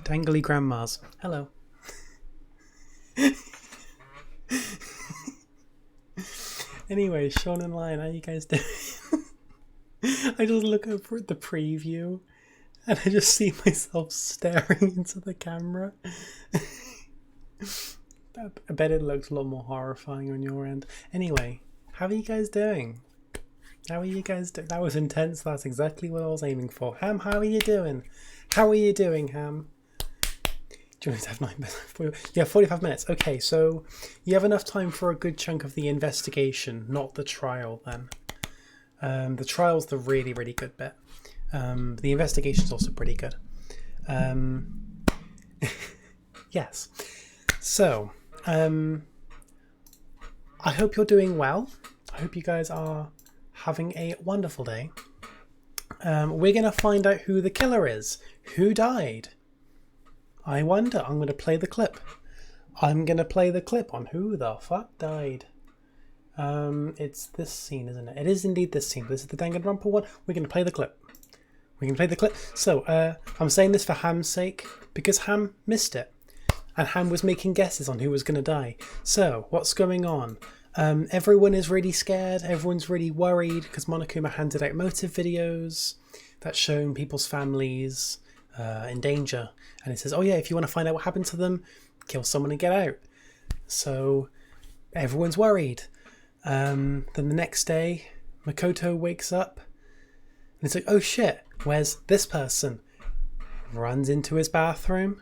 Dangly grandmas. Hello. Anyway, Sean and Lion, how you guys doing? I just look over at the preview and I just see myself staring into the camera. I bet it looks a lot more horrifying on your end. Anyway, how are you guys doing? How are you guys doing? That was intense. That's exactly what I was aiming for. Ham, how are you doing? How are you doing, Ham? Do you want to have 9 minutes? Yeah, 45 minutes. Okay, so you have enough time for a good chunk of the investigation, not the trial then. The trial's the really, really good bit. The investigation's also pretty good. Yes. So, I hope you're doing well. I hope you guys are having a wonderful day. We're going to find out who the killer is. Who died? I wonder. I'm going to play the clip. I'm going to play the clip on who the fuck died. It's this scene, isn't it? It is indeed this scene. This is the Danganronpa one. We're going to play the clip. We can play the clip. So, I'm saying this for Ham's sake, because Ham missed it. And Ham was making guesses on who was going to die. So, what's going on? Everyone is really scared. Everyone's really worried because Monokuma handed out motive videos that shown people's families in danger. And it says, oh yeah, if you want to find out what happened to them, kill someone and get out. So everyone's worried. Then the next day, Makoto wakes up and it's like, oh shit, where's this person? Runs into his bathroom.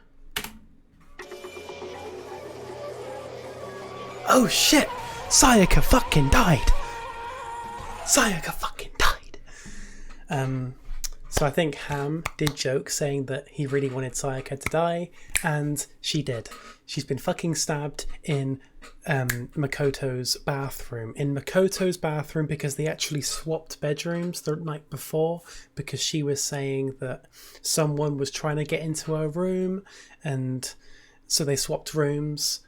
Oh shit! Sayaka fucking died! Sayaka fucking died! So I think Ham did joke saying that he really wanted Sayaka to die, and she did. She's been fucking stabbed in Makoto's bathroom. In Makoto's bathroom because they actually swapped bedrooms the night before because she was saying that someone was trying to get into her room, and so they swapped rooms.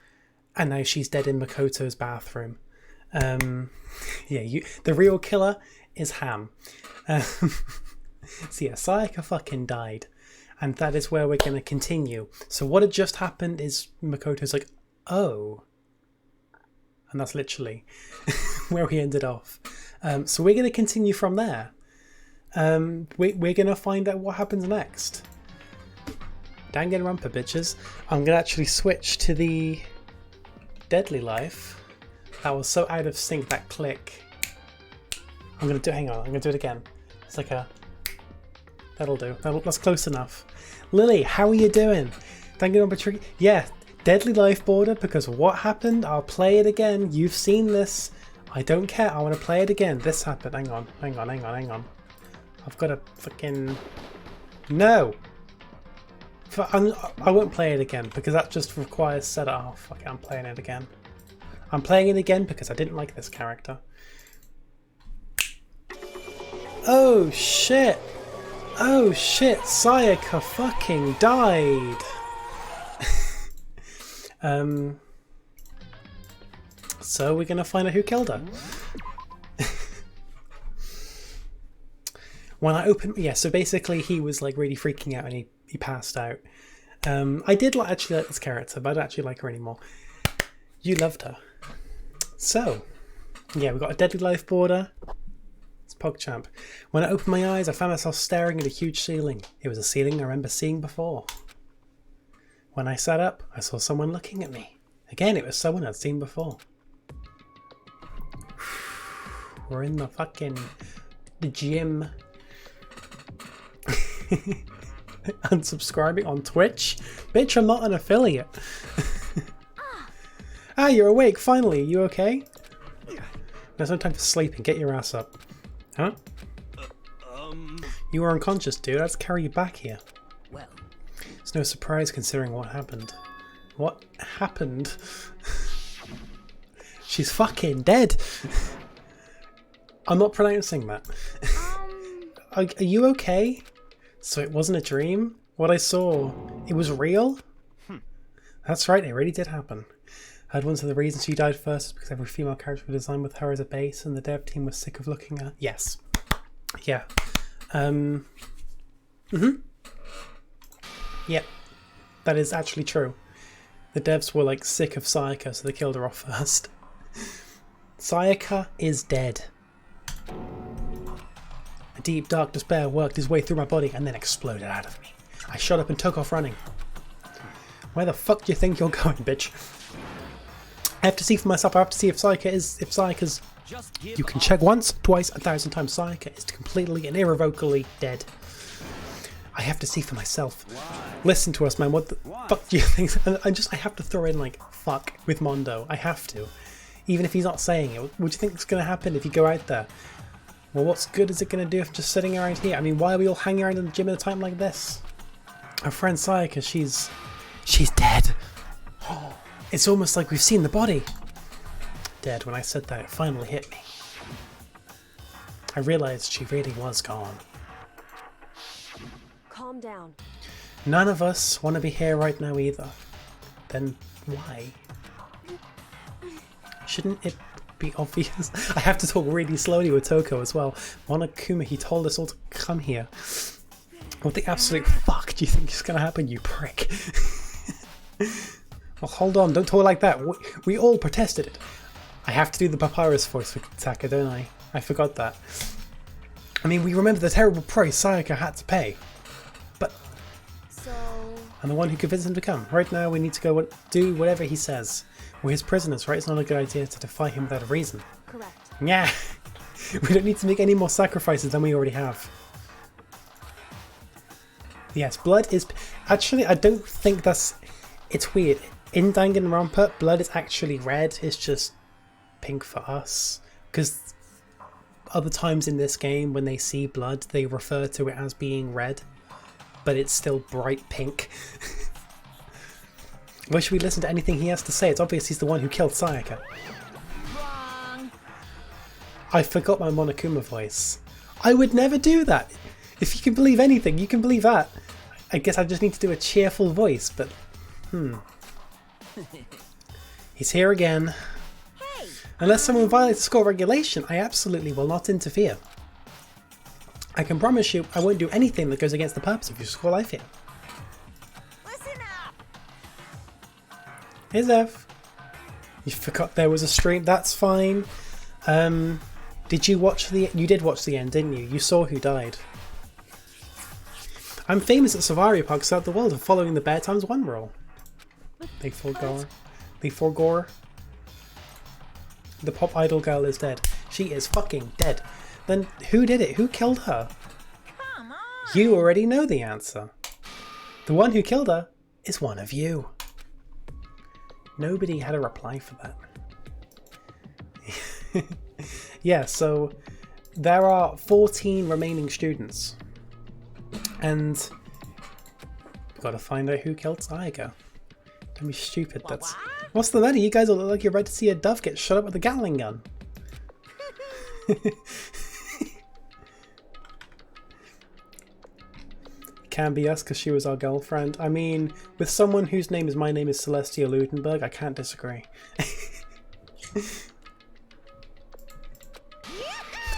And now she's dead in Makoto's bathroom. The real killer is Ham. So yeah, Sayaka fucking died. And that is where we're going to continue. So what had just happened is Makoto's like, oh. And that's literally where we ended off. So we're going to continue from there. We're going to find out what happens next. Danganronpa, bitches. I'm going to actually switch to the Deadly life. That was so out of sync, that click. I'm gonna do, hang on, I'm gonna do it again. It's like a, that'll do. That's close enough. Lily, how are you doing? Danganronpa tricky. Yeah, Deadly life border, because what happened? I'll play it again. You've seen this. I don't care, I want to play it again. This happened. Hang on. I've got to fucking... No! I won't play it again because that just requires setup. Oh fuck it, I'm playing it again. I'm playing it again because I didn't like this character. Oh shit! Oh shit! Sayaka fucking died! So we're gonna find out who killed her. When I opened... Yeah, so basically he was like really freaking out and he passed out. I did actually like this character, but I don't actually like her anymore. You loved her. So, yeah, we've got a Deadly life border. It's PogChamp. When I opened my eyes, I found myself staring at a huge ceiling. It was a ceiling I remember seeing before. When I sat up, I saw someone looking at me. Again, it was someone I'd seen before. We're in the fucking gym. Unsubscribing on Twitch? Bitch, I'm not an affiliate. Ah, you're awake, finally. You okay? There's no time for sleeping. Get your ass up. Huh? You were unconscious, dude. Let's carry you back here. Well, it's no surprise considering what happened. What happened? She's fucking dead. I'm not pronouncing that. Are you okay? So it wasn't a dream? What I saw, it was real? That's right, it really did happen. I had one of the reasons she died first is because every female character was designed with her as a base and the dev team was sick of looking at... Yes. Yeah. Yep. That is actually true. The devs were like sick of Sayaka, so they killed her off first. Sayaka is dead. A deep dark despair worked his way through my body and then exploded out of me. I shot up and took off running. Where the fuck do you think you're going, bitch? I have to see for myself. I have to see if Sayaka's... You can check once, twice, 1,000 times. Sayaka is completely and irrevocably dead. I have to see for myself. Listen to us, man. What the fuck do you think? I have to throw in like fuck with Mondo. I have to. Even if he's not saying it. What do you think is going to happen if you go out there? Well, what's good is it going to do if I'm just sitting around here? I mean, why are we all hanging around in the gym at a time like this? Our friend Sayaka, she's dead. Oh, it's almost like we've seen the body. Dead. When I said that, it finally hit me. I realized she really was gone. Calm down. None of us want to be here right now either. Then why? Shouldn't it be obvious? I have to talk really slowly with Toko as well. Monokuma, he told us all to come here. What the absolute fuck do you think is going to happen, you prick? Well, hold on, don't talk like that. We all protested it. I have to do the papyrus voice for Taka, don't I? I forgot that. I mean, we remember the terrible price Sayaka had to pay. But... So... I'm the one who convinced him to come. Right now, we need to go do whatever he says. We're his prisoners, right? It's not a good idea to defy him without a reason. Correct. Yeah. We don't need to make any more sacrifices than we already have. Yes, blood is... Actually, I don't think that's... It's weird. In Danganronpa, blood is actually red. It's just pink for us. Because other times in this game, when they see blood, they refer to it as being red. But it's still bright pink. Why should we listen to anything he has to say? It's obvious he's the one who killed Sayaka. Wrong. I forgot my Monokuma voice. I would never do that. If you can believe anything, you can believe that. I guess I just need to do a cheerful voice, but... He's here again. Hey. Unless someone violates the school regulation, I absolutely will not interfere. I can promise you I won't do anything that goes against the purpose of your school life here. Listen up. Hey Zev. You forgot there was a stream, that's fine. Did you watch you did watch the end, didn't you? You saw who died. I'm famous at Savaria Parks throughout the world of following the Bear Times 1 rule. They forgore. The pop idol girl is dead. She is fucking dead. Then who did it? Who killed her? Come on. You already know the answer. The one who killed her is one of you. Nobody had a reply for that. Yeah, so there are 14 remaining students. And we've got to find out who killed Sayaka. Don't be stupid. That's... What's the matter? You guys all look like you're ready to see a dove get shot up with a Gatling gun. Can be us because she was our girlfriend. I mean, with someone whose name is my name is Celestia Ludenberg, I can't disagree.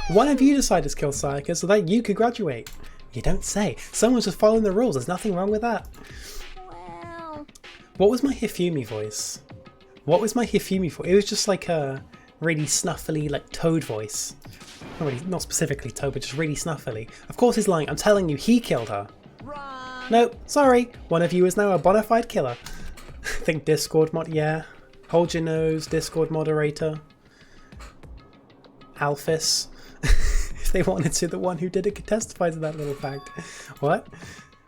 One of you decided to kill Sayaka so that you could graduate. You don't say. Someone's just following the rules. There's nothing wrong with that. Well... What was my Hifumi voice? What was my Hifumi voice? It was just like a really snuffly, like Toad voice. Not specifically Toad, but just really snuffly. Of course he's lying. I'm telling you, he killed her. Wrong. Nope, sorry. One of you is now a bona fide killer. Think Discord mod, yeah. Hold your nose, Discord moderator. Alphys. If they wanted to, the one who did it could testify to that little fact. What?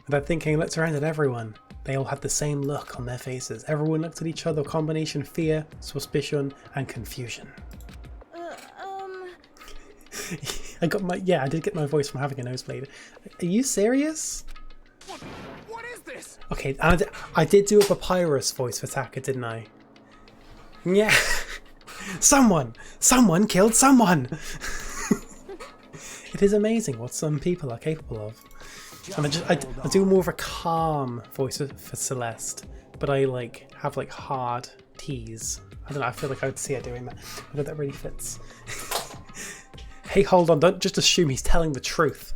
Without thinking, looked around at everyone. They all had the same look on their faces. Everyone looked at each other, a combination of fear, suspicion, and confusion. I did get my voice from having a nosebleed. Are you serious? What is this? Okay, I did do a papyrus voice for Taka, didn't I? Yeah. Someone killed someone. It is amazing what some people are capable of. And I do more of a calm voice for Celeste, but I like have like hard T's. I don't know, I feel like I would see her doing that. I know that really fits. Hey, hold on, don't just assume he's telling the truth.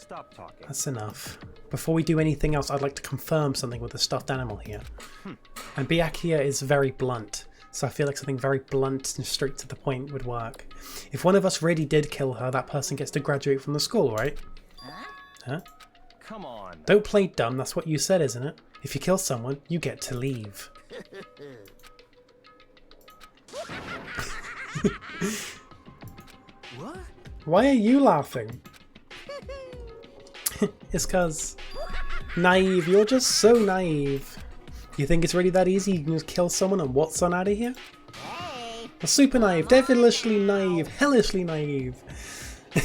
stop talking. That's enough. Before we do anything else, I'd like to confirm something with the stuffed animal here. And Byakuya is very blunt, so I feel like something very blunt and straight to the point would work. If one of us really did kill her, that person gets to graduate from the school, right? Huh? Come on. Don't play dumb, that's what you said, isn't it? If you kill someone, you get to leave. What? Why are you laughing? It's cause naive, you're just so naive. You think it's really that easy? You can just kill someone and what's on out of here? Hey, Well, super naive, devilishly naive, hellishly naive. So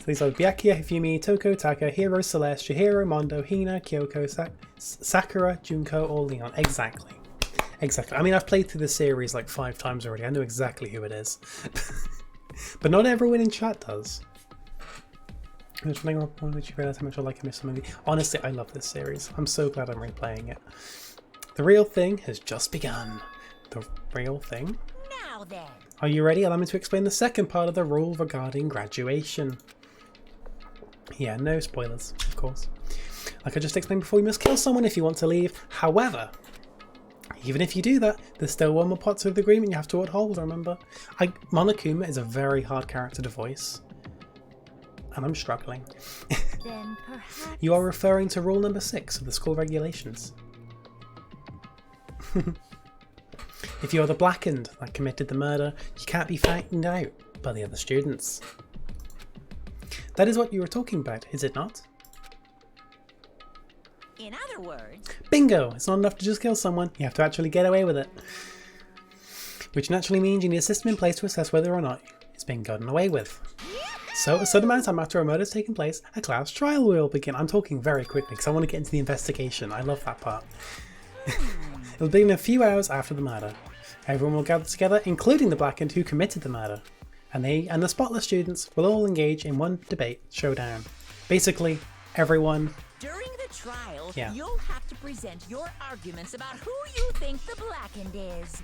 these are Byakuya, Hifumi, Toko, Taka, Hiro, Celeste, Chihiro, Mondo, Hina, Kyoko, Sakura, Junko, or Leon. Exactly. Exactly. I mean, I've played through the series like 5 times already. I know exactly who it is. But not everyone in chat does. Did you realize how much I like and miss the movie? Honestly, I love this series. I'm so glad I'm replaying it. The real thing has just begun. The real thing? now then. Are you ready? Allow me to explain the second part of the rule regarding graduation. Yeah, no spoilers, of course. Like I just explained before, you must kill someone if you want to leave. However, even if you do that, there's still one more part to the agreement you have to uphold, remember? Monokuma is a very hard character to voice. And I'm struggling. Then perhaps. You are referring to rule number 6 of the school regulations. If you're the blackened that committed the murder, you can't be found out by the other students. That is what you were talking about, is it not? In other words, Bingo! It's not enough to just kill someone, you have to actually get away with it. Which naturally means you need a system in place to assess whether or not it's been gotten away with. So, a certain amount of time after a murder has taken place, a class trial will begin. I'm talking very quickly because I want to get into the investigation. I love that part. It'll begin a few hours after the murder. Everyone will gather together, including the blackened who committed the murder. And they and the spotless students will all engage in one debate showdown. Basically, everyone. during the trial, Yeah. you'll have to present your arguments about who you think the blackened is.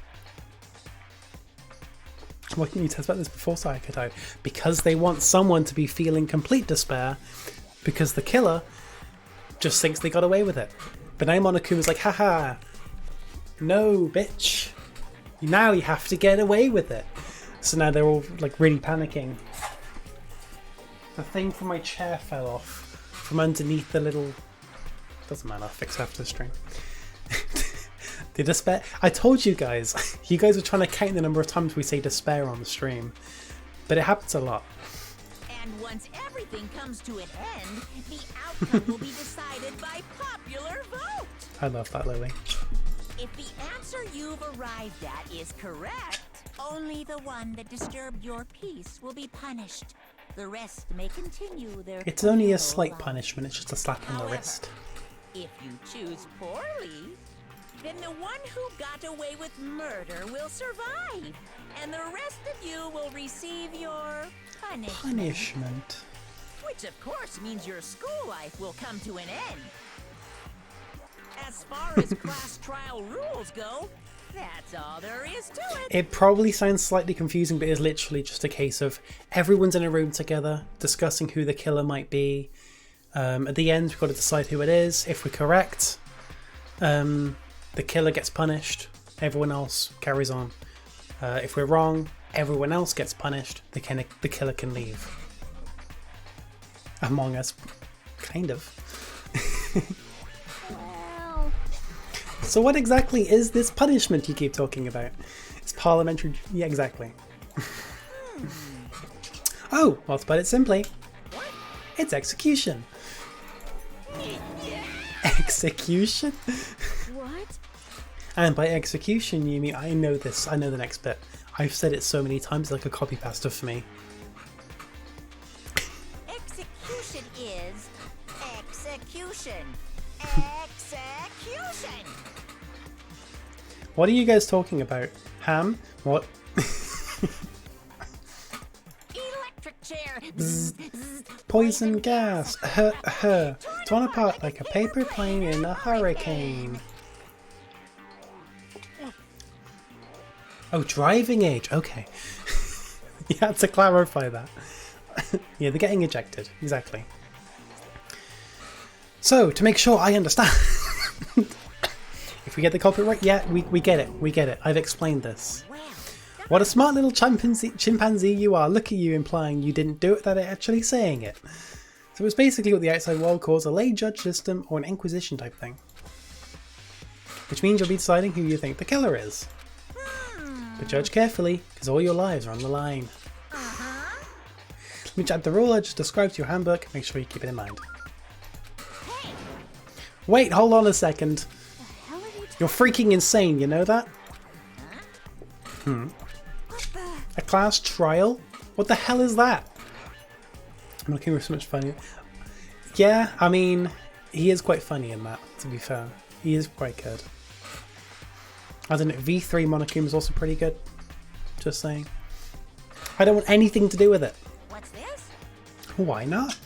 Why didn't you test about this before Sayaka died? Because they want someone to be feeling complete despair because the killer just thinks they got away with it. But now Monokuma's like, haha, no, bitch. Now you have to get away with it. So now they're all like really panicking. The thing from my chair fell off from underneath the little... Doesn't matter, I'll fix after the stream. The despair. I told you guys. You guys are trying to count the number of times we say despair on the stream, but it happens a lot. And once everything comes to an end, the outcome will be decided by popular vote. I love that, Lily. If the answer you've arrived at is correct, only the one that disturbed your peace will be punished. The rest may continue their It's only a criminal slight life. punishment. It's just a slap on the However, wrist. If you choose poorly, then the one who got away with murder will survive, and the rest of you will receive your punishment. Punishment. Which of course means your school life will come to an end. As far as class trial rules go, that's all there is to it. It probably sounds slightly confusing, but it's literally just a case of everyone's in a room together discussing who the killer might be. At the end, we've got to decide who it is. If we're correct, the killer gets punished. Everyone else carries on. If we're wrong, everyone else gets punished. The killer can leave. Among Us, kind of. Well, So what exactly is this punishment you keep talking about? It's parliamentary... Yeah, exactly. Oh, well, to put it simply, it's execution. Execution? what? And by execution, you mean... I know this. I know the next bit. I've said it so many times, it's like a copy pasta for me. Execution is execution. Execution! What are you guys talking about? Ham? What? Electric chair. Bzz, bzz. Poison gas. Torn apart like a paper plane in a hurricane. Oh, driving age. Okay. You had to clarify that. Yeah, they're getting ejected. Exactly. So, to make sure I understand, if we get the culprit right, yeah, we get it, we get it. I've explained this. What a smart little chimpanzee you are. Look at you implying you didn't do it, that are actually saying it. So it's basically what the outside world calls a lay judge system or an inquisition type thing. Which means you'll be deciding who you think the killer is. But judge carefully, because all your lives are on the line. Let me chat the rule I just described to your handbook. Make sure you keep it in mind. Wait, hold on a second. You're freaking insane, you know that? A class trial? What the hell is that? I'm looking for so much funny. Yeah, I mean, he is quite funny in that, to be fair. He is quite good. I don't know, V3 Monokuma is also pretty good. Just saying. I don't want anything to do with it. What's this? Why not?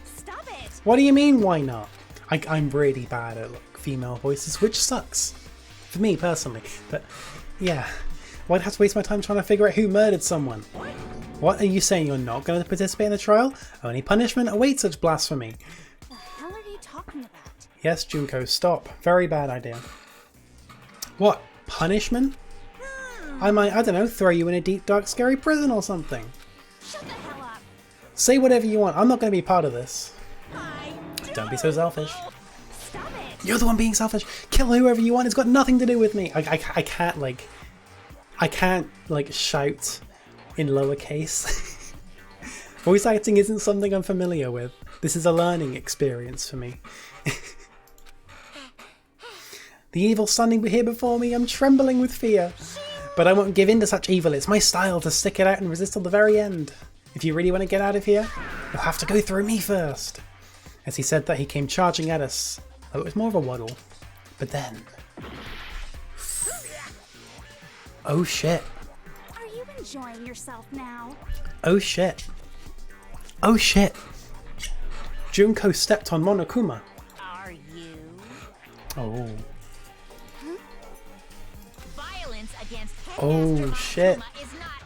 Stop it! What do you mean, why not? I'm really bad at like, female voices, which sucks. For me, personally. But, yeah. Why'd I have to waste my time trying to figure out who murdered someone? What are you saying? You're not going to participate in the trial? Only punishment awaits such blasphemy. The hell are you talking about? Yes, Junko, stop. Very bad idea. What? Punishment? I might, I don't know, throw you in a deep, dark, scary prison or something. Shut the hell up! Say whatever you want. I'm not going to be part of this. I Don't be so selfish. Stop it! You're the one being selfish. Kill whoever you want. It's got nothing to do with me. I can't, like... I can't, like, shout in lowercase. Voice acting isn't something I'm familiar with. This is a learning experience for me. The evil standing here before me, I'm trembling with fear. But I won't give in to such evil. It's my style to stick it out and resist till the very end. If you really want to get out of here, you'll have to go through me first. As he said that, he came charging at us. Though it was more of a waddle. But then... Oh shit. Are you enjoying yourself now? Oh shit. Oh shit. Junko stepped on Monokuma. Are you? Oh. Violence against Oh shit.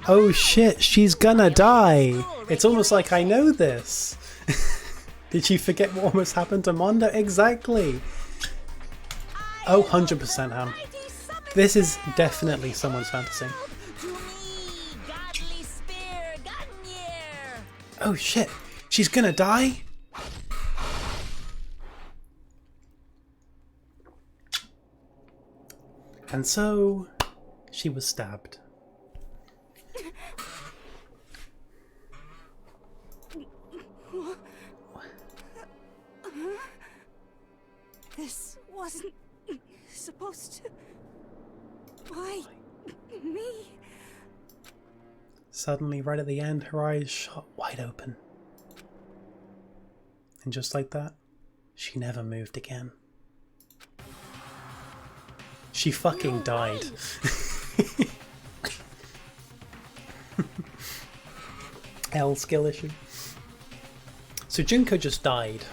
Oh shit, she's gonna die. It's almost like I know this. Did you forget what almost happened to Mondo? Exactly. Oh, 100% Ham. This is definitely someone's fantasy. Oh shit, she's gonna die? And so, she was stabbed. This wasn't supposed to... Why me? Suddenly, right at the end, her eyes shot wide open. And just like that, she never moved again. She fucking died. L skill issue. So Junko just died.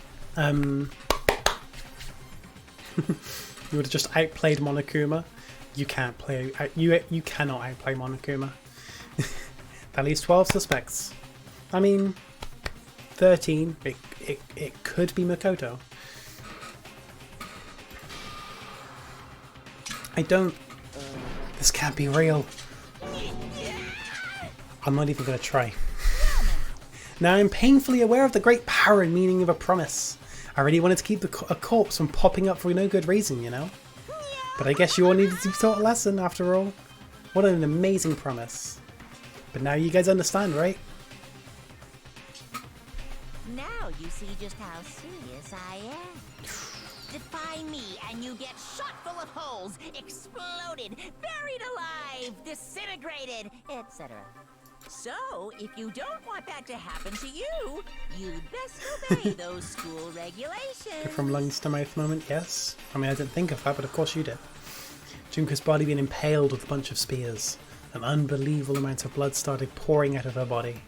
You would have just outplayed Monokuma. You can't play. You cannot outplay Monokuma. At least 12 suspects. I mean, 13. It could be Makoto. I don't... This can't be real. I'm not even going to try. Now I'm painfully aware of the great power and meaning of a promise. I really wanted to keep a corpse from popping up for no good reason, you know? But I guess you all needed to be taught a lesson after all. What an amazing promise. But now you guys understand, right? Now you see just how serious I am. Defy me and you get shot full of holes, exploded, buried alive, disintegrated, etc. So, if you don't want that to happen to you, you'd best obey those school regulations. From lungs to mouth moment, yes. I mean, I didn't think of that, but of course you did. Junko's body being impaled with a bunch of spears. An unbelievable amount of blood started pouring out of her body.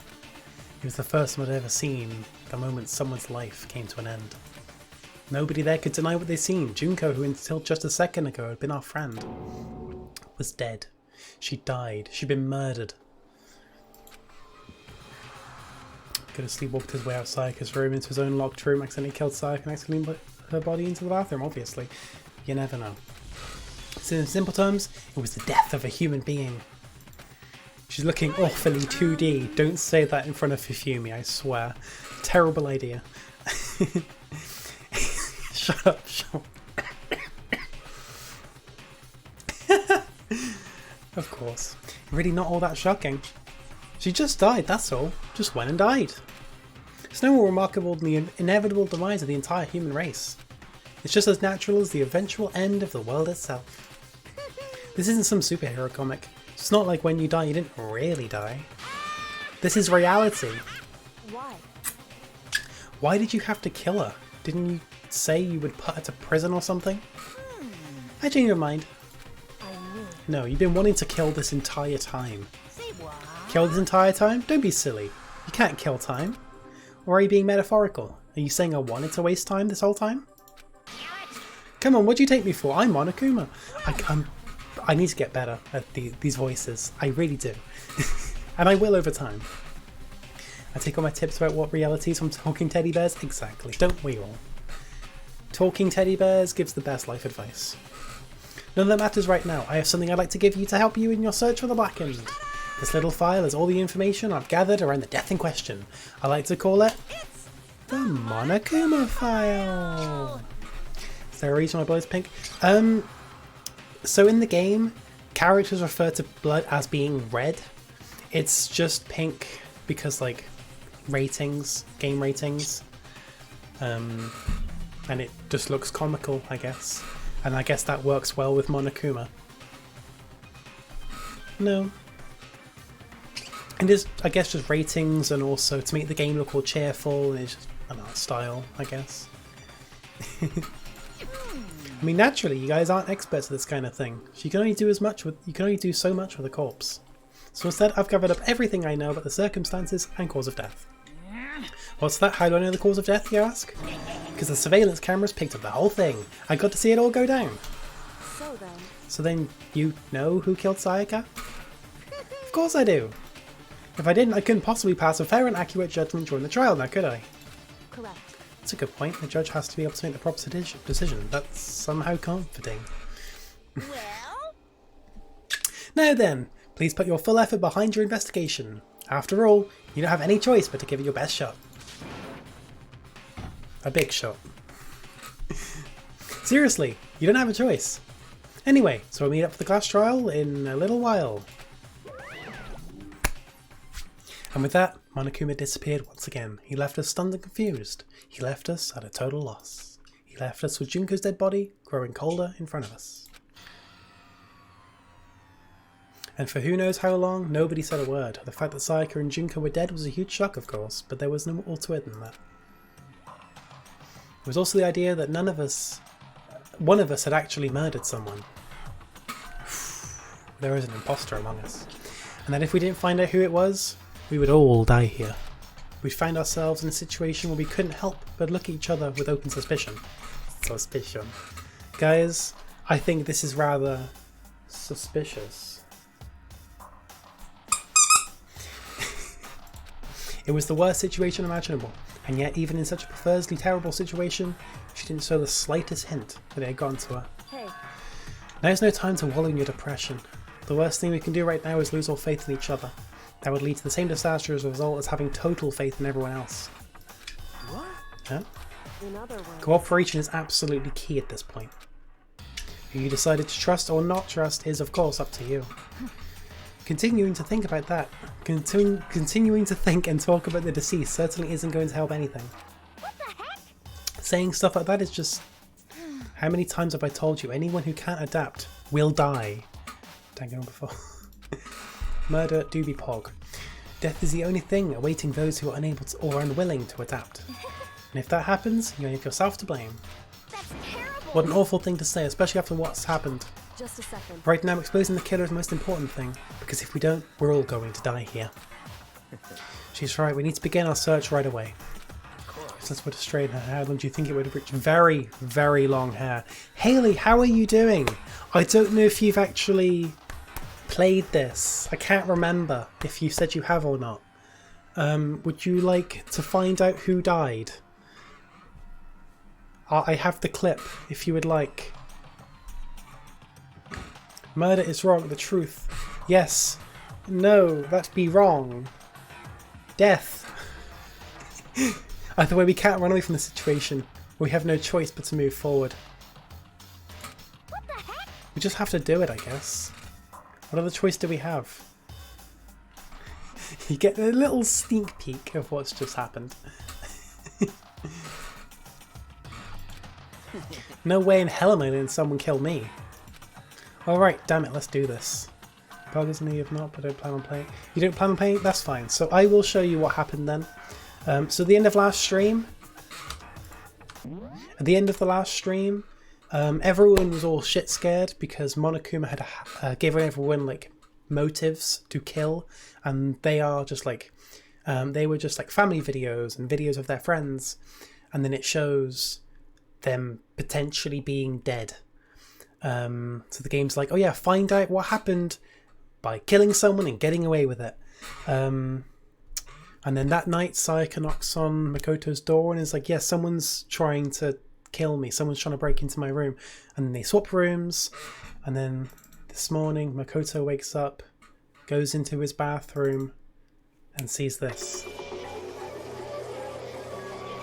It was the first time I'd ever seen the moment someone's life came to an end. Nobody there could deny what they'd seen. Junko, who until just a second ago had been our friend, was dead. She died. She'd been murdered. Could have sleepwalked his way outside his room into his own locked room, accidentally killed Sayaka and accidentally her body into the bathroom, obviously. You never know. So in simple terms, it was the death of a human being. She's looking awfully 2D. Don't say that in front of Fifumi, I swear. Terrible idea. Shut up, Sean. Of course. Really not all that shocking. She just died, that's all. Just went and died. It's no more remarkable than the inevitable demise of the entire human race. It's just as natural as the eventual end of the world itself. This isn't some superhero comic. It's not like when you die, you didn't really die. This is reality. Why? Why did you have to kill her? Didn't you say you would put her to prison or something? I changed your mind. No, you've been wanting to kill this entire time. Say what? Kill this entire time? Don't be silly. You can't kill time. Or are you being metaphorical? Are you saying I wanted to waste time this whole time? Come on, what do you take me for? I'm Monokuma. I need to get better at these voices. I really do. And I will over time. I take all my tips about what realities from talking teddy bears. Exactly. Don't we all? Talking teddy bears gives the best life advice. None of that matters right now. I have something I'd like to give you to help you in your search for the Black End. This little file is all the information I've gathered around the death in question. I like to call it the Monokuma file. Is there a reason my blood is pink? So in the game, characters refer to blood as being red. It's just pink because, like, ratings, game ratings. And it just looks comical, I guess. And I guess that works well with Monokuma. No. And just, I guess, just ratings, and also to make the game look all cheerful, and it's just an art style, I guess. I mean, naturally, you guys aren't experts at this kind of thing. So you can only do so much with a corpse. So instead, I've covered up everything I know about the circumstances and cause of death. What's that? How do I know the cause of death, you ask? Because the surveillance cameras picked up the whole thing. I got to see it all go down. So then you know who killed Sayaka? Of course I do. If I didn't, I couldn't possibly pass a fair and accurate judgment during the trial now, could I? Correct. That's a good point. The judge has to be able to make the proper decision. That's somehow comforting. Well? Now then, please put your full effort behind your investigation. After all, you don't have any choice but to give it your best shot. A big shot. Seriously, you don't have a choice. Anyway, so we'll meet up for the class trial in a little while. And with that, Monokuma disappeared once again. He left us stunned and confused. He left us at a total loss. He left us with Junko's dead body growing colder in front of us. And for who knows how long, nobody said a word. The fact that Sayaka and Junko were dead was a huge shock, of course, but there was no more to it than that. There was also the idea that one of us had actually murdered someone. There is an imposter among us. And that if we didn't find out who it was, we would all die here. We'd find ourselves in a situation where we couldn't help but look at each other with open suspicion. Suspicion. Guys, I think this is rather suspicious. It was the worst situation imaginable, and yet even in such a perversely terrible situation, she didn't show the slightest hint that it had gotten to her. Hey. Now's no time to wallow in your depression. The worst thing we can do right now is lose all faith in each other. That would lead to the same disastrous result as having total faith in everyone else. What? Huh? In other words, Cooperation is absolutely key at this point. Who you decided to trust or not trust is of course up to you. Continuing to think about that, continuing to think and talk about the deceased certainly isn't going to help anything. What the heck? Saying stuff like that is just... How many times have I told you, anyone who can't adapt will die? Danganronpa 4. Murder do be pog. Death is the only thing awaiting those who are unable to, or unwilling to adapt. And if that happens, you have yourself to blame. That's terrible! What an awful thing to say, especially after what's happened. just a second. Right now, exposing the killer is the most important thing, because if we don't, we're all going to die here. She's right, we need to begin our search right away. Since we're to straighten her hair, how long do you think it would have reached? Very, very long hair. Haley, how are you doing? I don't know if you've actually played this. I can't remember if you said you have or not. Would you like to find out who died? I have the clip if you would like. Murder is wrong, the truth. Yes. No, that be wrong. Death. Either way, we can't run away from the situation. We have no choice but to move forward. What the heck? We just have to do it, I guess. What other choice do we have? You get a little sneak peek of what's just happened. No way in hell am I letting someone kill me. Alright, damn it, let's do this. Buggers and you have not, but I don't plan on playing. You don't plan on playing? That's fine. So I will show you what happened then. So at the end of last stream, everyone was all shit scared because Monokuma had given everyone like motives to kill, and they are just like they were just like family videos and videos of their friends, and then it shows them potentially being dead. So the game's like, oh yeah, find out what happened by killing someone and getting away with it. And then that night, Sayaka knocks on Makoto's door and is like, yeah, someone's trying to kill me. Someone's trying to break into my room. And then they swap rooms. And then this morning, Makoto wakes up, goes into his bathroom, and sees this.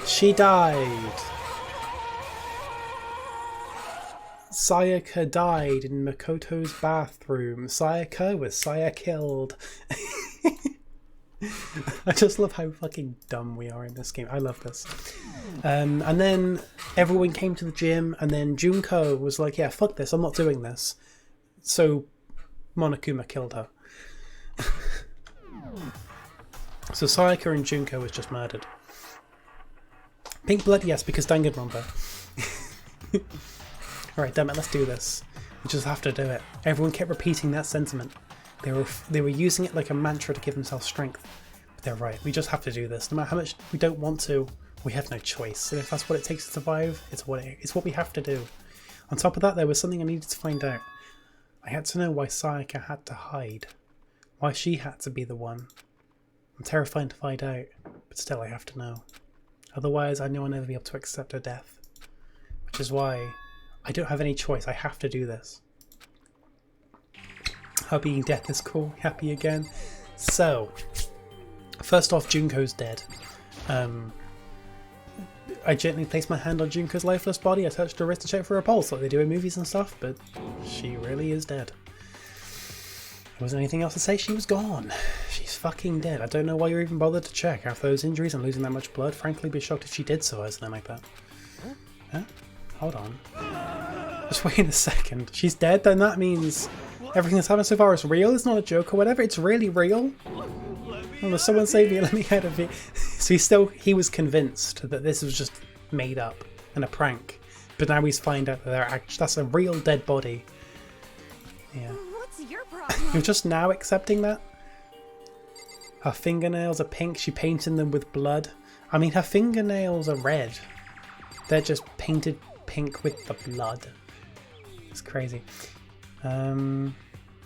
She died. Sayaka died in Makoto's bathroom. Sayaka was Saya killed. I just love how fucking dumb we are in this game. I love this. And then everyone came to the gym, and then Junko was like, yeah, fuck this, I'm not doing this. So Monokuma killed her. So Sayaka and Junko was just murdered. Pink blood, yes, because Danganronpa. Alright, damn it, let's do this. We just have to do it. Everyone kept repeating that sentiment. They were using it like a mantra to give themselves strength. But they're right, we just have to do this. No matter how much we don't want to, we have no choice. And if that's what it takes to survive, it's what we have to do. On top of that, there was something I needed to find out. I had to know why Sayaka had to hide. Why she had to be the one. I'm terrified to find out, but still I have to know. Otherwise, I know I'll never be able to accept her death. Which is why I don't have any choice. I have to do this. Her being death is cool. Happy again. So, first off, Junko's dead. I gently placed my hand on Junko's lifeless body. I touched her wrist to check for her pulse, like they do in movies and stuff, but she really is dead. There wasn't anything else to say. She was gone. She's fucking dead. I don't know why you're even bothered to check. After those injuries and losing that much blood, frankly, be shocked if she did so or something like that. Huh? Hold on. Just wait a second. She's dead? Then that means everything that's happened so far is real? It's not a joke or whatever? It's really real? Oh, someone save me, let me out of it. So he was convinced that this was just made up and a prank. But now he's find out that that's a real dead body. Yeah. What's your problem? You're just now accepting that? Her fingernails are pink, she painted them with blood. I mean, her fingernails are red. They're just painted pink with the blood. It's crazy.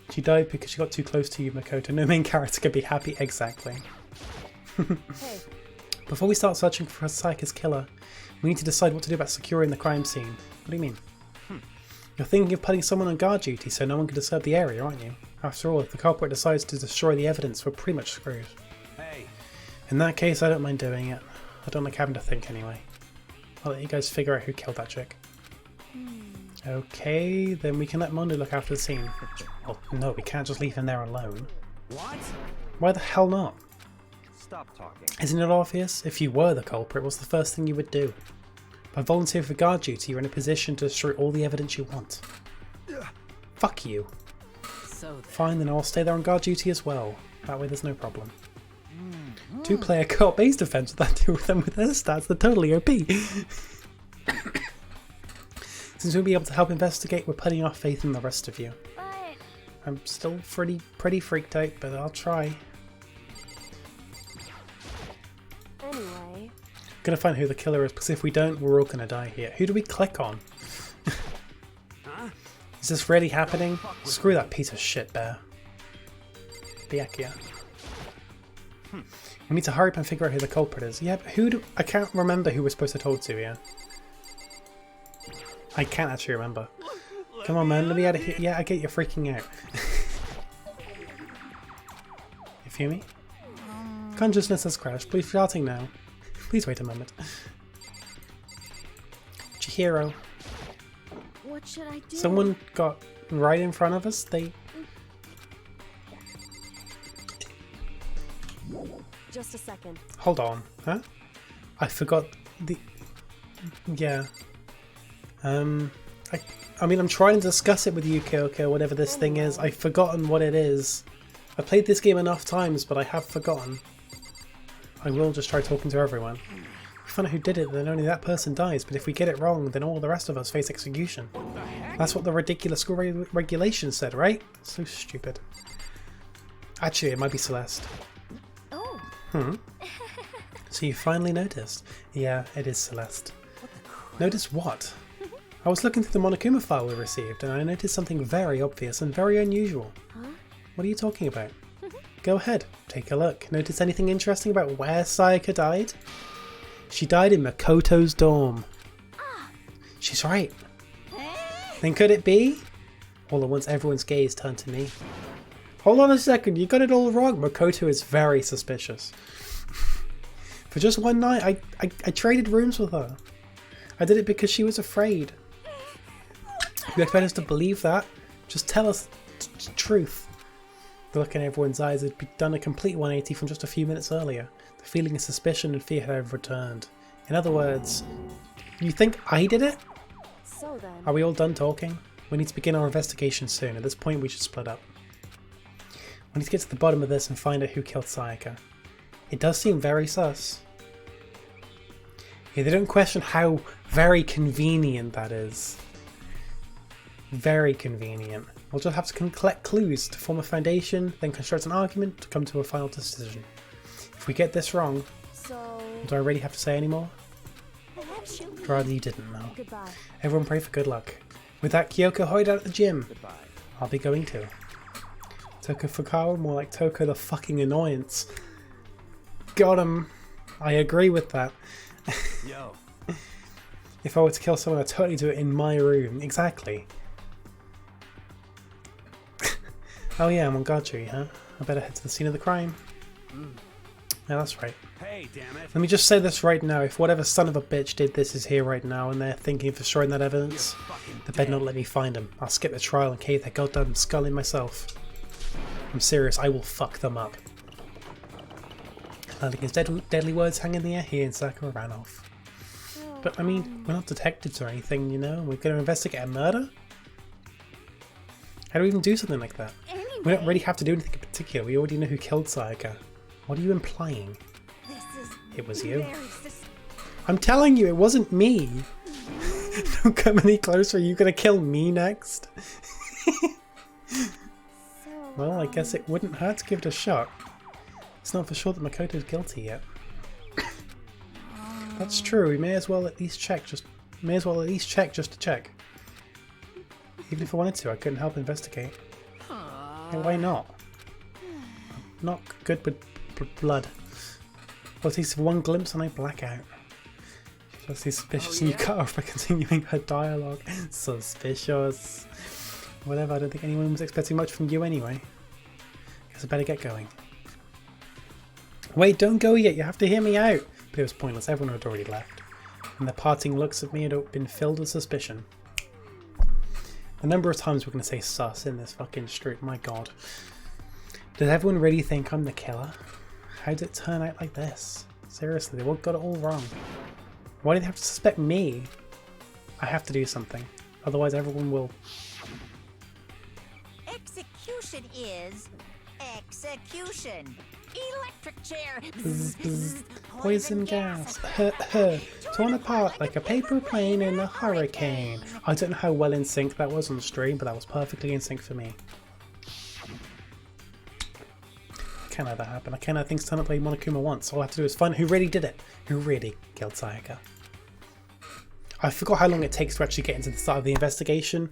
She died because she got too close to you, Makoto. No main character could be happy. Exactly. Hey. Before we start searching for Sayaka's killer, we need to decide what to do about securing the crime scene. What do you mean? You're thinking of putting someone on guard duty so no one can disturb the area, aren't you? After all, if the culprit decides to destroy the evidence, we're pretty much screwed. Hey. In that case, I don't mind doing it. I don't like having to think anyway. I'll let you guys figure out who killed that chick. Okay, then we can let Mondo look after the scene. Well, no, we can't just leave him there alone. What? Why the hell not? Stop talking. Isn't it obvious? If you were the culprit, what's the first thing you would do? By volunteering for guard duty, you're in a position to destroy all the evidence you want. Fuck you. So Fine, then I'll stay there on guard duty as well. That way there's no problem. Two-player co-op base defense with that two of them with their stats, they're totally OP. Since we'll be able to help investigate, we're putting our faith in the rest of you. but I'm still pretty freaked out, but I'll try. Anyway, Gonna find who the killer is, because if we don't, we're all gonna die here. Who do we click on? Is this really happening? Screw that piece of shit bear. Byakuya. We need to hurry up and figure out who the culprit is. Yeah, but I can't remember who we're supposed to talk to here. I can't actually remember. Come on, man, let me out of here. Yeah, I get you freaking out. You feel me? Consciousness has crashed. Please starting now. Please wait a moment. Chihiro. What should I do? Someone got right in front of us. They... Just a second. Hold on. Huh? I forgot the... Yeah. I mean, I'm trying to discuss it with you, Kyoko, whatever this thing is. I've forgotten what it is. I played this game enough times, but I have forgotten. I will just try talking to everyone. If we find out who did it, then only that person dies, but if we get it wrong, then all the rest of us face execution. That's what the ridiculous school regulation said, right? So stupid. Actually, it might be Celeste. Oh. So you finally noticed? Yeah, it is Celeste. Notice what? I was looking through the Monokuma file we received, and I noticed something very obvious and very unusual. Huh? What are you talking about? Go ahead, take a look. Notice anything interesting about where Sayaka died? She died in Makoto's dorm. She's right. Then could it be? All at once everyone's gaze turned to me. Hold on a second, you got it all wrong. Makoto is very suspicious. For just one night, I traded rooms with her. I did it because she was afraid. You expect us to believe that? Just tell us the truth. The look in everyone's eyes had done a complete 180 from just a few minutes earlier. The feeling of suspicion and fear had returned. In other words, you think I did it? So then. Are we all done talking? We need to begin our investigation soon. At this point, we should split up. We need to get to the bottom of this and find out who killed Sayaka. It does seem very sus. Yeah, they don't question how very convenient that is. Very convenient. We'll just have to collect clues to form a foundation, then construct an argument to come to a final decision. If we get this wrong, So. do I really have to say any more? Perhaps you I'd rather you didn't know. Goodbye. Everyone pray for good luck. With that, Kyoko, hide out at the gym. Goodbye. I'll be going too. Toko Fukawa, more like Toko the fucking annoyance. Got him. I agree with that. Yo. If I were to kill someone, I'd totally do it in my room. Exactly. Oh yeah, I'm on guard duty, huh? I better head to the scene of the crime. Yeah, that's right. Hey, damn it. Let me just say this right now. If whatever son of a bitch did this is here right now and they're thinking of destroying that evidence, they better not let me find him. I'll skip the trial and cave their goddamn skull in myself. I'm serious, I will fuck them up. Letting his deadly words hang in the air, he and Sakura ran off. But I mean, we're not detectives or anything, you know? We're going to investigate a murder? How do we even do something like that? Anyway. We don't really have to do anything in particular. We already know who killed Sayaka. What are you implying? This is It was you. very I'm telling you, it wasn't me. Don't come any closer. Are you going to kill me next? Well, I guess it wouldn't hurt to give it a shot. It's not for sure that Makoto's guilty yet. That's true. We may as well at least check. Just to check. Even if I wanted to, I couldn't help investigate. Hey, why not? I'm not good with blood. Well, at least one glimpse and I black out. She's suspicious and you cut off by continuing her dialogue. Suspicious. Whatever, I don't think anyone was expecting much from you anyway. Guess I better get going. Wait, don't go yet, you have to hear me out! But it was pointless, everyone had already left. And their parting looks at me had been filled with suspicion. The number of times we're going to say sus in this fucking street, my god. Does everyone really think I'm the killer? How did it turn out like this? Seriously, they all got it all wrong. Why do they have to suspect me? I have to do something. Otherwise everyone will... execution is execution. Electric chair. Bzz, bzz, poison gas. Torn apart like a paper plane in a hurricane. I don't know how well in sync that was on the stream, but that was perfectly in sync for me. Can't let that happen. I can't let things turn up like Monokuma once. All I have to do is find who really did it. Who really killed Sayaka. I forgot how long it takes to actually get into the start of the investigation,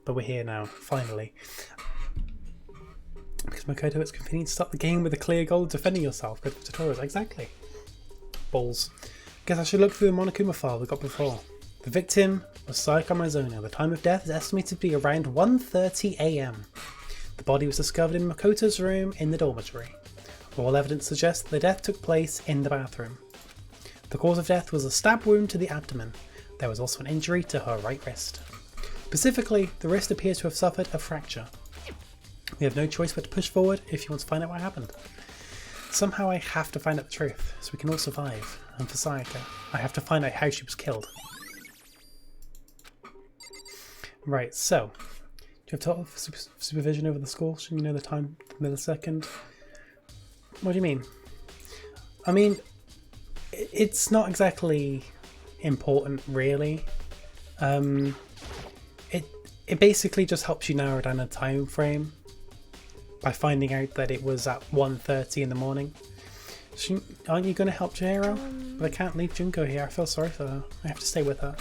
but we're here now, finally. Because Makoto, it's convenient to start the game with a clear goal of defending yourself. Go to the tutorials, exactly. Balls. Guess I should look through the Monokuma file we got before. The victim was Sayaka Mizuno. The time of death is estimated to be around 1:30 a.m. The body was discovered in Makoto's room in the dormitory. All evidence suggests that the death took place in the bathroom. The cause of death was a stab wound to the abdomen. There was also an injury to her right wrist. Specifically, the wrist appears to have suffered a fracture. We have no choice but to push forward if you want to find out what happened. Somehow I have to find out the truth, so we can all survive. And for Sayaka, I have to find out how she was killed. Right, so, do you have total supervision over the score? Shouldn't you know the time, the millisecond? What do you mean? I mean, it's not exactly important, really. It basically just helps you narrow down a time frame by finding out that it was at 1:30 in the morning. Aren't you going to help Chihiro? But I can't leave Junko here. I feel sorry for her. I have to stay with her.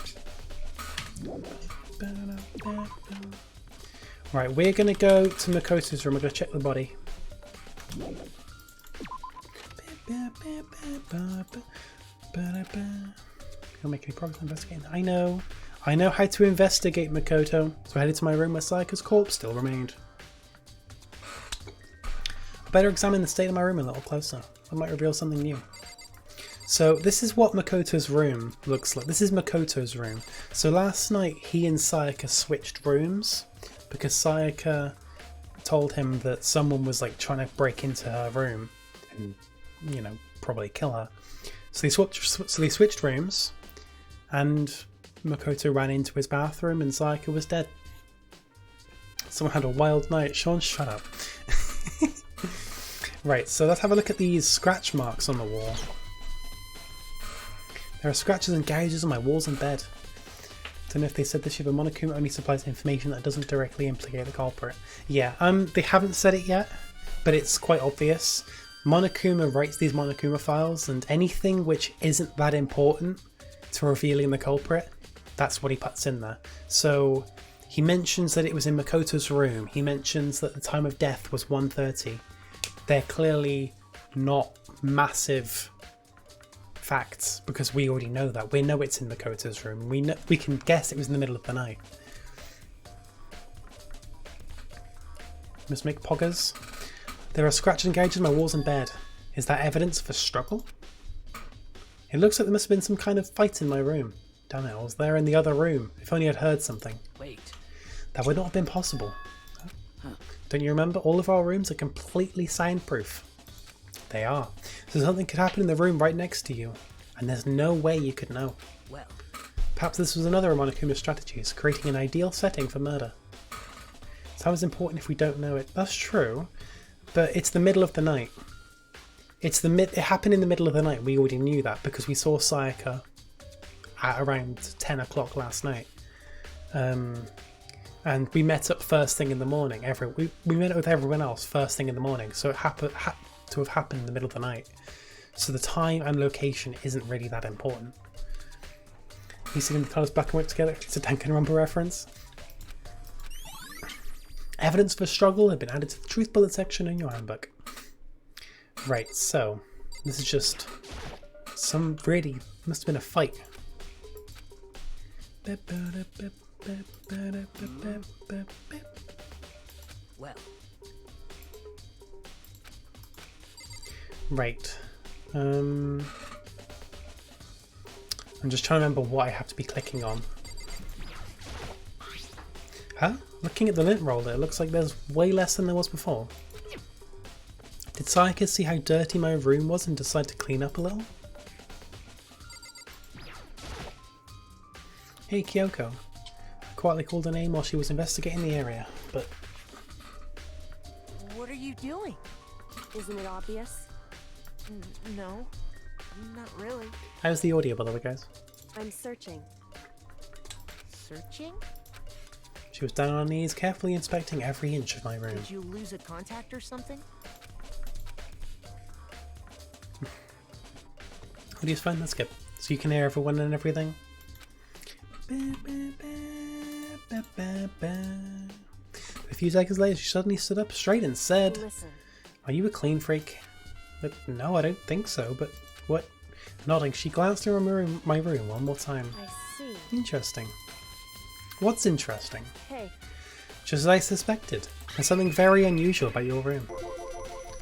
Right, we're going to go to Makoto's room. We're going to check the body. Don't make any progress investigating. I know how to investigate Makoto. So I headed to my room where Sayaka's corpse still remained. I better examine the state of my room a little closer. I might reveal something new. So this is what Makoto's room looks like. This is Makoto's room. So last night he and Sayaka switched rooms because Sayaka told him that someone was like trying to break into her room and, you know, probably kill her. So they switched rooms, and Makoto ran into his bathroom and Sayaka was dead. Someone had a wild night. Sean, shut up. Right, so let's have a look at these scratch marks on the wall. There are scratches and gouges on my walls and bed. Don't know if they said this year, but Monokuma only supplies information that doesn't directly implicate the culprit. Yeah, they haven't said it yet, but it's quite obvious. Monokuma writes these Monokuma files, and anything which isn't that important to revealing the culprit, that's what he puts in there. So he mentions that it was in Makoto's room. He mentions that the time of death was 1:30. They're clearly not massive facts because we already know that. We know it's in Makoto's room. We can guess it was in the middle of the night. Must make poggers. There are scratches and gouges on my walls and bed. Is that evidence of a struggle? It looks like there must have been some kind of fight in my room. Damn it, I was there in the other room. If only I'd heard something. Wait. That would not have been possible. Don't you remember? All of our rooms are completely soundproof. They are. So something could happen in the room right next to you, and there's no way you could know. Well. Perhaps this was another of Monokuma's strategies, creating an ideal setting for murder. It's always important if we don't know it. That's true, but it's the middle of the night. It happened in the middle of the night. We already knew that because we saw Sayaka at around 10 o'clock last night. And we met up first thing in the morning. We met up with everyone else first thing in the morning, so it had to have happened in the middle of the night. So the time and location isn't really that important. You see the colours black and white together? It's a Danganronpa reference. Evidence for struggle had been added to the truth bullet section in your handbook. Right, so this is just must have been a fight. Well. Right. I'm just trying to remember what I have to be clicking on. Huh? Looking at the lint roller, it looks like there's way less than there was before. Did Sayaka see how dirty my room was and decide to clean up a little? Hey Kyoko. I quietly called her name while she was investigating the area, but... What are you doing? Isn't it obvious? No, not really. How's the audio, by the way, guys? I'm searching. Searching? She was down on her knees, carefully inspecting every inch of my room. Did you lose a contact or something? How do you find that, Skip? So you can hear everyone and everything? A few seconds later, she suddenly stood up straight and said, Listen. "Are you a clean freak?" But no, I don't think so, but what? Nodding, she glanced around my room one more time. I see. Interesting. What's interesting? Hey, Just as I suspected. There's something very unusual about your room.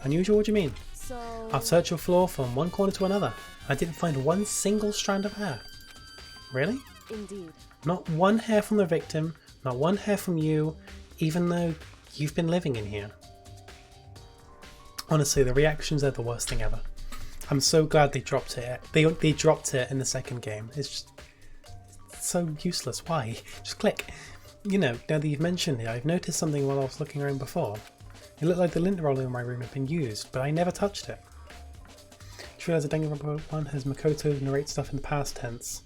Unusual? What do you mean? so I've searched your floor from one corner to another. I didn't find one single strand of hair. Really? indeed. Not one hair from the victim, not one hair from you, even though you've been living in here. Honestly, the reactions are the worst thing ever. I'm so glad they dropped it. They dropped it in the second game. It's just so useless. Why? Just click. You know, now that you've mentioned it, I've noticed something while I was looking around before. It looked like the lint roller in my room had been used, but I never touched it. Just realised that Danganronpa 1 has Makoto narrate stuff in the past tense.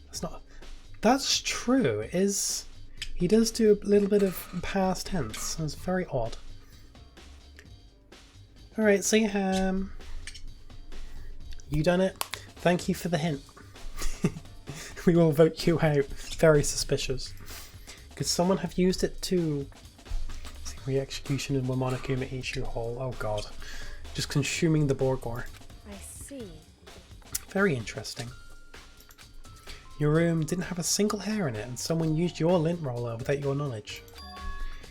That's not... That's true. It is... He does do a little bit of past tense. That's very odd. Alright, see you, Ham. You done it? Thank you for the hint. We will vote you out. Very suspicious. Could someone have used it to... Re-execution in Monokuma Ishu Hall. Oh god. Just consuming the Borgor. I see. Very interesting. Your room didn't have a single hair in it and someone used your lint roller without your knowledge.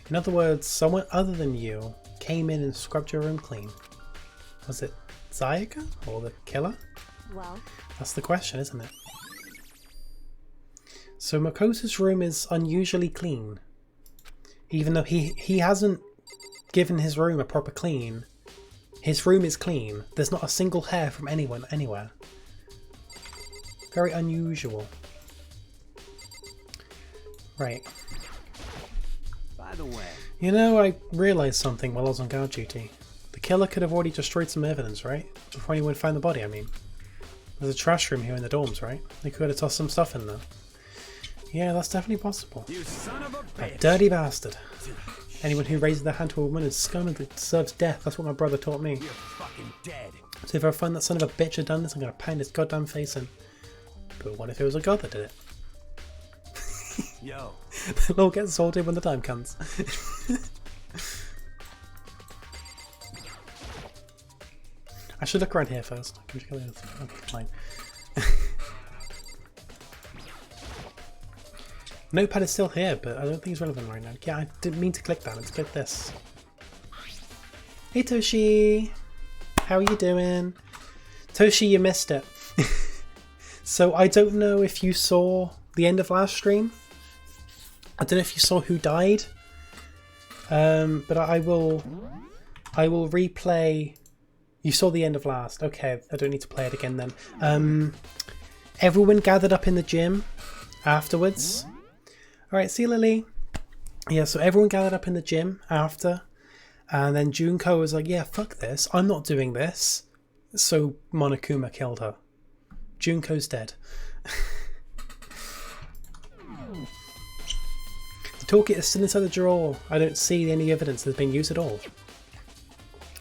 In other words, someone other than you came in and scrubbed your room clean. Was it Sayaka or the killer? Well, That's the question, isn't it? So Makoto's room is unusually clean. Even though he hasn't given his room a proper clean. His room is clean. There's not a single hair from anyone anywhere. Very unusual. Right. By the way, You know, I realised something while I was on guard duty. The killer could have already destroyed some evidence, right? Before anyone found the body, I mean. There's a trash room here in the dorms, right? They could have tossed some stuff in there. Yeah, that's definitely possible. you son of a A bitch. dirty bastard. Anyone who raises their hand to a woman is scum and deserves death. That's what my brother taught me. You're fucking dead. So if I find that son of a bitch had done this, I'm going to pound his goddamn face in. But what if it was a god that did it? Yo, They'll all get sorted when the time comes. I should look around here first. Can you check this? Okay, fine. Notepad is still here, but I don't think it's relevant right now. Yeah, I didn't mean to click that. Let's click this. Hey Toshi! How are you doing? Toshi, you missed it. So I don't know if you saw the end of last stream. I don't know if you saw who died. But I will replay. You saw the end of last. Okay, I don't need to play it again then. Everyone gathered up in the gym afterwards. Alright, see you, Lily. Yeah, so everyone gathered up in the gym after. And then Junko was like, yeah, fuck this. I'm not doing this. So Monokuma killed her. Junko's dead. The toolkit is still inside the drawer. I don't see any evidence that's been used at all.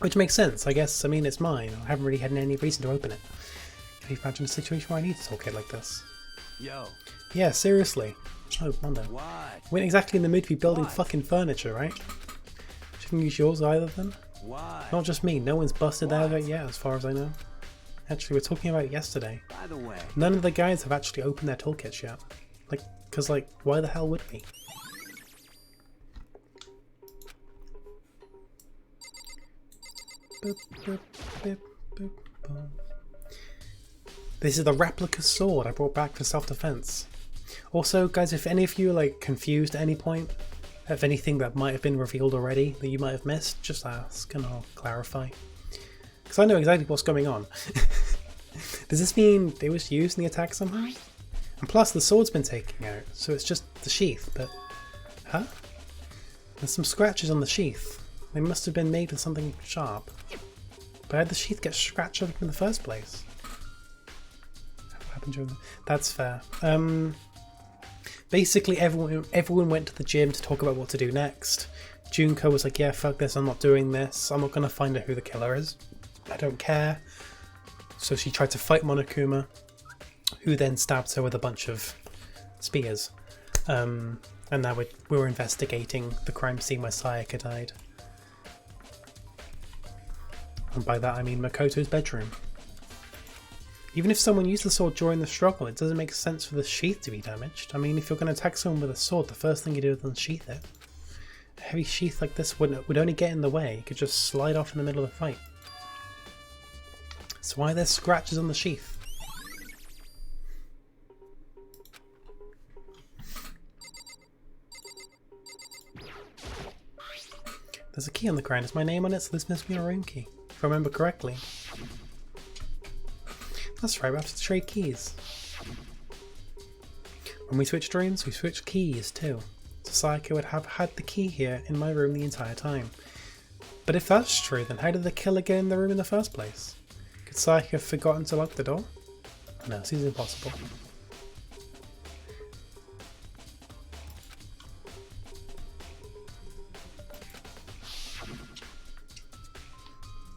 Which makes sense, I guess. I mean, it's mine. I haven't really had any reason to open it. Can you imagine a situation where I need a toolkit like this? yo, Yeah, seriously. Oh, Mondo. what? We ain't exactly in the mood to be building What? fucking furniture, right? Shouldn't use yours either then? What? Not just me, no one's busted out of What? it yet, as far as I know. Actually, we were talking about it yesterday. By the way, None of the guys have actually opened their toolkits yet. Because, why the hell would we? Boop, boop, boop, boop, boop. This is the replica sword I brought back for self-defense. Also, guys, if any of you are confused at any point, of anything that might have been revealed already that you might have missed, just ask and I'll clarify. Because I know exactly what's going on. Does this mean it was used in the attack somehow? And plus, the sword's been taken out, so it's just the sheath, but... Huh? There's some scratches on the sheath. They must have been made with something sharp. But how did the sheath get scratched up in the first place? What happened during the... That's fair. Basically, everyone went to the gym to talk about what to do next. Junko was like, yeah, fuck this, I'm not doing this. I'm not going to find out who the killer is. I don't care. So she tried to fight Monokuma, who then stabbed her with a bunch of spears. And now we're investigating the crime scene where Sayaka died. And by that I mean Makoto's bedroom. Even if someone used the sword during the struggle, it doesn't make sense for the sheath to be damaged. I mean, if you're going to attack someone with a sword, the first thing you do is unsheath it. A heavy sheath like this would only get in the way. It could just slide off in the middle of the fight. So why are there scratches on the sheath? There's a key on the ground. Is my name on it? So this must be a room key, if I remember correctly. That's right, we have to trade keys. When we switched rooms, we switched keys too. So Sayaka would have had the key here in my room the entire time. But if that's true, then how did the killer get in the room in the first place? Could Sayaka have forgotten to lock the door? No, this is impossible.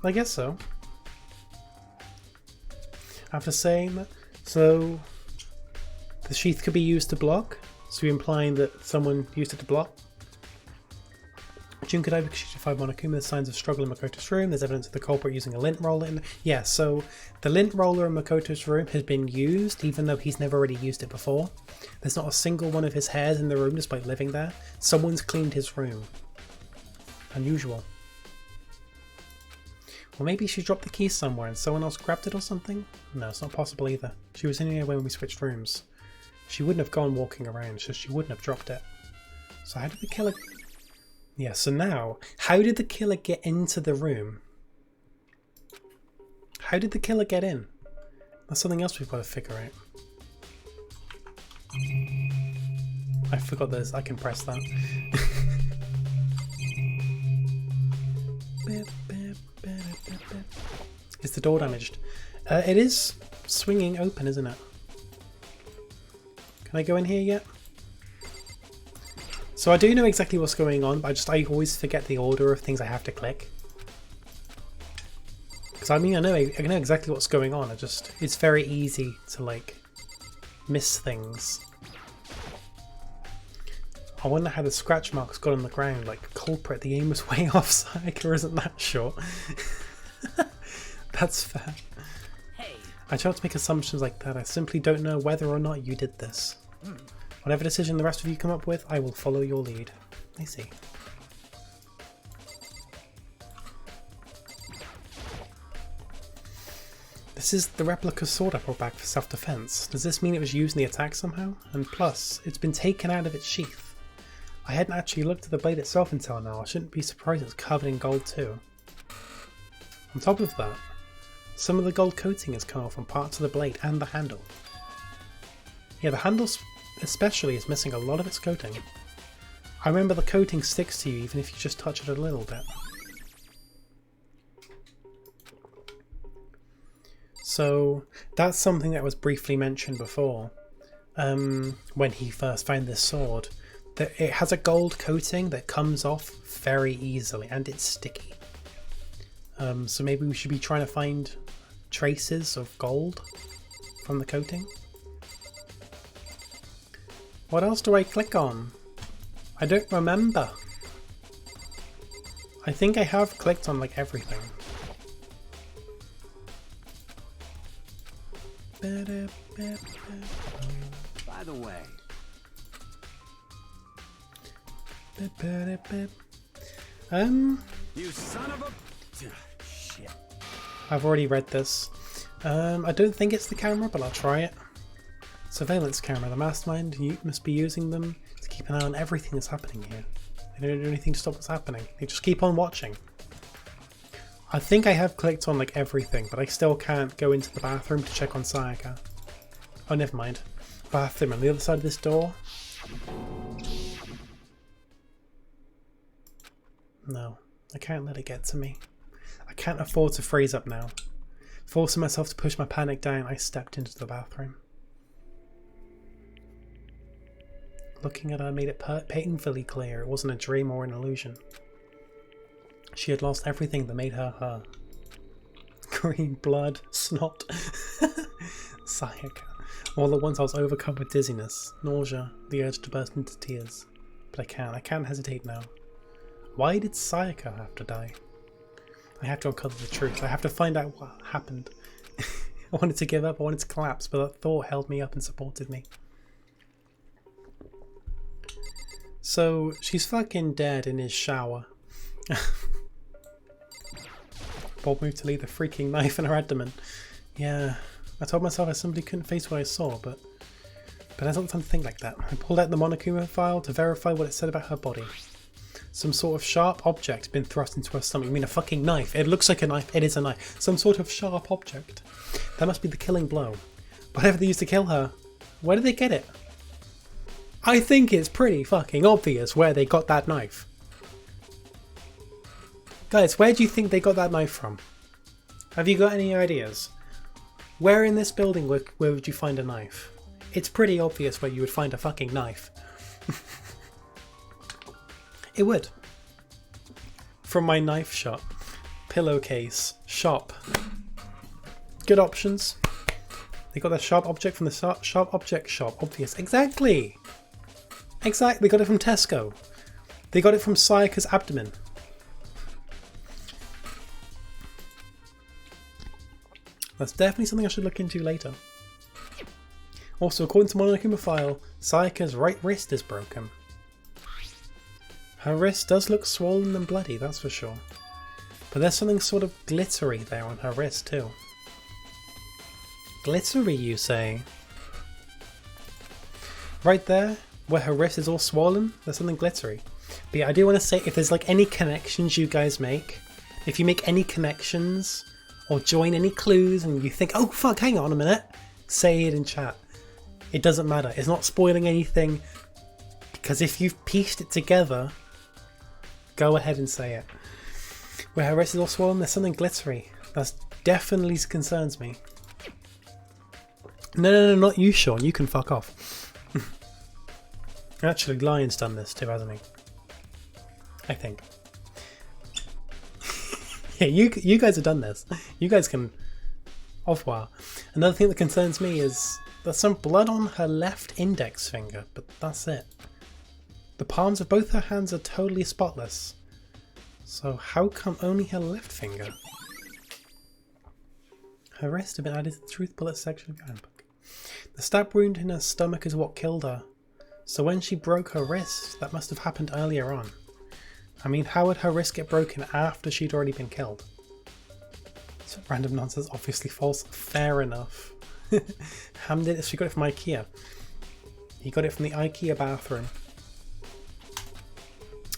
I guess so. After saying that, so the sheath could be used to block, so you're implying that someone used it to block. Jun could either find Monokuma the signs of struggle in Makoto's room. There's evidence of the culprit using a lint roller in. Yeah, so the lint roller in Makoto's room has been used, even though he's never already used it before. There's not a single one of his hairs in the room despite living there. Someone's cleaned his room. Unusual. Or maybe she dropped the key somewhere and someone else grabbed it or something? No, it's not possible either. She was in here when we switched rooms. She wouldn't have gone walking around, so she wouldn't have dropped it. So how did the killer... Yeah, so now, how did the killer get into the room? How did the killer get in? That's something else we've got to figure out. I forgot this, I can press that. Is the door damaged? It is swinging open, isn't it? Can I go in here yet? So I do know exactly what's going on, but I always forget the order of things I have to click. Because I mean, I know exactly what's going on. It's very easy to like miss things. I wonder how the scratch marks got on the ground. Like culprit, the aim was way off. Sayaka isn't that short. That's fair. Hey. I try to make assumptions like that. I simply don't know whether or not you did this. Whatever decision the rest of you come up with, I will follow your lead. I see. This is the replica sword I brought back for self-defense. Does this mean it was used in the attack somehow? And plus, it's been taken out of its sheath. I hadn't actually looked at the blade itself until now. I shouldn't be surprised it's covered in gold too. On top of that, some of the gold coating has come off on parts of the blade and the handle. Yeah, the handle especially is missing a lot of its coating. I remember the coating sticks to you even if you just touch it a little bit. So that's something that was briefly mentioned before when he first found this sword. That it has a gold coating that comes off very easily and it's sticky. So maybe we should be trying to find traces of gold from the coating. What else do I click on? I don't remember. I think I have clicked on like everything. By the way. You son of a... Shit. I've already read this. I don't think it's the camera, but I'll try it. Surveillance camera. The mastermind, you must be using them to keep an eye on everything that's happening here. They don't do anything to stop what's happening. They just keep on watching. I think I have clicked on like everything, but I still can't go into the bathroom to check on Sayaka. Oh, never mind. Bathroom on the other side of this door. No, I can't let it get to me. I can't afford to freeze up now. Forcing myself to push my panic down, I stepped into the bathroom. Looking at her made it painfully clear it wasn't a dream or an illusion. She had lost everything that made her her. Green blood, snot, Sayaka. All at once I was overcome with dizziness, nausea, the urge to burst into tears. But I can't hesitate now. Why did Sayaka have to die? I have to uncover the truth. I have to find out what happened. I wanted to give up, I wanted to collapse, but that thought held me up and supported me. So, she's fucking dead in his shower. Bold move to leave the freaking knife in her abdomen. Yeah, I told myself I simply couldn't face what I saw, but I don't time to think like that. I pulled out the Monokuma file to verify what it said about her body. Some sort of sharp object been thrust into her stomach. You mean a fucking knife? It looks like a knife. It is a knife. Some sort of sharp object. That must be the killing blow. Whatever they used to kill her, where did they get it? I think it's pretty fucking obvious where they got that knife. Guys, where do you think they got that knife from? Have you got any ideas? Where in this building where would you find a knife? It's pretty obvious where you would find a fucking knife. It would. From my knife shop, pillowcase, shop. Good options. They got that sharp object from the sharp object shop. Obvious. Exactly! Exactly. They got it from Tesco. They got it from Sayaka's abdomen. That's definitely something I should look into later. Also, according to Monokuma file, Sayaka's right wrist is broken. Her wrist does look swollen and bloody, that's for sure. But there's something sort of glittery there on her wrist too. Glittery, you say? Right there, where her wrist is all swollen, there's something glittery. But yeah, I do want to say, if there's like any connections you guys make, if you make any connections or join any clues and you think, oh fuck, hang on a minute, say it in chat. It doesn't matter. It's not spoiling anything, because if you've pieced it together, go ahead and say it. Where her wrist is all swollen, there's something glittery. That definitely concerns me. No, not you, Sean. You can fuck off. Actually, Lion's done this too, hasn't he? I think. Yeah, you guys have done this. You guys can... Au revoir. Another thing that concerns me is there's some blood on her left index finger, but that's it. The palms of both her hands are totally spotless. So how come only her left finger? Her wrist had been added to the truth bullet section of your handbook. The stab wound in her stomach is what killed her. So when she broke her wrist, that must have happened earlier on. I mean, how would her wrist get broken after she'd already been killed? So random nonsense, obviously false. Fair enough. Ham did it, she got it from IKEA. He got it from the IKEA bathroom.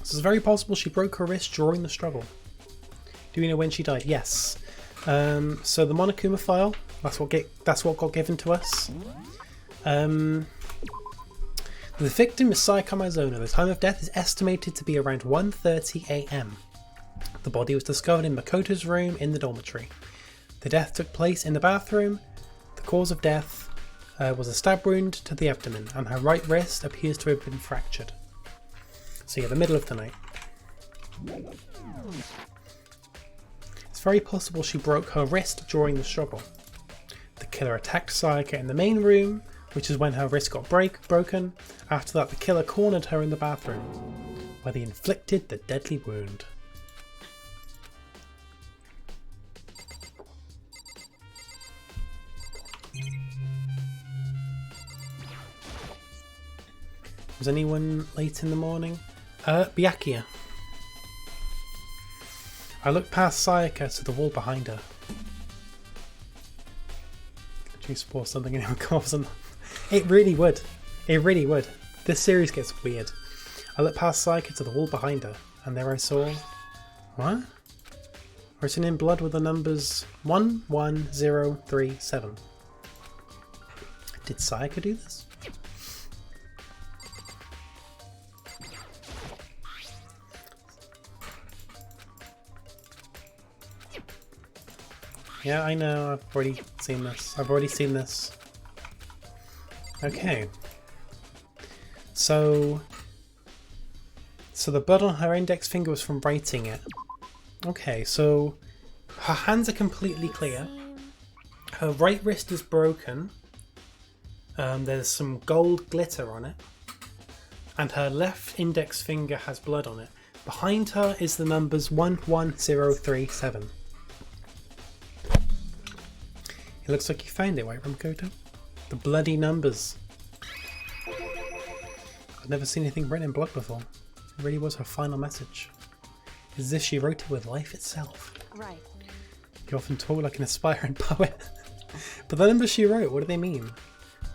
So it's very possible she broke her wrist during the struggle. Do we know when she died? Yes. So the Monokuma file, that's what got given to us. The victim is Sayaka Mizono. The time of death is estimated to be around 1:30 AM. The body was discovered in Makoto's room in the dormitory. The death took place in the bathroom. The cause of death was a stab wound to the abdomen, and her right wrist appears to have been fractured. So yeah, the middle of the night. It's very possible she broke her wrist during the struggle. The killer attacked Sayaka in the main room, which is when her wrist got broken. After that, the killer cornered her in the bathroom, where they inflicted the deadly wound. Was anyone late in the morning? Byakuya. I looked past Sayaka to the wall behind her. Could you spoil something anyone calls on? It really would. It really would. This series gets weird. I looked past Sayaka to the wall behind her, and there I saw... What? Written in blood with the numbers 11037. Did Sayaka do this? Yeah, I know, I've already seen this. Okay. So the blood on her index finger was from writing it. Okay, so her hands are completely clear. Her right wrist is broken. There's some gold glitter on it. And her left index finger has blood on it. Behind her is the numbers 11037. It looks like you found it, right, Makoto? The bloody numbers. I've never seen anything written in blood before. It really was her final message. As if she wrote it with life itself. Right. You often talk like an aspiring poet. But the numbers she wrote, what do they mean?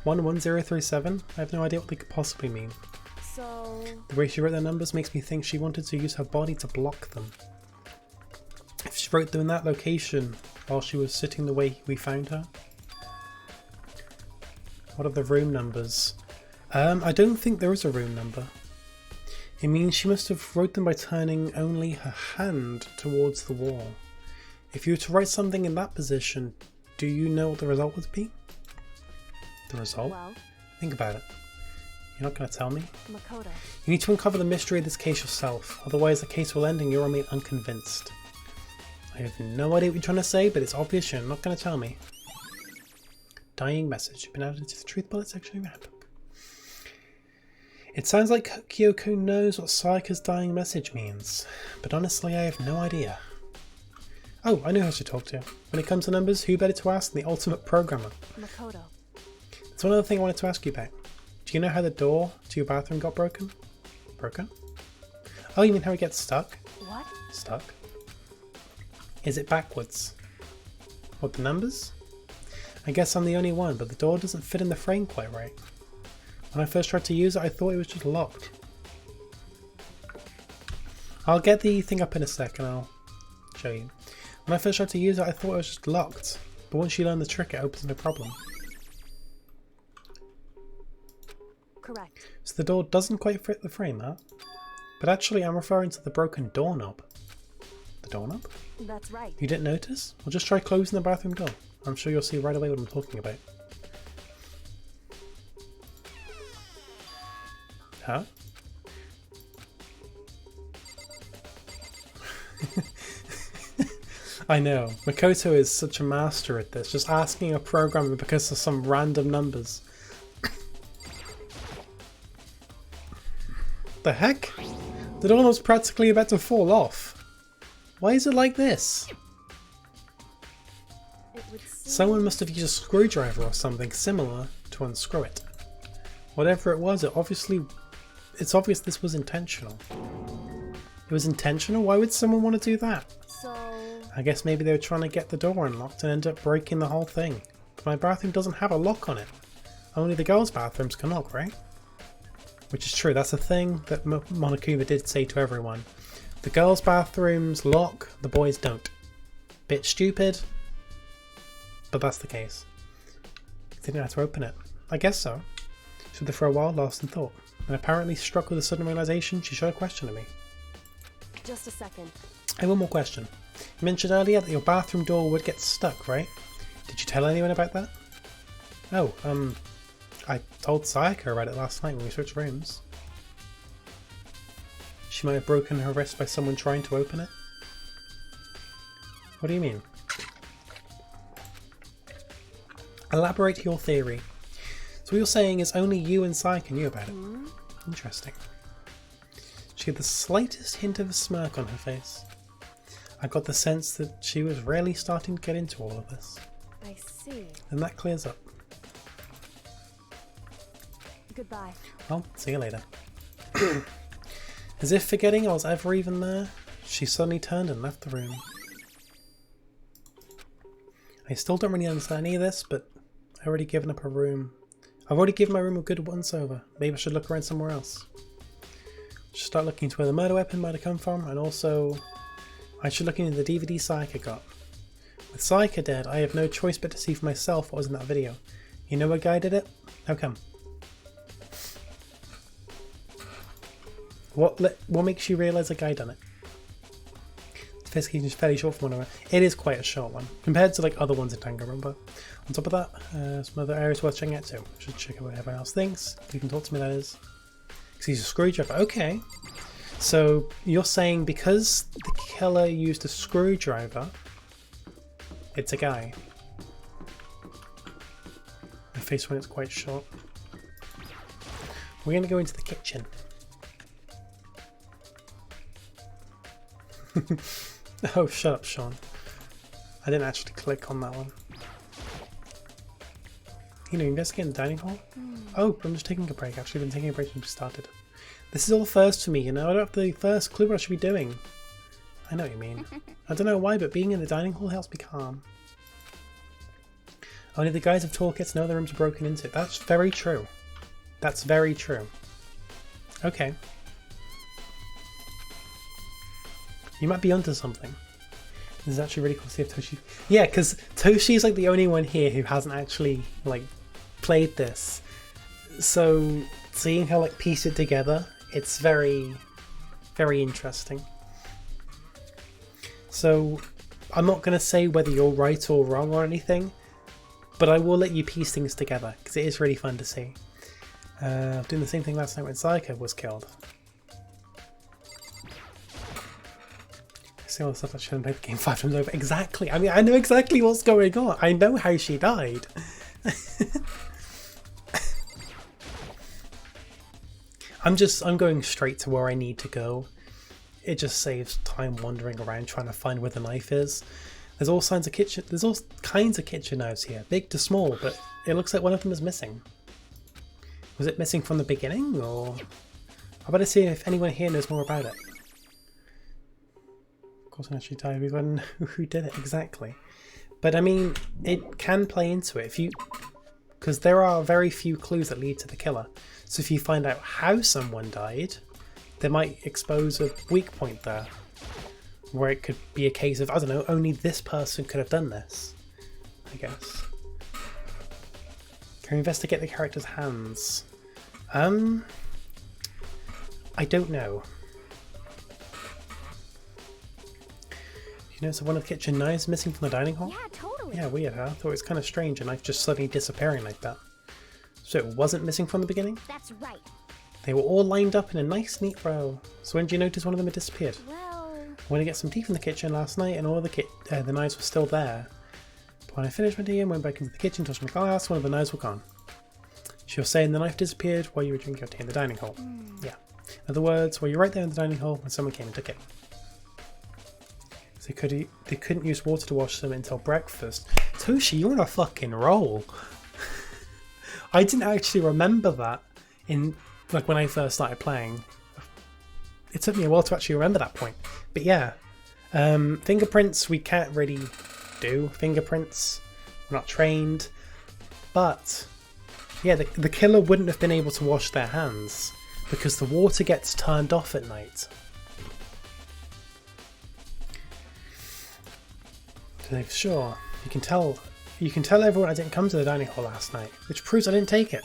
11037? I have no idea what they could possibly mean. So... The way she wrote the numbers makes me think she wanted to use her body to block them. If she wrote them in that location while she was sitting the way we found her. What are the room numbers? I don't think there is a room number. It means she must have wrote them by turning only her hand towards the wall. If you were to write something in that position, do you know what the result would be? The result? Well, Think about it. You're not going to tell me? Makoto. You need to uncover the mystery of this case yourself, otherwise the case will end and you'll remain unconvinced. I have no idea what you're trying to say, but it's obvious you're not going to tell me. Dying message. Been added to the truth bullet section of your handbook. It sounds like Kyoko knows what Sayaka's dying message means, but honestly I have no idea. Oh, I know who to talk to. When it comes to numbers, who better to ask than the ultimate programmer? Makoto. That's one other thing I wanted to ask you about. Do you know how the door to your bathroom got broken? Broken? Oh, you mean how it gets stuck? What? Stuck? Is it backwards? What, the numbers? I guess I'm the only one, but the door doesn't fit in the frame quite right. When I first tried to use it, I thought it was just locked. I'll get the thing up in a sec and I'll show you. When I first tried to use it, I thought it was just locked, but once you learn the trick, it opens no problem. Correct. So the door doesn't quite fit the frame, huh? But actually, I'm referring to the broken doorknob. The doorknob? That's right. You didn't notice? Well, just try closing the bathroom door. I'm sure you'll see right away what I'm talking about. Huh? I know, Makoto is such a master at this, just asking a programmer because of some random numbers. The heck? The doorknob's practically about to fall off. Why is it like this? It would seem... Someone must have used a screwdriver or something similar to unscrew it. Whatever it was, it's obvious this was intentional. It was intentional? Why would someone want to do that? So... I guess maybe they were trying to get the door unlocked and end up breaking the whole thing. But my bathroom doesn't have a lock on it. Only the girls' bathrooms can lock, right? Which is true, that's a thing that Monokuma did say to everyone. The girls' bathrooms lock, the boys don't. Bit stupid, but that's the case. They didn't have to open it. I guess so. Stood there for a while, lost in thought. And apparently struck with a sudden realization, she showed a question to me. Just a second. I have one more question. You mentioned earlier that your bathroom door would get stuck, right? Did you tell anyone about that? Oh, I told Sayaka about it last night when we switched rooms. She might have broken her wrist by someone trying to open it? What do you mean? Elaborate your theory. So what you're saying is only you and Sayaka knew about it. Interesting. She had the slightest hint of a smirk on her face. I got the sense that she was really starting to get into all of this. I see. Then that clears up. Goodbye. Well, see you later. As if forgetting I was ever even there, she suddenly turned and left the room. I still don't really understand any of this, but I've already given up a room. I've already given my room a good once over. Maybe I should look around somewhere else. Should start looking into where the murder weapon might have come from, and also I should look into the DVD Sayaka got. With Sayaka dead, I have no choice but to see for myself what was in that video. You know what guy did it? How come? What makes you realise a guy done it? The investigation is fairly short from one another. It is quite a short one, compared to like other ones in Danganronpa. On top of that, some other areas worth checking out too. Should check out what everyone else thinks. You can talk to me, that is. Because he's a screwdriver. Okay. So you're saying because the killer used a screwdriver, it's a guy. My face when it's quite short. We're going to go into the kitchen. Oh, shut up, Sean. I didn't actually click on that one. Investigate in the dining hall? Oh, I'm just taking a break. Actually, I've been taking a break since we started. This is all first for me, I don't have the first clue what I should be doing. I know what you mean. I don't know why, but being in the dining hall helps me calm. Only the guys of toolkits know the rooms are broken into. That's very true. That's very true. Okay. You might be onto something. This is actually really cool to see if Toshi... Yeah, because Toshi's like the only one here who hasn't actually like played this. So seeing her like piece it together, it's very, very interesting. So I'm not going to say whether you're right or wrong or anything, but I will let you piece things together because it is really fun to see. Doing the same thing last night when Sayaka was killed. See all the stuff that she hadn't played the game 5 times over. Exactly. I mean, I know exactly what's going on. I know how she died. I'm going straight to where I need to go. It just saves time wandering around trying to find where the knife is. There's all kinds of kitchen knives here, big to small, but it looks like one of them is missing. Was it missing from the beginning, or? I better see if anyone here knows more about it. Of course, when she died, we don't know who did it exactly. But I mean, it can play into it because there are very few clues that lead to the killer. So if you find out how someone died, they might expose a weak point there, where it could be a case of, I don't know, only this person could have done this, I guess. Can we investigate the character's hands? I don't know. You notice one of the kitchen knives missing from the dining hall? Yeah, totally. Yeah, weird, huh? I thought it was kind of strange, a knife just suddenly disappearing like that. So it wasn't missing from the beginning? That's right. They were all lined up in a nice, neat row. So when did you notice one of them had disappeared? Well, I went to get some tea from the kitchen last night, and all of the knives were still there. But when I finished my tea and went back into the kitchen, touched my glass, one of the knives were gone. She was saying the knife disappeared while you were drinking your tea in the dining hall. Yeah. In other words, well, you're right there in the dining hall when someone came and took it. So they couldn't use water to wash them until breakfast. Toshi, you're on a fucking roll. I didn't actually remember that when I first started playing. It took me a while to actually remember that point. But yeah, fingerprints we can't really do. Fingerprints, we're not trained. But yeah, the killer wouldn't have been able to wash their hands because the water gets turned off at night. So sure, you can tell everyone I didn't come to the dining hall last night, which proves I didn't take it.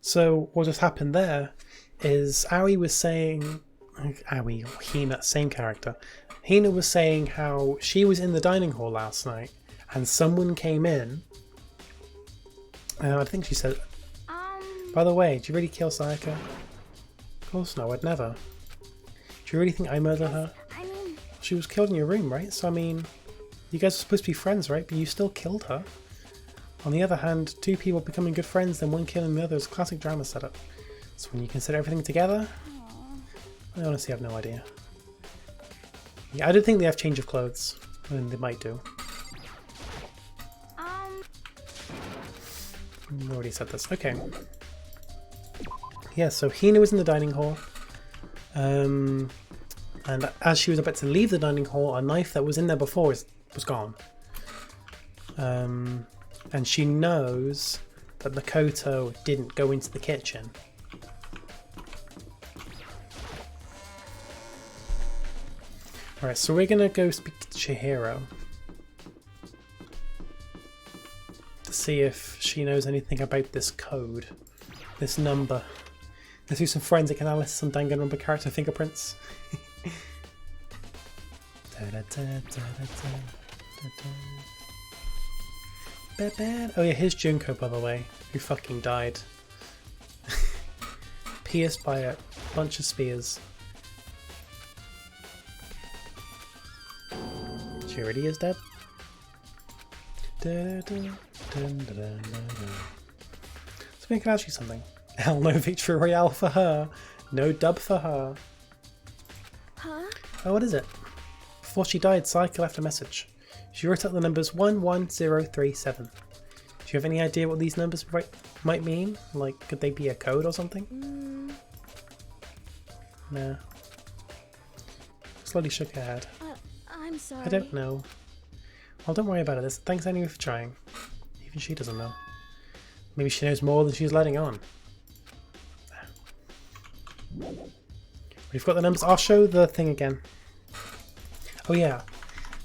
So what just happened there is Hina, same character. Hina was saying how she was in the dining hall last night and someone came in. I think she said, by the way, do you really kill Sayaka? Of course no, I'd never. Do you really think I murdered her? I mean, She was killed in your room, right? So I mean, you guys are supposed to be friends, right? But you still killed her. On the other hand, two people becoming good friends, then one killing the other is a classic drama setup. So when you consider everything together, I honestly have no idea. Yeah, I don't think they have change of clothes. I mean, they might do. I already said this. Okay. Yeah, so Hina was in the dining hall. And as she was about to leave the dining hall, a knife that was in there before was gone. And she knows that Makoto didn't go into the kitchen. Alright, so we're gonna go speak to Chihiro to see if she knows anything about this code, this number. Let's do some forensic analysis on Danganronpa character fingerprints. Oh yeah, here's Junko, by the way, who fucking died. Pierced by a bunch of spears. She already is dead. So we can ask you something. Hell no victory royale for her. No dub for her. huh? Oh, what is it? Before she died, Sayaka left a message. She wrote out the numbers 11037. you have any idea what these numbers might mean? Like, could they be a code or something? Nah. Slowly shook her head. I'm sorry. I don't know. Well, don't worry about it. Thanks anyway for trying. Even she doesn't know. Maybe she knows more than she's letting on. We've got the numbers. I'll show the thing again. Oh yeah.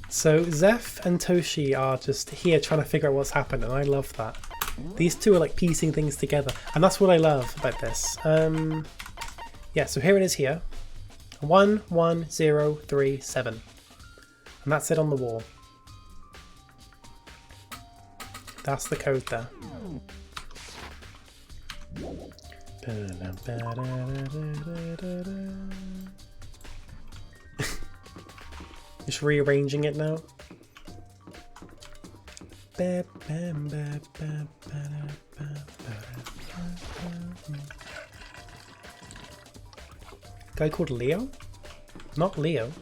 So Zeph and Toshi are just here trying to figure out what's happened, and I love that. These two are like piecing things together, and that's what I love about this. Yeah, so here it is here. 11037. And that's it on the wall. That's the code there. Just rearranging it now. Guy called Leo? Not Leo.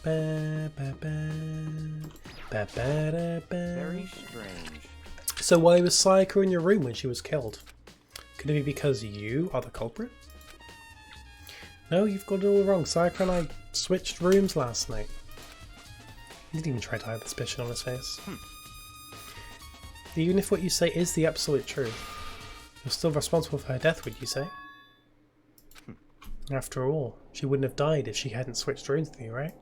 Very strange. So why was Sayaka in your room when she was killed? Could it be because you are the culprit? No, you've got it all wrong. Sayaka and I switched rooms last night. He didn't even try to hide the suspicion on his face. Even if what you say is the absolute truth, you're still responsible for her death, would you say? After all, she wouldn't have died if she hadn't switched rooms with you, right?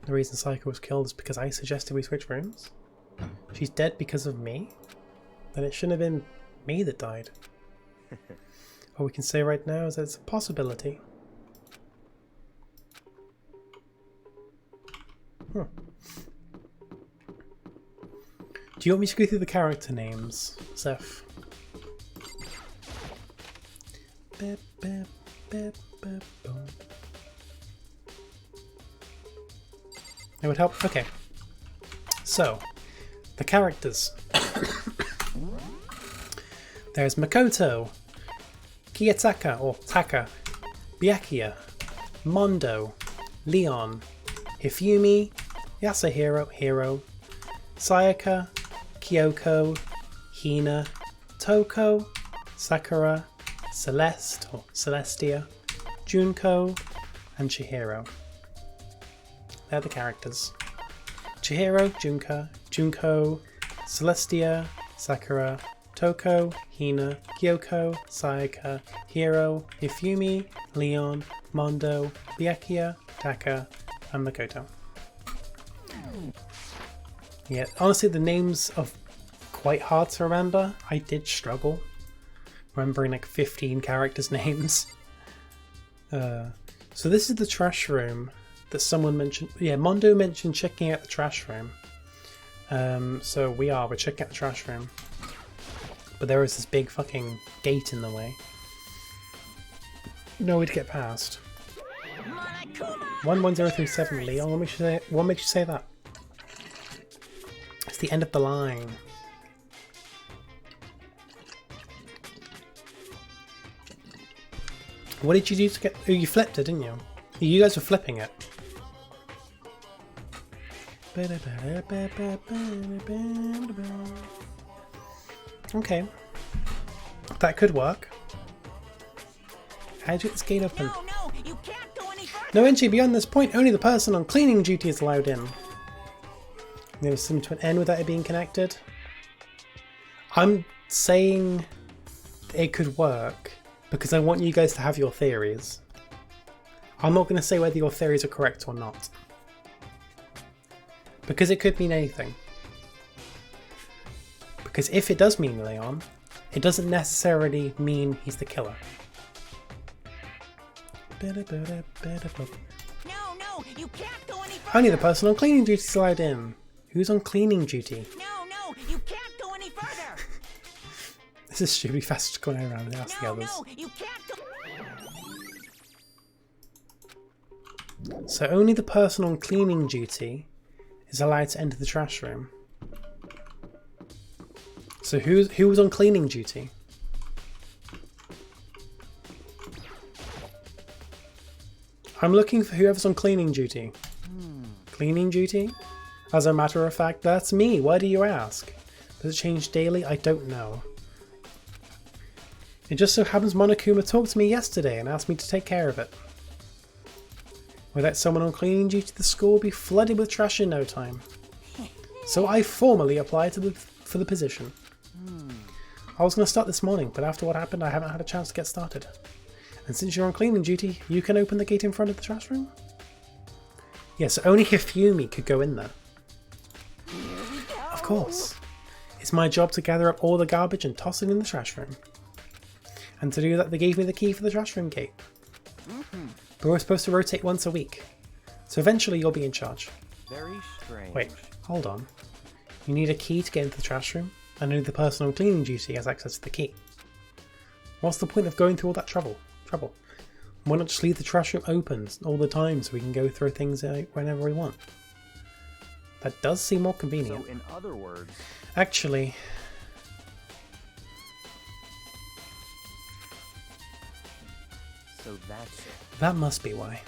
The reason Sayaka was killed is because I suggested we switch rooms? She's dead because of me? Then it shouldn't have been me that died. All we can say right now is that it's a possibility. Do you want me to go through the character names, Zeph? It would help. Okay. So, the characters. There's Makoto, Kiyotaka or Taka, Byakuya, Mondo, Leon, Hifumi, Yasuhiro, Hiro, Sayaka, Kyoko, Hina, Toko, Sakura, Celeste or Celestia, Junko, and Chihiro. They're the characters. Chihiro, Junko, Celestia, Sakura, Toko, Hina, Kyoko, Sayaka, Hiro, Hifumi, Leon, Mondo, Byakuya, Taka, and Makoto. Yeah, honestly the names are quite hard to remember. I did struggle remembering like 15 characters' names. So this is the trash room that someone mentioned. Yeah, Mondo mentioned checking out the trash room. So we're checking out the trash room. But there is this big fucking gate in the way. No way to get past. 11037, Leon. What makes you say that? It's the end of the line. What did you do to get... Oh, you flipped it, didn't you? You guys were flipping it. Okay. That could work. How'd you get this gate open? No, you can't go any further. No entry beyond this point. Only the person on cleaning duty is allowed in. There's some to an end without it being connected. I'm saying it could work because I want you guys to have your theories. I'm not going to say whether your theories are correct or not. Because it could mean anything. Because if it does mean Leon, it doesn't necessarily mean he's the killer. No, you can't go any further. Only the person on cleaning duty is allowed in. Who's on cleaning duty? No, you can't go any further. This is stupid. Fast going around and ask the others. No, you can't go. So only the person on cleaning duty is allowed to enter the trash room. So who was on cleaning duty? I'm looking for whoever's on cleaning duty. Cleaning duty? As a matter of fact, that's me. Why do you ask? Does it change daily? I don't know. It just so happens Monokuma talked to me yesterday and asked me to take care of it. Without someone on cleaning duty, the school will be flooded with trash in no time. So I formally applied for the position. I was going to start this morning, but after what happened, I haven't had a chance to get started. And since you're on cleaning duty, you can open the gate in front of the trash room? Yes, only Hifumi could go in there. Of course. It's my job to gather up all the garbage and toss it in the trash room. And to do that, they gave me the key for the trash room gate. But we're supposed to rotate once a week. So eventually you'll be in charge. Very strange. Wait, hold on. You need a key to get into the trash room, and only the person on cleaning duty has access to the key. What's the point of going through all that trouble? Why not just leave the trash room open all the time so we can go throw things whenever we want? That does seem more convenient. So in other words... Actually... So that's it. That must be why.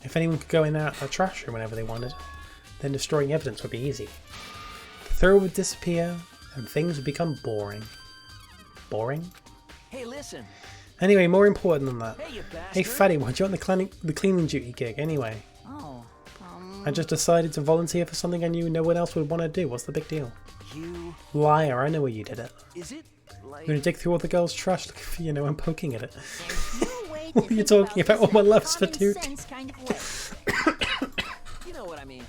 If anyone could go in and out of the trash room whenever they wanted, then destroying evidence would be easy. The thrill would disappear, and things would become boring. Boring? Hey, listen. Anyway, more important than that. Hey, you bastard. Hey Fatty, why'd you want the cleaning duty gig anyway? Oh, I just decided to volunteer for something I knew no one else would want to do. What's the big deal? You... Liar, I know where you did it. Is it like... I'm gonna dig through all the girls' trash looking for you know I'm poking at it. no way What to are you think talking about? All this my in a love's for common Toot. sense kind of way. You know what I mean.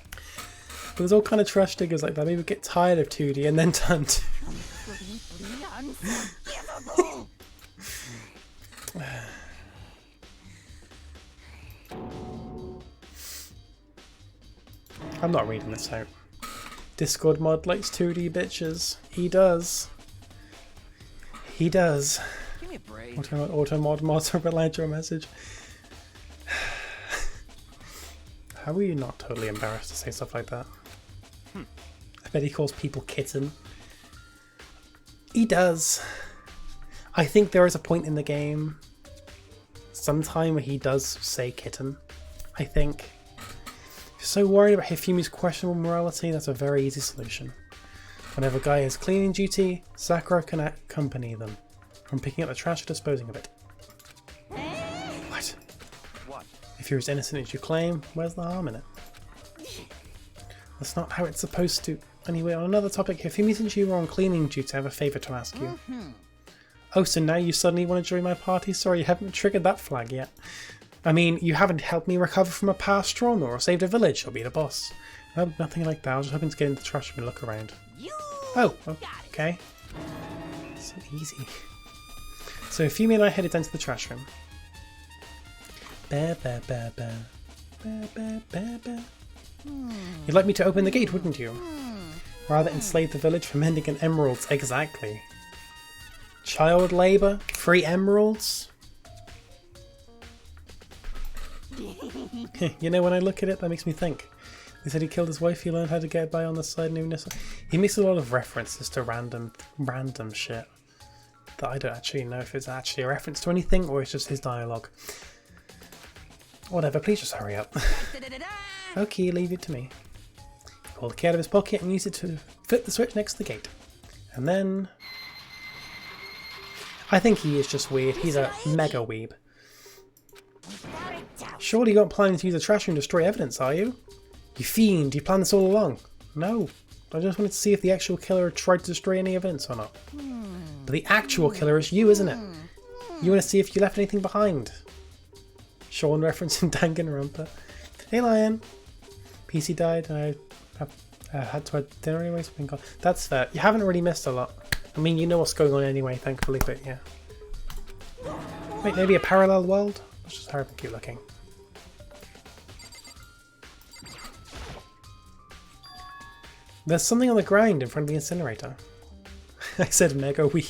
But there's all kind of trash diggers like that. Maybe get tired of 2D and then turn to... Completely unforgivable. I'm not reading this out. Discord mod likes 2D bitches. He does. He does. Give me a break. Auto mod mods replied to a message. How are you not totally embarrassed to say stuff like that? I bet he calls people kitten. He does. I think there is a point in the game sometime where he does say kitten. I think. If you're so worried about Hifumi's questionable morality, that's a very easy solution. Whenever a guy has cleaning duty, Sakura can accompany them, from picking up the trash to disposing of it. What? What? If you're as innocent as you claim, where's the harm in it? That's not how it's supposed to. Anyway, on another topic, Hifumi, since you were on cleaning duty, I have a favour to ask you. Oh, so now you suddenly want to join my party? Sorry, you haven't triggered that flag yet. I mean, you haven't helped me recover from a past trauma or saved a village or beat a boss. No, nothing like that. I was just hoping to get into the trash room and look around. Oh, okay. So easy. So Hifumi and I headed down to the trash room. You'd like me to open the gate, wouldn't you? Rather enslave the village for mending and emeralds. Exactly. Child labour? Free emeralds? You know, when I look at it, that makes me think. They said he killed his wife, he learned how to get by on the side and even this. He makes a lot of references to random shit that I don't actually know if it's actually a reference to anything or it's just his dialogue. Whatever, please just hurry up. Okay, leave it to me. He pulled the key out of his pocket and used it to flip the switch next to the gate. And then... I think he is just weird. He's a mega weeb. Surely you aren't planning to use the trash room to destroy evidence, are you? You fiend, you planned this all along. No, I just wanted to see if the actual killer had tried to destroy any evidence or not. But the actual killer is you, isn't it? You want to see if you left anything behind. Sean referencing Danganronpa. Hey Lion. PC died and I had to have dinner anyway, so that's fair. You haven't really missed a lot. I mean, you know what's going on anyway, thankfully, but yeah. Wait, maybe a parallel world? Let's just hurry up and keep looking. There's something on the ground in front of the incinerator. I said mega weep.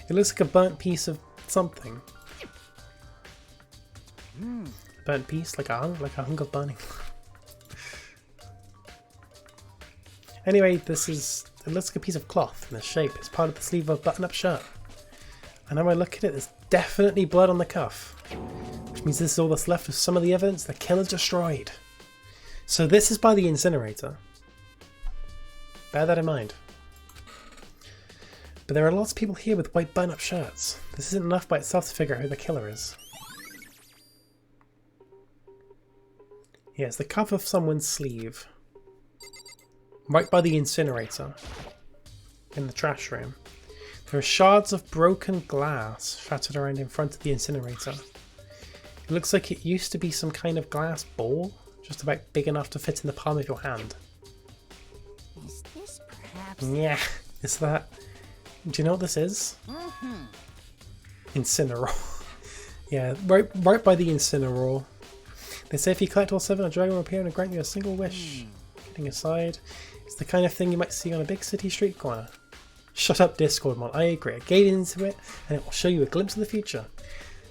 It looks like a burnt piece of something. Burnt piece, like a hunk of burning. Anyway, it looks like a piece of cloth in the shape. It's part of the sleeve of a button-up shirt. And now I look at it, there's definitely blood on the cuff. Which means this is all that's left of some of the evidence the killer destroyed. So this is by the incinerator. Bear that in mind. But there are lots of people here with white button-up shirts. This isn't enough by itself to figure out who the killer is. Yeah, it's the cuff of someone's sleeve. Right by the incinerator. In the trash room. There are shards of broken glass shattered around in front of the incinerator. It looks like it used to be some kind of glass ball, just about big enough to fit in the palm of your hand. Is this perhaps... Yeah, is that... Do you know what this is? Incineroar. Yeah, right by the Incineroar. They say if you collect all 7, a dragon will appear and grant you a single wish. Kidding aside, it's the kind of thing you might see on a big city street corner. Shut up, Discord mod. I agree. A gate into it, and it will show you a glimpse of the future.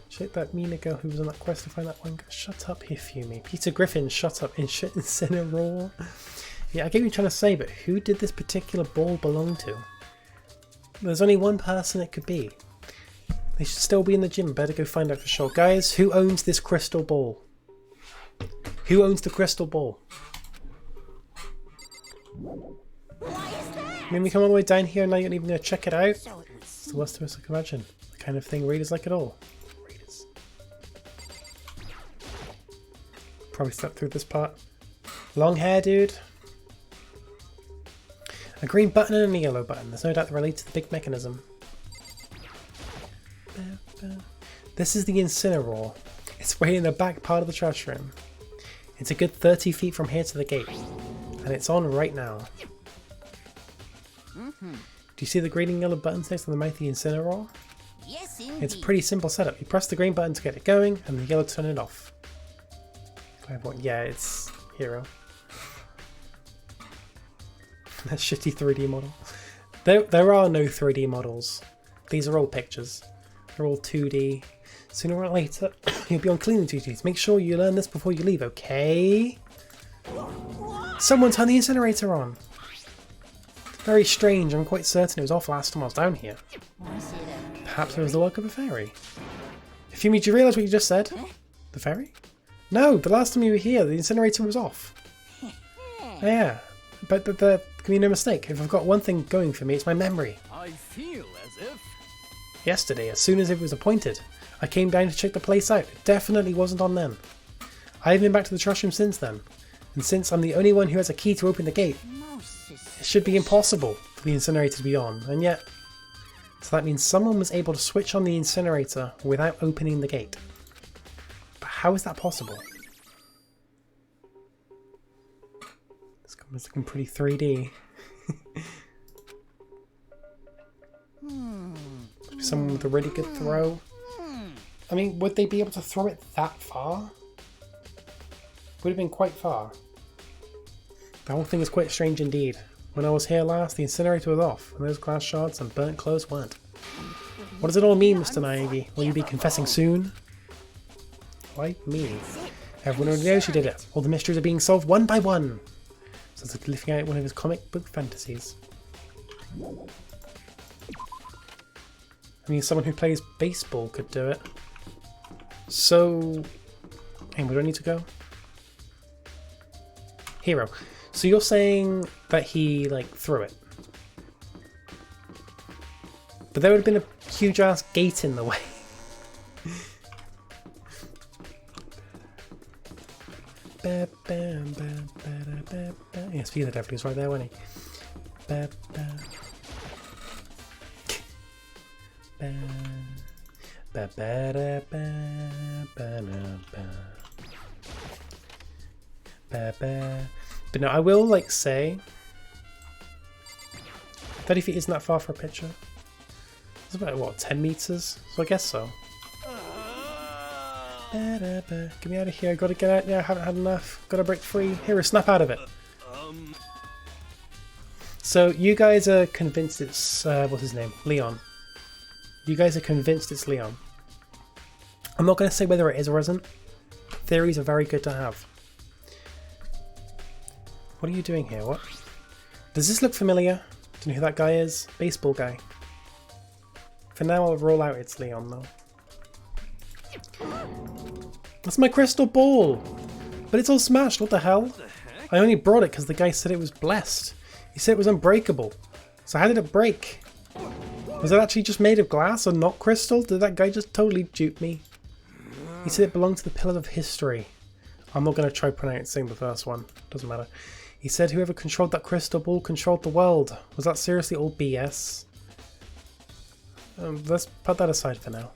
Shake that mean girl who was on that quest to find that one. Shut up, Hifumi. Peter Griffin, shut up. Incineroar. Yeah, I get what you're trying to say, but who did this particular ball belong to? There's only one person it could be. They should still be in the gym. Better go find out for sure. Guys, who owns this crystal ball? Who owns the crystal ball? Why is that? I mean, we come all the way down here and now you're not even going to check it out? So it would It's seem. the worst of us I can imagine. The kind of thing readers like it all. Readers. Probably slept through this part. Long hair, dude. A green button and a yellow button. There's no doubt they're related to the big mechanism. This is the Incineroar. It's right in the back part of the trash room. It's a good 30 feet from here to the gate. And it's on right now. Do you see the green and yellow buttons next to the mouth of the Incineroar? Yes, indeed. It's a pretty simple setup. You press the green button to get it going, and the yellow to turn it off. Yeah, it's Hero. That shitty 3D model. There are no 3D models. These are all pictures. They're all 2D. Sooner or later, you'll be on cleaning duties. Make sure you learn this before you leave, okay? Someone turned the incinerator on. Very strange. I'm quite certain it was off last time I was down here. Was it a... Perhaps it was the work of a fairy. Ifumi, do you realise what you just said? The fairy? No, the last time you were here, the incinerator was off. Yeah, but there can be no mistake. If I've got one thing going for me, it's my memory. I feel as if... Yesterday, as soon as it was appointed, I came down to check the place out. It definitely wasn't on then. I haven't been back to the trash room since then. And since I'm the only one who has a key to open the gate, Most it should be impossible for the incinerator to be on, and yet... So that means someone was able to switch on the incinerator without opening the gate. But how is that possible? This is looking pretty 3D. Someone with a really good throw. I mean, would they be able to throw it that far? Would have been quite far. The whole thing is quite strange indeed. When I was here last, the incinerator was off, and those glass shards and burnt clothes weren't. What does it all mean, Mr. Naegi? Will you be confessing soon? Why me? Everyone already knows who did it. All the mysteries are being solved one by one. So it's like living out one of his comic book fantasies. I mean, someone who plays baseball could do it. So... Hey, we don't need to go? Hero. So you're saying that he, like, threw it. But there would have been a huge-ass gate in the way. Yes, Peter Deadly was right there, wasn't he? But no, I will like say 30 feet isn't that far for a picture. It's about what, 10 meters? So I guess so. Get me out of here, gotta get out there, I haven't had enough, gotta break free. Here, snap out of it. So you guys are convinced it's, what's his name? Leon. You guys are convinced it's Leon. I'm not going to say whether it is or isn't. Theories are very good to have. What are you doing here? What? Does this look familiar? Do you know who that guy is? Baseball guy. For now I'll roll out it's Leon though. That's my crystal ball! But it's all smashed, what the hell? I only brought it because the guy said it was blessed. You said it was unbreakable. So how did it break? Was it actually just made of glass or not crystal? Did that guy just totally dupe me? He said it belonged to the Pillar of History. I'm not going to try pronouncing the first one. Doesn't matter. He said whoever controlled that crystal ball controlled the world. Was that seriously all BS? Let's put that aside for now.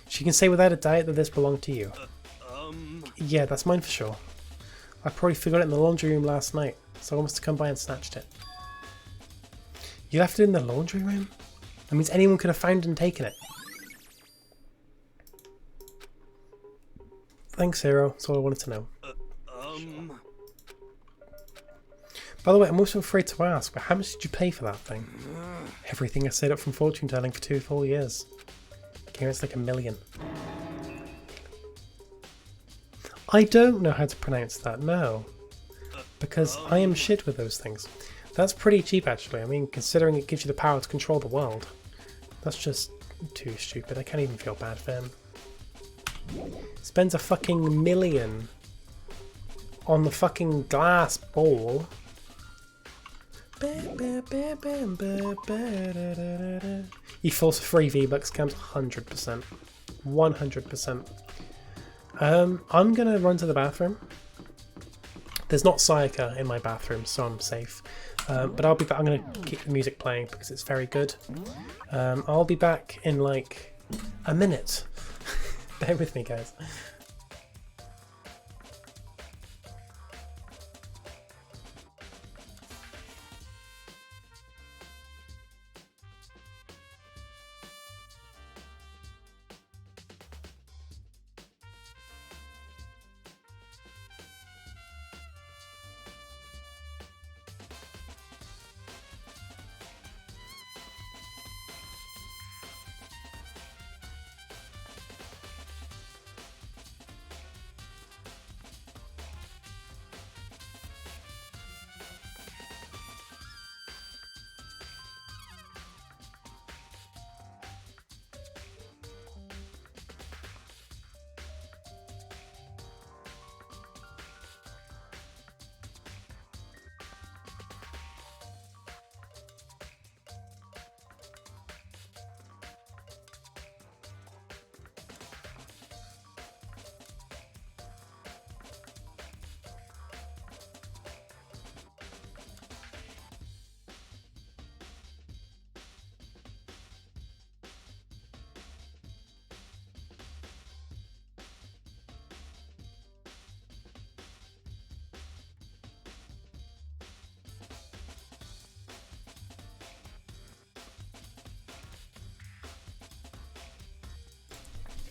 She can say without a doubt that this belonged to you. Yeah, that's mine for sure. I probably forgot it in the laundry room last night, so I must have come by and snatched it. You left it in the laundry room? That means anyone could have found and taken it. Thanks, Hero. That's all I wanted to know. By the way, I'm also afraid to ask, but how much did you pay for that thing? Everything I saved up from fortune telling for 2 full years. Okay, it's like $1 million. I don't know how to pronounce that, no. Because I am shit with those things. That's pretty cheap, actually. I mean, considering it gives you the power to control the world. That's just too stupid. I can't even feel bad for him. Spends a fucking $1 million on the fucking glass ball. He falls for free V-Bucks camps 100%. 100%. I'm gonna run to the bathroom. There's not Sayaka in my bathroom, so I'm safe. But I'll be back. I'm gonna keep the music playing because it's very good. I'll be back in like a minute. Bear with me, guys.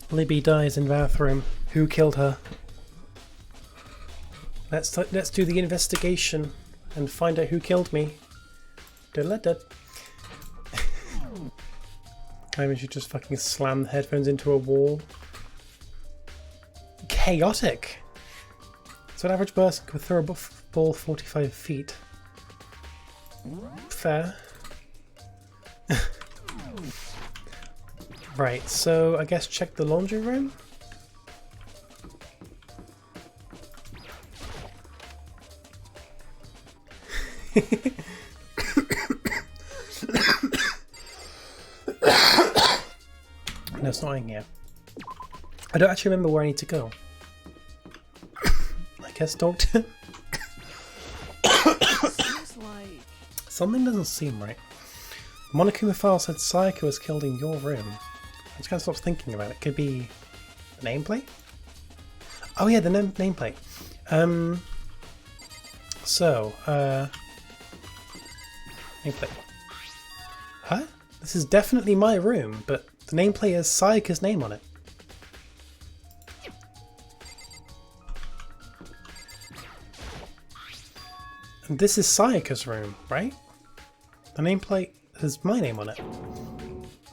Libby dies in bathroom. Who killed her? Let's do the investigation and find out who killed me. Maybe she just fucking slammed the headphones into a wall. Chaotic. So an average person could throw a ball 45 feet. Fair. Right, so I guess check the laundry room. No, it's not in here. I don't actually remember where I need to go. I guess doctor. Something doesn't seem right. Monokuma file said Sayaka was killed in your room. I just can't stop thinking about it. Could be the nameplate? Oh yeah, the nameplate. Nameplate. Huh? This is definitely my room, but the nameplate has Sayaka's name on it. And this is Sayaka's room, right? The nameplate has my name on it.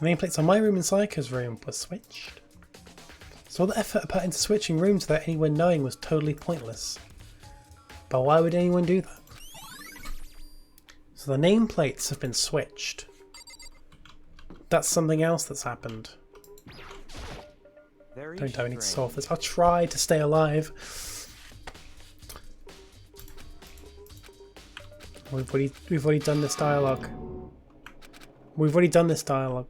The nameplates on my room and Sayaka's room were switched. So all the effort I put into switching rooms without anyone knowing was totally pointless. But why would anyone do that? So the nameplates have been switched. That's something else that's happened. Don't tell me I need to solve this. I'll try to stay alive. We've already done this dialogue. We've already done this dialogue.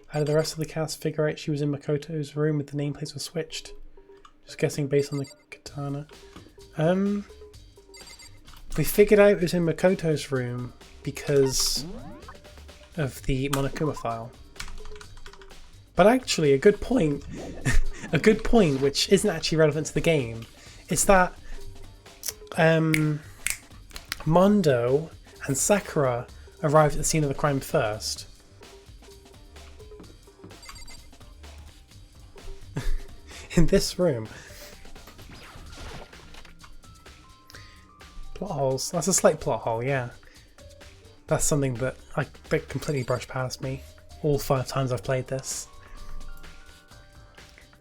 How did the rest of the cast figure out she was in Makoto's room if the nameplates were switched? Just guessing based on the katana. We figured out it was in Makoto's room because of the Monokuma file. But actually, a good point, a good point which isn't actually relevant to the game, is that Mondo and Sakura arrived at the scene of the crime first. In this room. Plot holes. That's a slight plot hole, yeah. That's something that completely brushed past me all 5 times I've played this.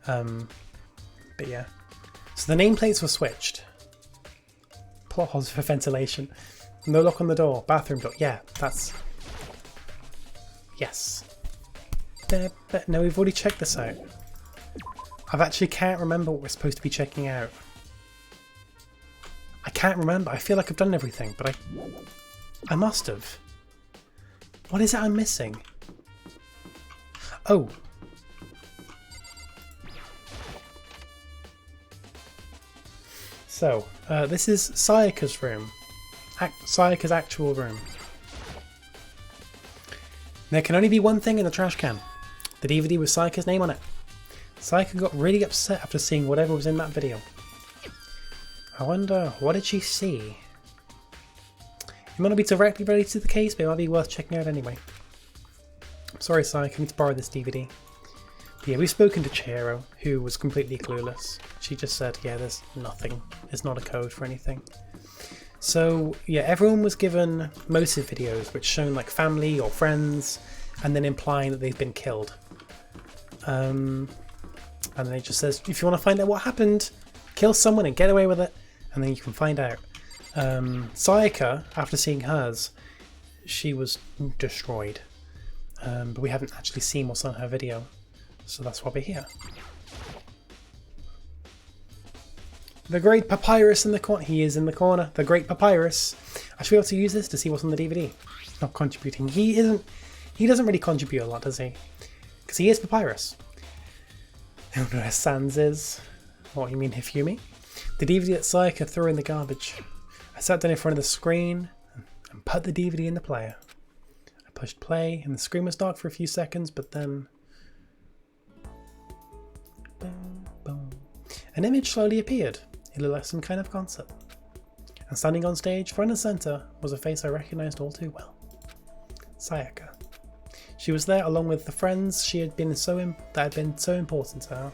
But yeah. So the nameplates were switched. Plot holes for ventilation. No lock on the door. Bathroom door. Yeah, that's... Yes. No, we've already checked this out. I actually can't remember what we're supposed to be checking out. I can't remember. I feel like I've done everything, but I must have. What is it I'm missing? Oh. So, this is Sayaka's room. Sayaka's actual room. There can only be one thing in the trash can. The DVD with Sayaka's name on it. Sayaka got really upset after seeing whatever was in that video. I wonder, what did she see? It might not be directly related to the case, but it might be worth checking out anyway. I'm sorry, Sayaka, I need to borrow this DVD. But yeah, we've spoken to Chihiro, who was completely clueless. She just said, yeah, there's nothing. There's not a code for anything. So, yeah, everyone was given motive videos, which shown like family or friends, and then implying that they've been killed. And then it just says, if you want to find out what happened, kill someone and get away with it, and then you can find out. Sayaka, after seeing hers, she was destroyed. But we haven't actually seen what's on her video, so that's why we're here. The Great Papyrus in the corner. He is in the corner. The Great Papyrus. I should be able to use this to see what's on the DVD. Not contributing. He doesn't really contribute a lot, does he? Because he is Papyrus. I don't know where Sans is. What, you mean Hifumi? The DVD that Sayaka threw in the garbage. I sat down in front of the screen and put the DVD in the player. I pushed play and the screen was dark for a few seconds, but then... Boom, boom. An image slowly appeared. It looked like some kind of concert. And standing on stage, front and centre, was a face I recognised all too well. Sayaka. She was there along with the friends that had been so important to her.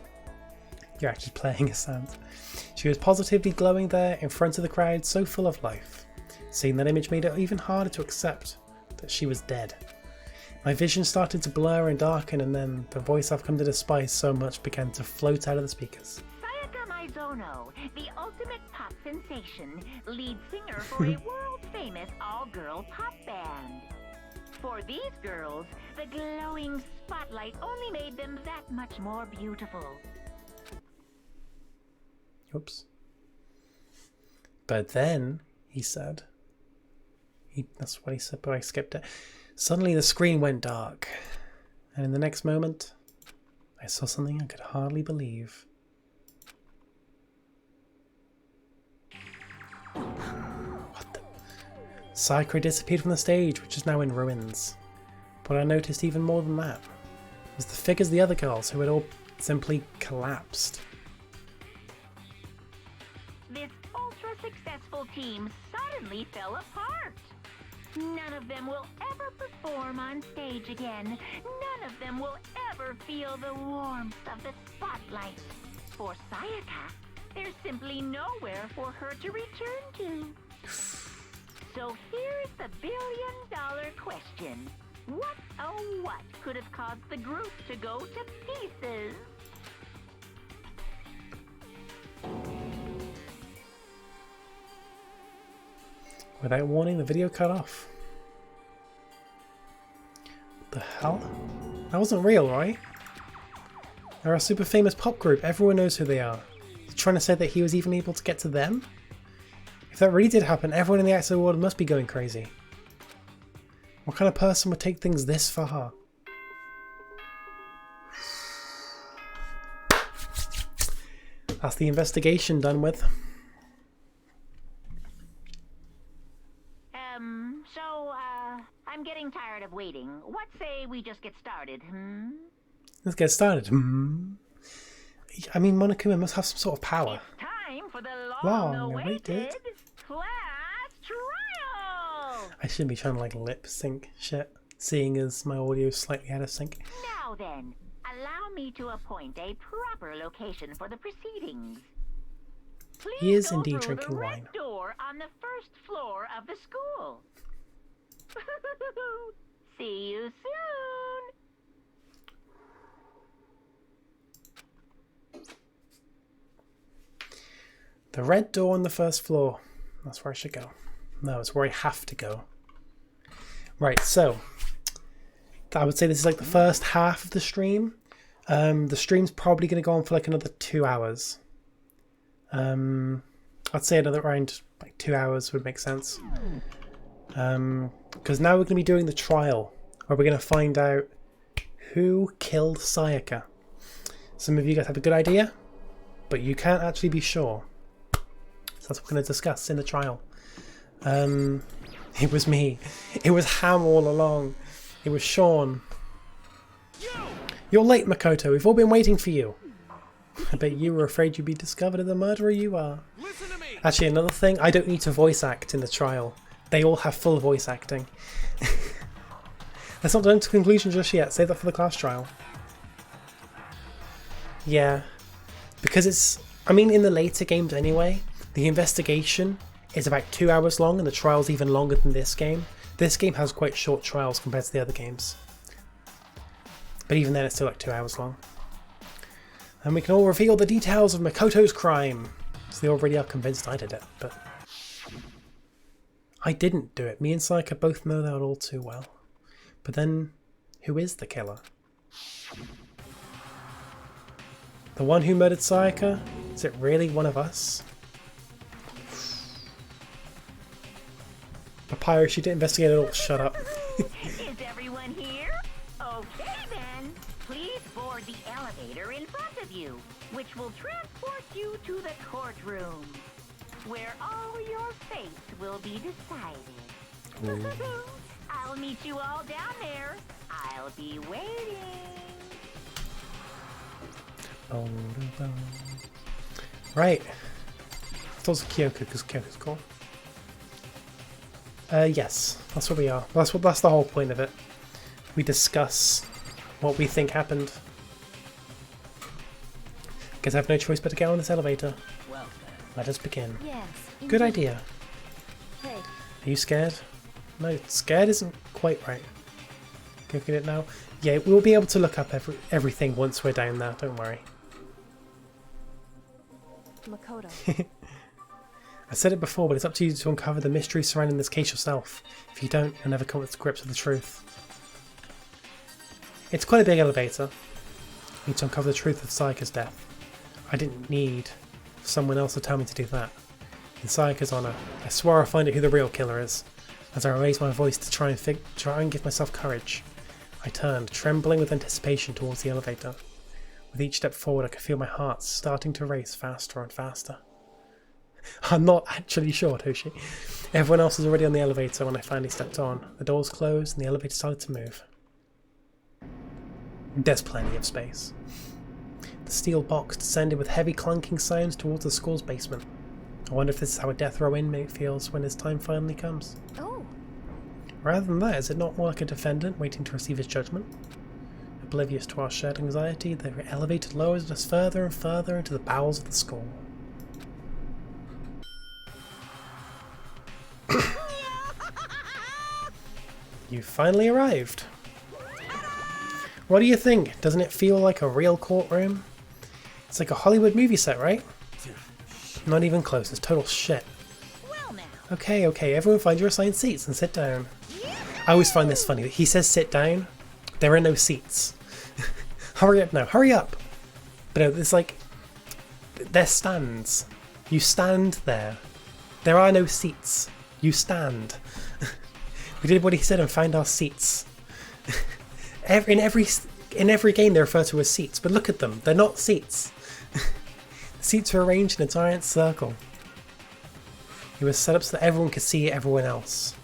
You're actually playing a sound. She was positively glowing there in front of the crowd, so full of life. Seeing that image made it even harder to accept that she was dead. My vision started to blur and darken, and then the voice I've come to despise so much began to float out of the speakers. Sayaka Maizono, the ultimate pop sensation, lead singer for a world-famous all-girl pop band. For these girls, the glowing spotlight only made them that much more beautiful. Oops. But then, he said... That's what he said, but I skipped it. Suddenly the screen went dark. And in the next moment, I saw something I could hardly believe. What the... Sakura disappeared from the stage, which is now in ruins. But I noticed even more than that was the figures of the other girls who had all simply collapsed. This ultra-successful team suddenly fell apart. None of them will ever perform on stage again. None of them will ever feel the warmth of the spotlight. For Sayaka, there's simply nowhere for her to return to. So here's the billion-dollar question. What, oh what, could have caused the group to go to pieces? Without warning, the video cut off. What the hell? That wasn't real, right? They're a super famous pop group. Everyone knows who they are. He's trying to say that he was even able to get to them? If that really did happen, everyone in the outside world must be going crazy. What kind of person would take things this far? That's the investigation done with. I'm getting tired of waiting. What say we just get started, Let's get started. I mean, Monokuma must have some sort of power. It's time for the Long-awaited class trial! I shouldn't be trying to like lip sync shit, seeing as my audio is slightly out of sync. Now then, allow me to appoint a proper location for the proceedings. Please He is go indeed through drinking the red wine. door on the first floor of the school. See you soon. The red door on the first floor. That's where I should go. No, it's where I have to go. Right, so I would say this is like the first half of the stream. The stream's probably going to go on for like another 2 hours. I'd say another around like 2 hours would make sense. Because now we're going to be doing the trial, where we're going to find out who killed Sayaka. Some of you guys have a good idea, but you can't actually be sure. So that's what we're going to discuss in the trial. It was me. It was Ham all along. It was Sean. You're late, Makoto. We've all been waiting for you. I bet you were afraid you'd be discovered as the murderer you are. Actually, another thing, I don't need to voice act in the trial. They all have full voice acting. Let's not done to conclusion just yet. Save that for the class trial. Yeah. Because it's... I mean, in the later games anyway, the investigation is about 2 hours long and the trial's even longer than this game. This game has quite short trials compared to the other games. But even then, it's still like 2 hours long. And we can all reveal the details of Makoto's crime. So they already are convinced I did it, but... I didn't do it. Me and Sayaka both know that all too well. But then, who is the killer? The one who murdered Sayaka? Is it really one of us? Papyrus, she didn't investigate at all. Shut up. Is everyone here? Okay then. Please board the elevator in front of you, which will transport you to the courtroom, where all your fates will be decided. I'll meet you all down there. I'll be waiting. Right. It's also Kyoko, because Kyoko's cool. Yes, that's what we are. That's the whole point of it. We discuss what we think happened. Guess I have no choice but to get on this elevator. Well, Let us begin. Yes. Good indeed. idea. Hey, Are you scared? No, scared isn't quite right. Go get it now. Yeah, we'll be able to look up everything once we're down there, don't worry. Makoto. I said it before, but it's up to you to uncover the mystery surrounding this case yourself. If you don't, you'll never come to grips with the truth. It's quite a big elevator. You need to uncover the truth of Sayaka's death. I didn't need someone else to tell me to do that. In Sayaka's honour, I swore I'll find out who the real killer is. As I raised my voice to try and give myself courage, I turned, trembling with anticipation, towards the elevator. With each step forward, I could feel my heart starting to race faster and faster. I'm not actually sure, Toshi. Everyone else was already on the elevator when I finally stepped on. The doors closed and the elevator started to move. There's plenty of space. The steel box descended with heavy clanking sounds towards the school's basement. I wonder if this is how a death row inmate feels when his time finally comes. Oh, Rather than that, is it not more like a defendant waiting to receive his judgment? Oblivious to our shared anxiety, the elevator lowers us further and further into the bowels of the school. You finally arrived. What do you think? Doesn't it feel like a real courtroom? It's like a Hollywood movie set, right? Not even close, it's total shit. Well now. Okay, everyone find your assigned seats and sit down. I always find this funny. He says sit down, there are no seats. Hurry up now, hurry up! But no, it's like, they're stands. You stand there. There are no seats. You stand. We did what he said and found our seats. In every game they refer to as seats, but look at them. They're not seats. The seats are arranged in a giant circle. It was set up so that everyone could see everyone else,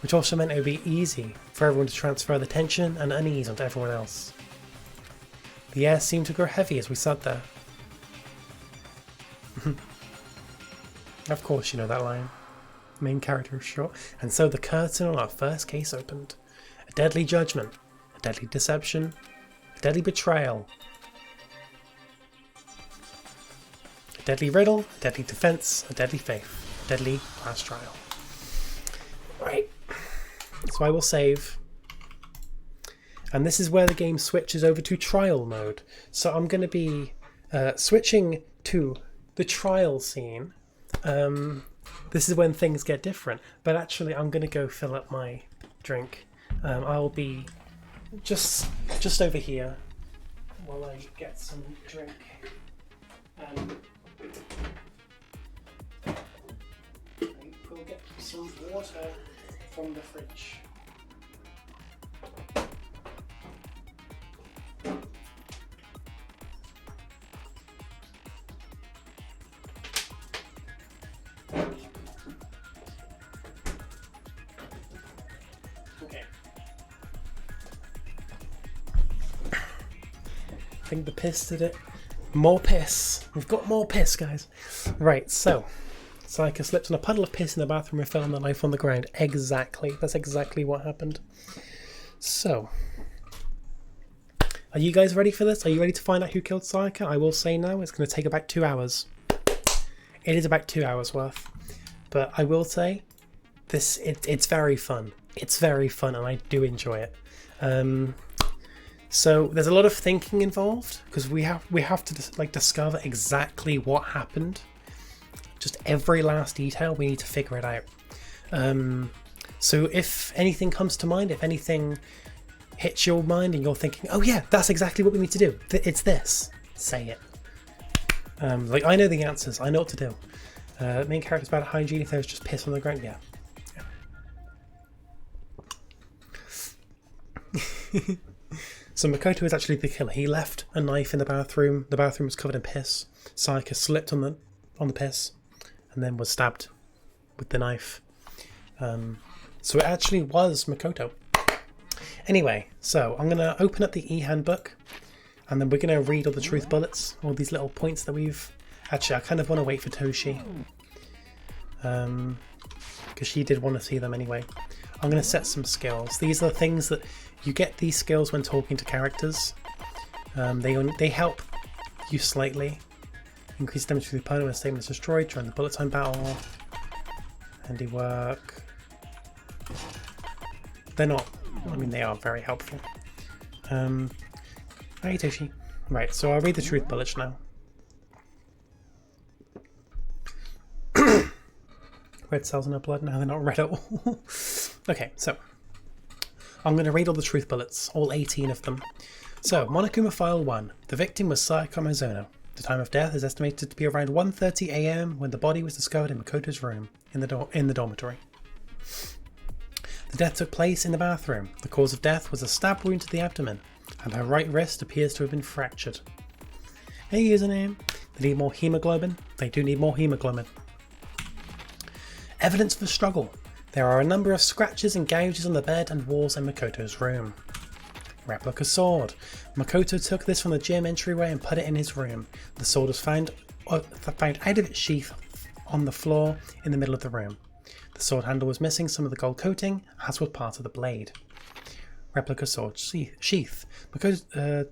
which also meant it would be easy for everyone to transfer the tension and unease onto everyone else. The air seemed to grow heavy as we sat there. Of course you know that line. Main character is short. And so the curtain on our first case opened. A deadly judgment, a deadly deception, a deadly betrayal, a deadly riddle, a deadly defense, a deadly faith, a deadly last trial. Right, so I will save. And this is where the game switches over to trial mode. So I'm going to be switching to the trial scene. This is when things get different. But actually, I'm going to go fill up my drink. I'll be just over here while I get some drink. We'll get some water from the fridge. Okay. I think the piss did it. More piss. We've got more piss, guys. Right, so Sayaka slipped on a puddle of piss in the bathroom and fell on the knife on the ground. Exactly. That's exactly what happened. So, are you guys ready for this? Are you ready to find out who killed Sayaka? I will say now, it's going to take about 2 hours. It is about 2 hours worth. But I will say, it's very fun. It's very fun and I do enjoy it. So there's a lot of thinking involved because we have to discover exactly what happened. Just every last detail, we need to figure it out. So if anything comes to mind, if anything hits your mind and you're thinking, oh yeah, that's exactly what we need to do. It's this. Say it. I know the answers. I know what to do. Main character's bad at hygiene. If there's just piss on the ground, yeah. So Makoto is actually the killer. He left a knife in the bathroom. The bathroom was covered in piss. Sayaka slipped on the piss and then was stabbed with the knife. So it actually was Makoto. Anyway, so I'm going to open up the e-handbook and then we're going to read all the truth bullets, all these little points that we've... Actually, I kind of want to wait for Toshi. Because she did want to see them anyway. I'm going to set some skills. These are the things that you get these skills when talking to characters. They help you slightly. Increase damage to the opponent when a statement is destroyed during the bullet time battle. Handiwork. They're not. I mean, they are very helpful. Hey Toshi. Right, so I'll read the truth bullets now. Red cells in her blood. No, they're not red at all. Okay, so I'm going to read all the truth bullets, all 18 of them. So, Monokuma File 1. The victim was Sayaka Mizono. The time of death is estimated to be around 1:30 AM when the body was discovered in Makoto's room in the dormitory. The death took place in the bathroom. The cause of death was a stab wound to the abdomen, and her right wrist appears to have been fractured. Hey, username. They need more hemoglobin. They do need more hemoglobin. Evidence of a struggle. There are a number of scratches and gouges on the bed and walls in Makoto's room. Replica sword. Makoto took this from the gym entryway and put it in his room. The sword was found out of its sheath on the floor in the middle of the room. The sword handle was missing some of the gold coating, as was part of the blade. Replica sword sheath. The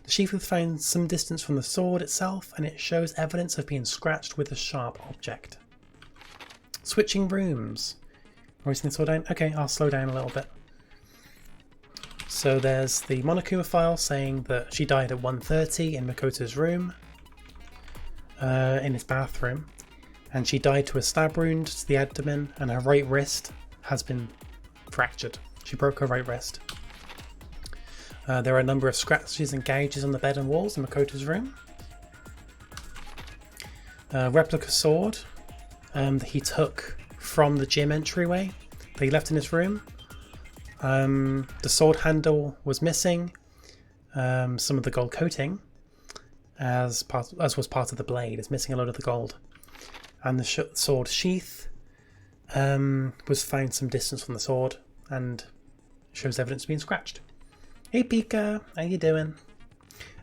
sheath was found some distance from the sword itself, and it shows evidence of being scratched with a sharp object. Switching rooms. Raising the sword down. Okay, I'll slow down a little bit. So there's the Monokuma file saying that she died at 1:30 in Makoto's room, in his bathroom, and she died to a stab wound to the abdomen, and her right wrist has been fractured. She broke her right wrist. There are a number of scratches and gouges on the bed and walls in Makoto's room. Replica sword. that he took from the gym entryway that he left in his room. The sword handle was missing, some of the gold coating, as was part of the blade, is missing a lot of the gold. And the sword sheath was found some distance from the sword and shows evidence of being scratched. Hey Pika, how you doing?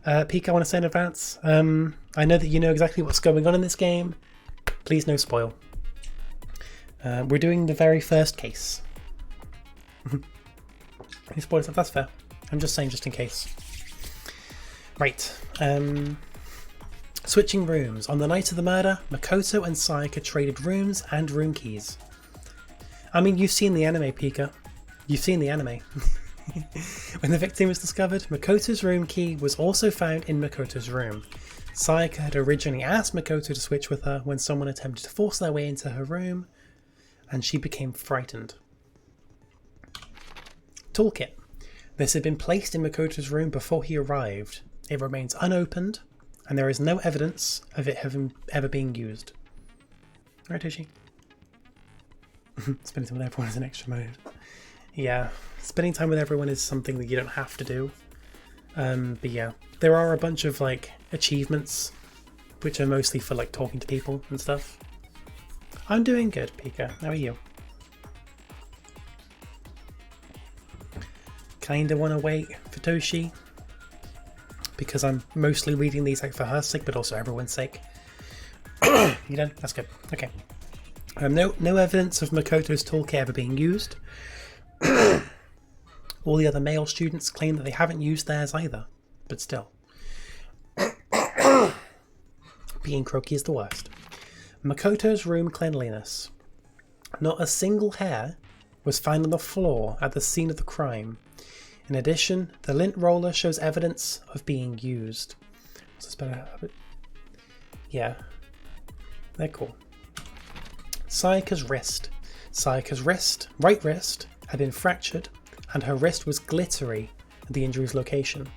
Pika, I want to say in advance, I know that you know exactly what's going on in this game. Please no spoil. We're doing the very first case. Any spoilers? That's fair. I'm just saying just in case. Right. Switching rooms. On the night of the murder, Makoto and Sayaka traded rooms and room keys. I mean, you've seen the anime, Pika. You've seen the anime. When the victim was discovered, Makoto's room key was also found in Makoto's room. Sayaka had originally asked Makoto to switch with her when someone attempted to force their way into her room, and she became frightened. Toolkit. This had been placed in Makoto's room before he arrived. It remains unopened, and there is no evidence of it having ever being used. Right, Toshi? Spending time with everyone is an extra mode. Yeah, spending time with everyone is something that you don't have to do. But yeah, there are a bunch of like achievements which are mostly for like talking to people and stuff. I'm doing good, Pika. How are you? Kinda want to wait for Toshi because I'm mostly reading these out for her sake, but also everyone's sake. You done? That's good. Okay. No evidence of Makoto's toolkit ever being used. All the other male students claim that they haven't used theirs either, but still. Being croaky is the worst. Makoto's room cleanliness. Not a single hair was found on the floor at the scene of the crime. In addition, the lint roller shows evidence of being used. Yeah, they're cool. Sayaka's wrist. Sayaka's wrist, right wrist, had been fractured and her wrist was glittery at the injury's location.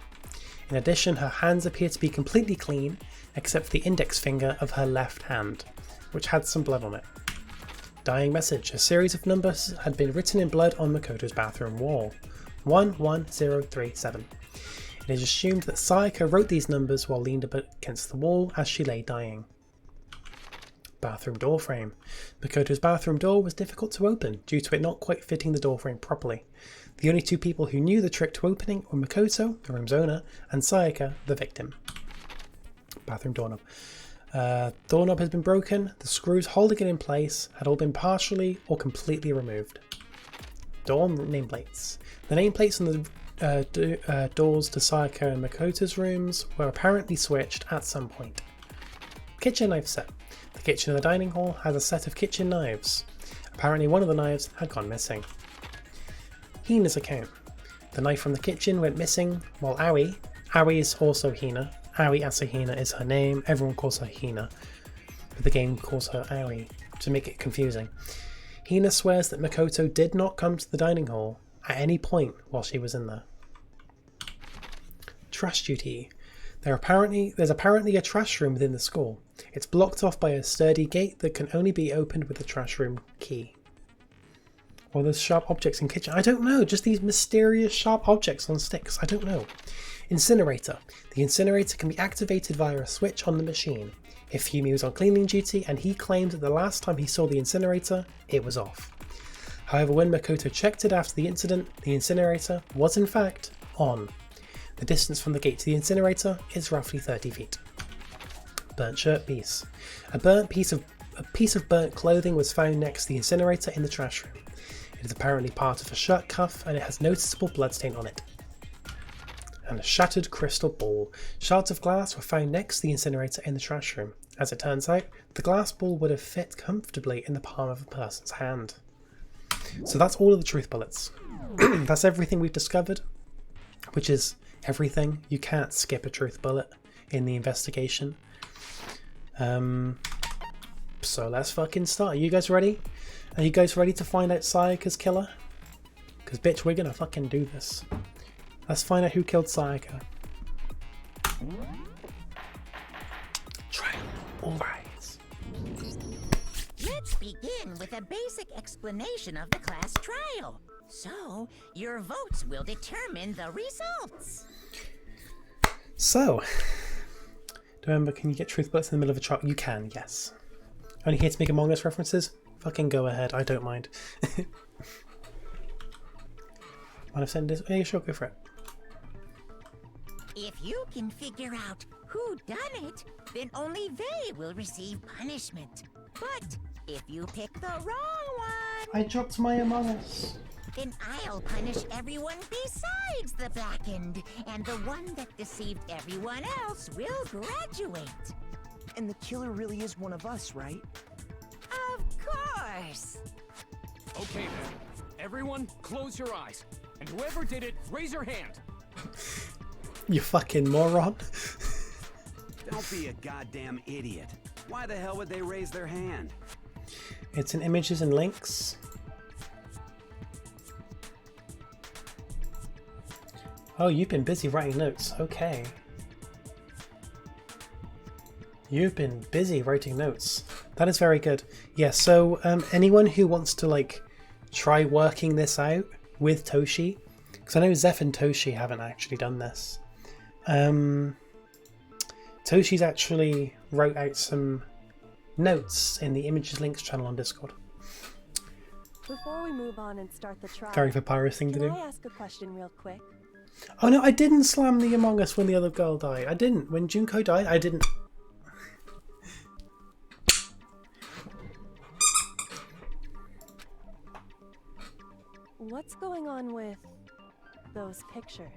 In addition, her hands appear to be completely clean except for the index finger of her left hand, which had some blood on it. Dying message. A series of numbers had been written in blood on Makoto's bathroom wall. 11037. It is assumed that Sayaka wrote these numbers while leaned up against the wall as she lay dying. Bathroom door frame. Makoto's bathroom door was difficult to open due to it not quite fitting the door frame properly. The only two people who knew the trick to opening were Makoto, the room's owner, and Sayaka, the victim. Bathroom doorknob. Doorknob has been broken. The screws holding it in place had all been partially or completely removed. Door nameplates. The nameplates on the doors to Sayaka and Makoto's rooms were apparently switched at some point. Kitchen knife set. The kitchen in the dining hall has a set of kitchen knives. Apparently one of the knives had gone missing. Hina's account. The knife from the kitchen went missing while Aoi is also Hina. Aoi Asahina is her name. Everyone calls her Hina, but the game calls her Aoi to make it confusing. Hina swears that Makoto did not come to the dining hall at any point while she was in there. Trash duty. There's apparently a trash room within the school. It's blocked off by a sturdy gate that can only be opened with the trash room key. Or there's sharp objects in kitchen. I don't know. Just these mysterious sharp objects on sticks. I don't know. Incinerator. The incinerator can be activated via a switch on the machine. If Fumi was on cleaning duty and he claimed that the last time he saw the incinerator, it was off. However, when Makoto checked it after the incident, the incinerator was in fact on. The distance from the gate to the incinerator is roughly 30 feet. Burnt shirt piece. A piece of burnt clothing was found next to the incinerator in the trash room. It is apparently part of a shirt cuff and it has noticeable bloodstain on it. And a shattered crystal ball. Shards of glass were found next to the incinerator in the trash room. As it turns out, the glass ball would have fit comfortably in the palm of a person's hand. So that's all of the truth bullets. That's everything we've discovered, which is everything. You can't skip a truth bullet in the investigation. So let's fucking start. Are you guys ready? Are you guys ready to find out Sayaka's killer? Because bitch, we're gonna fucking do this. Let's find out who killed Sayaka. Trial all rise. Let's begin with a basic explanation of the class trial. So, your votes will determine the results. So, remember, can you get truth bullets in the middle of a trial? You can, yes. Only here to make Among Us references? Fucking go ahead, I don't mind. I've sent this. Yeah, sure, go for it. If you can figure out who done it, then only they will receive punishment. But if you pick the wrong one, I dropped my Among Us. then I'll punish everyone besides the blackened, and the one that deceived everyone else will graduate. And the killer really is one of us, right? Of course. Okay then. Everyone, close your eyes. And whoever did it, raise your hand. You fucking moron. Don't be a goddamn idiot. Why the hell would they raise their hand? It's in images and links. Oh, you've been busy writing notes. Okay. You've been busy writing notes. That is very good. Yeah, so anyone who wants to like try working this out with Toshi, because I know Zeph and Toshi haven't actually done this. Toshi's actually wrote out some notes in the Images Links channel on Discord. Before we move on and start the trial, Very papyrus thing to can do. I ask a question real quick? Oh no, I didn't slam the Among Us when the other girl died. I didn't. When Junko died, I didn't. What's going on with those pictures?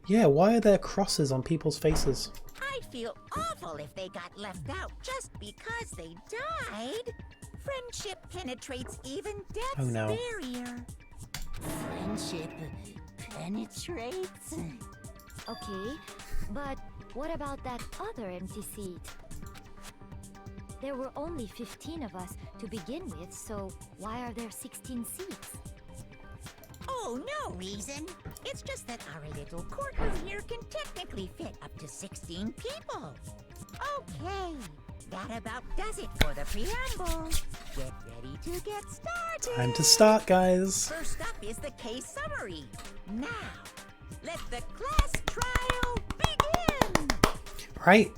Yeah, why are there crosses on people's faces? I'd feel awful if they got left out just because they died. Friendship penetrates even death's Oh, no. barrier. Friendship penetrates? Okay, but what about that other empty seat? There were only 15 of us to begin with, so why are there 16 seats? Oh, no reason. It's just that our little courtroom here can technically fit up to 16 people. Okay, that about does it for the preamble. Get ready to get started. Time to start, guys. First up is the case summary. Now, let the class trial begin. Right.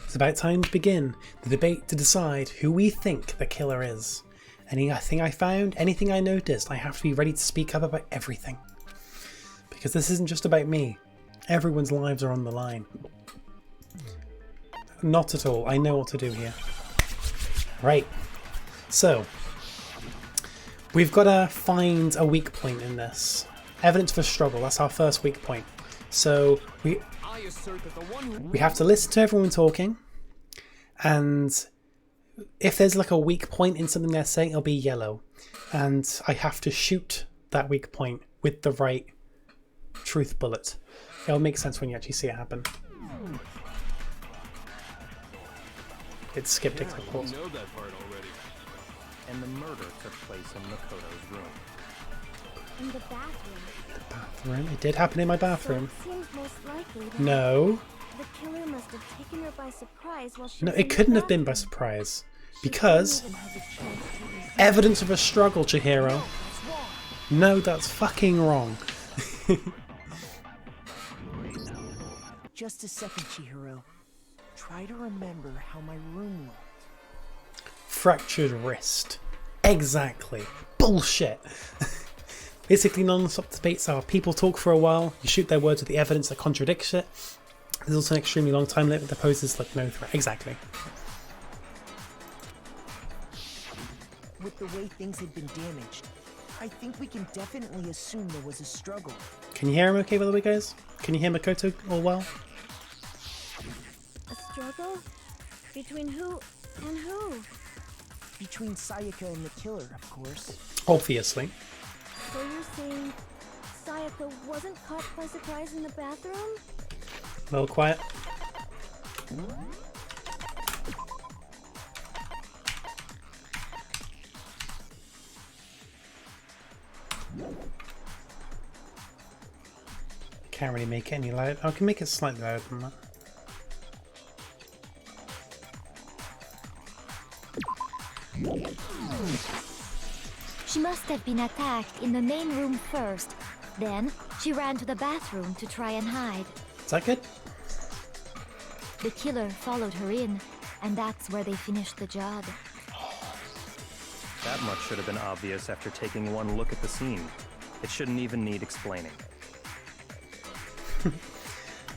It's about time to begin the debate to decide who we think the killer is. Anything I found, anything I noticed, I have to be ready to speak up about everything. Because this isn't just about me. Everyone's lives are on the line. Not at all. I know what to do here. Right. So, we've got to find a weak point in this. Evidence for struggle, that's our first weak point. So, I assert that the one who... we have to listen to everyone talking, and if there's like a weak point in something they're saying, it'll be yellow. And I have to shoot that weak point with the right truth bullet. It'll make sense when you actually see it happen. It skipped a clip pause. know that part already. And the murder took place in Makoto's room. In the bathroom. Bathroom? It did happen in my bathroom. So it seems most likely that No. the killer must have taken her by surprise while she No, was in it the couldn't have been by bathroom. surprise. She Because didn't even have a chance to reason. evidence of a struggle, Chihiro. No, that's fucking wrong. Just a second, Chihiro. Try to remember how my room looked. Fractured wrist. Exactly. Bullshit. Basically, non-stop debates are people talk for a while, you shoot their words with the evidence that contradicts it. There's also an extremely long time limit that poses like no threat. Exactly. With the way things had been damaged, I think we can definitely assume there was a struggle. Can you hear him okay, by the way, guys? Can you hear Makoto all well? A struggle? Between who and who? Between Sayaka and the killer, of course. Obviously. So you're saying Sayaka wasn't caught by surprise in the bathroom? A little quiet. Can't really make it any louder. I can make it slightly louder than that. She must have been attacked in the main room first. Then, she ran to the bathroom to try and hide. Is that good? The killer followed her in, and that's where they finished the job. That much should have been obvious after taking one look at the scene. It shouldn't even need explaining.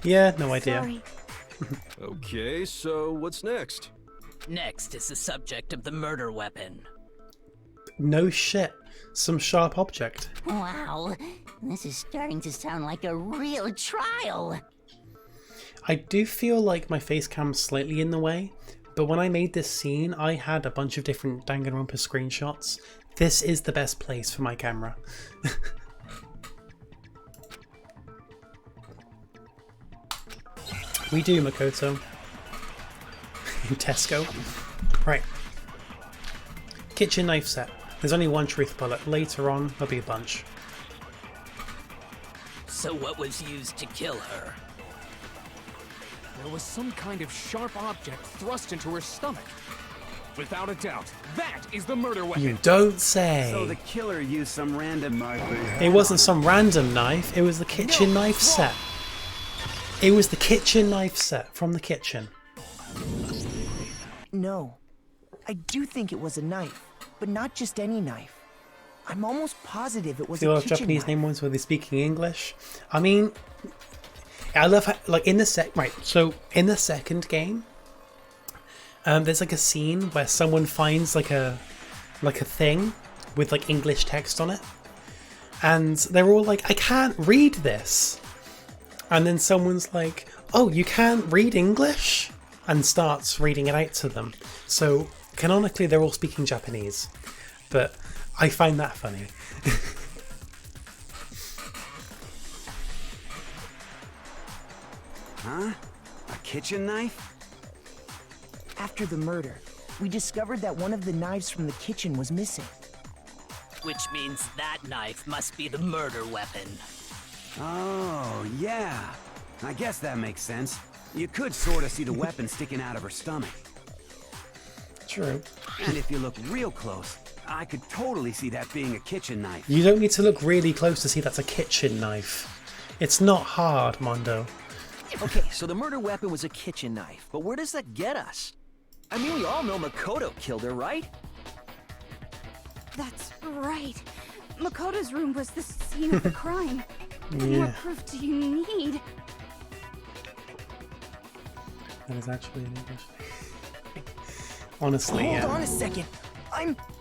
Yeah, no idea. Sorry. Okay, so what's next? Next is the subject of the murder weapon. No shit. Some sharp object. Wow, this is starting to sound like a real trial. I do feel like my face cam's slightly in the way, but when I made this scene, I had a bunch of different Danganronpa screenshots. This is the best place for my camera. We do, Makoto. In Tesco. Right. Kitchen knife set. There's only one truth bullet. Later on, there'll be a bunch. So what was used to kill her? There was some kind of sharp object thrust into her stomach. Without a doubt, that is the murder weapon. You don't say. So the killer used some random knife. It wasn't some random knife, it was the kitchen knife set. It was the kitchen knife set from the kitchen. No. I do think it was a knife, but not just any knife. I'm almost positive it was The a lot of kitchen Japanese knife. name ones where they're speaking English. I mean, I love how, like in the in the second game, there's like a scene where someone finds like a thing with like English text on it, and they're all like, I can't read this, and then someone's like, oh, you can't read English, and starts reading it out to them. So canonically they're all speaking Japanese, but I find that funny. Huh? A kitchen knife? After the murder, we discovered that one of the knives from the kitchen was missing. Which means that knife must be the murder weapon. Oh, yeah. I guess that makes sense. You could sort of see the weapon sticking out of her stomach. True. And if you look real close, I could totally see that being a kitchen knife. You don't need to look really close to see that's a kitchen knife. It's not hard, Mondo. Okay, so the murder weapon was a kitchen knife, but where does that get us? I mean, we all know Makoto killed her, right? That's right. Makoto's room was the scene of the crime. What more Yeah, proof do you need? that is actually in English. Honestly, Hold yeah. on a second.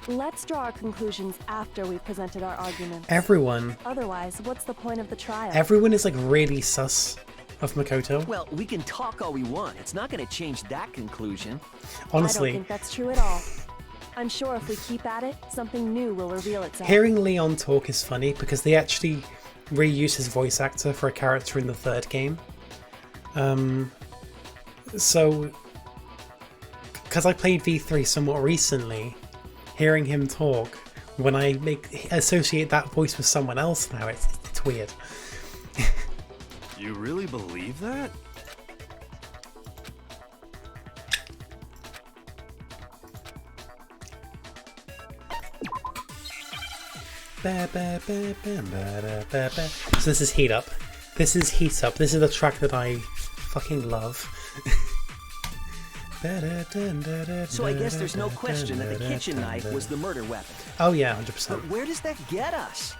Let's draw our conclusions after we've presented our arguments. Everyone Otherwise, what's the point of the trial? is like really sus of Makoto. Well, we can talk all we want. It's not going to change that conclusion. I don't Honestly, think that's true at all. I'm sure if we keep at it, something new will reveal itself. hearing Leon talk is funny because they actually reused his voice actor for a character in the third game. So, because I played V3 somewhat recently, hearing him talk, when I associate that voice with someone else now, it's weird. You really believe that? So this is Heat Up. This is Heat Up. This is the track that I fucking love. So I guess there's no question that the kitchen knife was the murder weapon. Oh yeah, 100%. But where does that get us?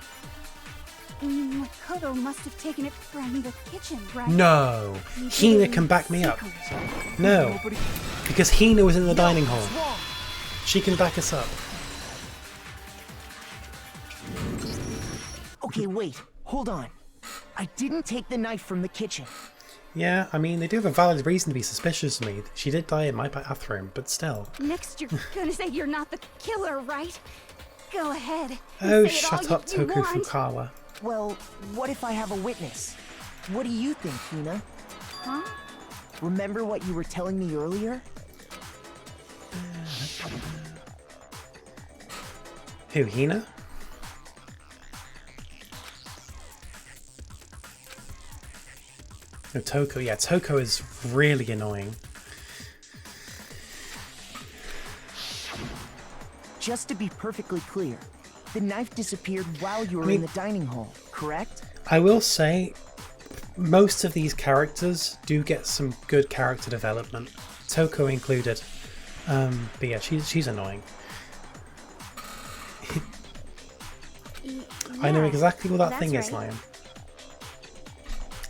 Makoto must have taken it from the kitchen, right? No, Hina can back me up. No, because Hina was in the dining hall. She can back us up. Okay, wait. Hold on. I didn't take the knife from the kitchen. Yeah, I mean, they do have a valid reason to be suspicious of me. She did die in my bathroom, but still. Next, you're gonna say you're not the killer, right? Go ahead. Oh, Say it all shut up, you Toku want. Fukawa. Well, what if I have a witness? What do you think, Hina? Huh? Remember what you were telling me earlier? Who, Hina? No, Toko. Yeah, Toko is really annoying. Just to be perfectly clear, The knife disappeared while you were I mean- in the dining hall, correct? I will say, most of these characters do get some good character development, Toko included. But yeah, she's annoying. I know exactly what that thing is, Lion.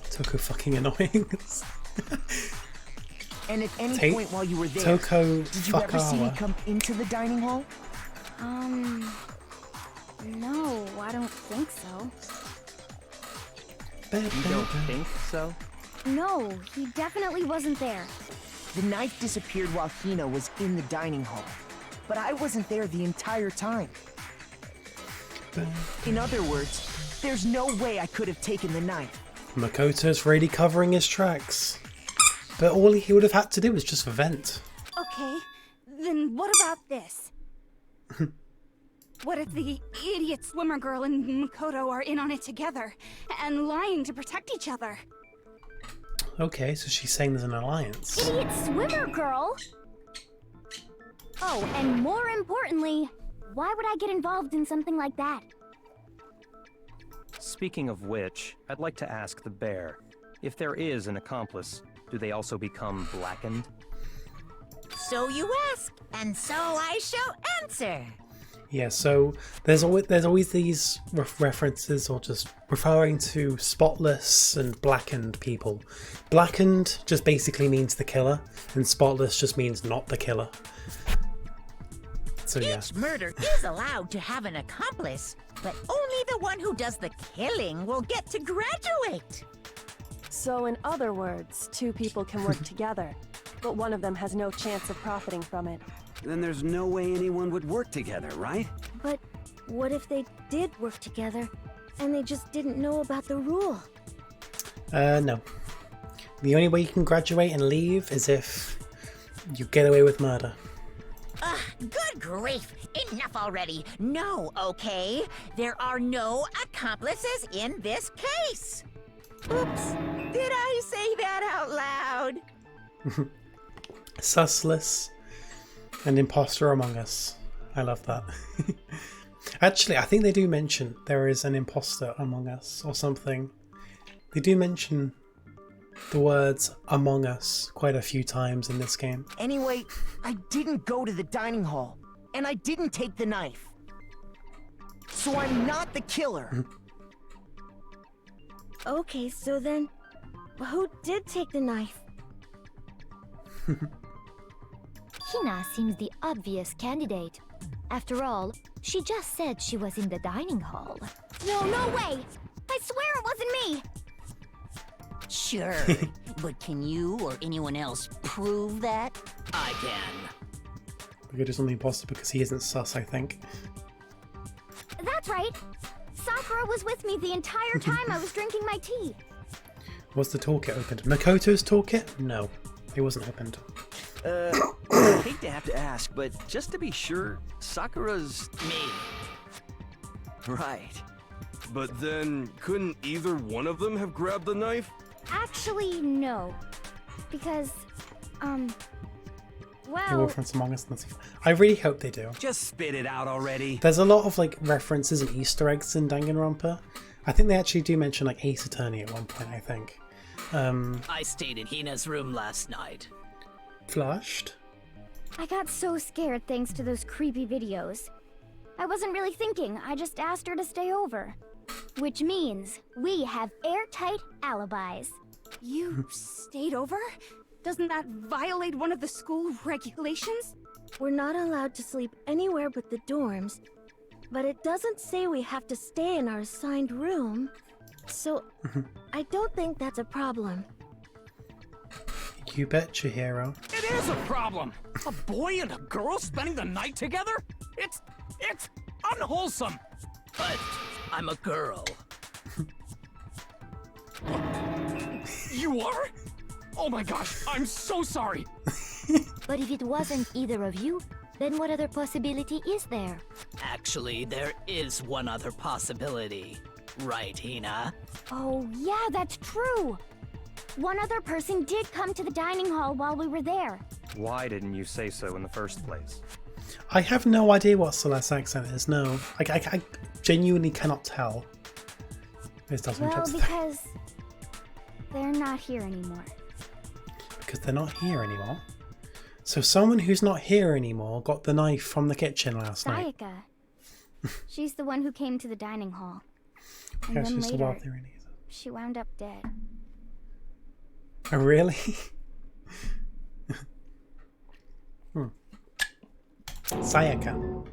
Toko fucking annoying. And at any point while you were there, Toko did you ever see me Fukawa. come into the dining hall? No, I don't think so. You don't think so? No, he definitely wasn't there. The knife disappeared while Hina was in the dining hall, but I wasn't there the entire time. In other words, there's no way I could have taken the knife. Makoto's really covering his tracks. But all he would have had to do was just vent. Okay, then what about this? What if the idiot swimmer girl and Makoto are in on it together and lying to protect each other? Okay, so she's saying there's an alliance. Idiot swimmer girl! Oh, and more importantly, why would I get involved in something like that? Speaking of which, I'd like to ask the bear, if there is an accomplice, do they also become blackened? So you ask, and so I shall answer. Yeah, so there's always these references or just referring to spotless and blackened people. Blackened just basically means the killer, and spotless just means not the killer. So yeah. Each murder is allowed to have an accomplice, but only the one who does the killing will get to graduate. So in other words, two people can work together, but one of them has no chance of profiting from it. Then there's no way anyone would work together, right? But what if they did work together and they just didn't know about the rule? No. The only way you can graduate and leave is if you get away with murder. Ugh, good grief! Enough already! No, okay? There are no accomplices in this case! Oops, did I say that out loud? Sussless. An imposter among us. I love that. Actually, I think they do mention there is an imposter among us or something. They do mention the words among us quite a few times in this game. Anyway, I didn't go to the dining hall, and I didn't take the knife. So I'm not the killer. Okay, so then, who did take the knife? Hina seems the obvious candidate. After all, she just said she was in the dining hall. No way! I swear it wasn't me! Sure, but can you or anyone else prove that? I can. We're just on the imposter because he isn't sus, I think. That's right! Sakura was with me the entire time I was drinking my tea. Was the toolkit opened? Makoto's toolkit? No, it wasn't opened. I hate to have to ask, but just to be sure, Sakura's... Me. Right. But then, couldn't either one of them have grabbed the knife? Actually, no. Because, They well... were friends among us. I really hope they do. Just spit it out already. There's a lot of like references and Easter eggs in Danganronpa. I think they actually do mention like Ace Attorney at one point, I think. I stayed in Hina's room last night. Flushed? I got so scared thanks to those creepy videos. I wasn't really thinking, I just asked her to stay over. Which means we have airtight alibis. You stayed over? Doesn't that violate one of the school regulations? We're not allowed to sleep anywhere but the dorms, but it doesn't say we have to stay in our assigned room. So, I don't think that's a problem. You betcha, hero. It is a problem! A boy and a girl spending the night together? It's unwholesome! But I'm a girl. You are? Oh my gosh, I'm so sorry! But if it wasn't either of you, then what other possibility is there? Actually, there is one other possibility. Right, Hina? Oh, yeah, that's true! One other person did come to the dining hall while we were there. Why didn't you say so in the first place? I have no idea what Celeste's accent is, no. I genuinely cannot tell. Well, because they're not here anymore. Because they're not here anymore? So someone who's not here anymore got the knife from the kitchen last night. Sayaka. She's the one who came to the dining hall. And Yeah, then she's later, she wound up dead. Oh, really? Sayaka.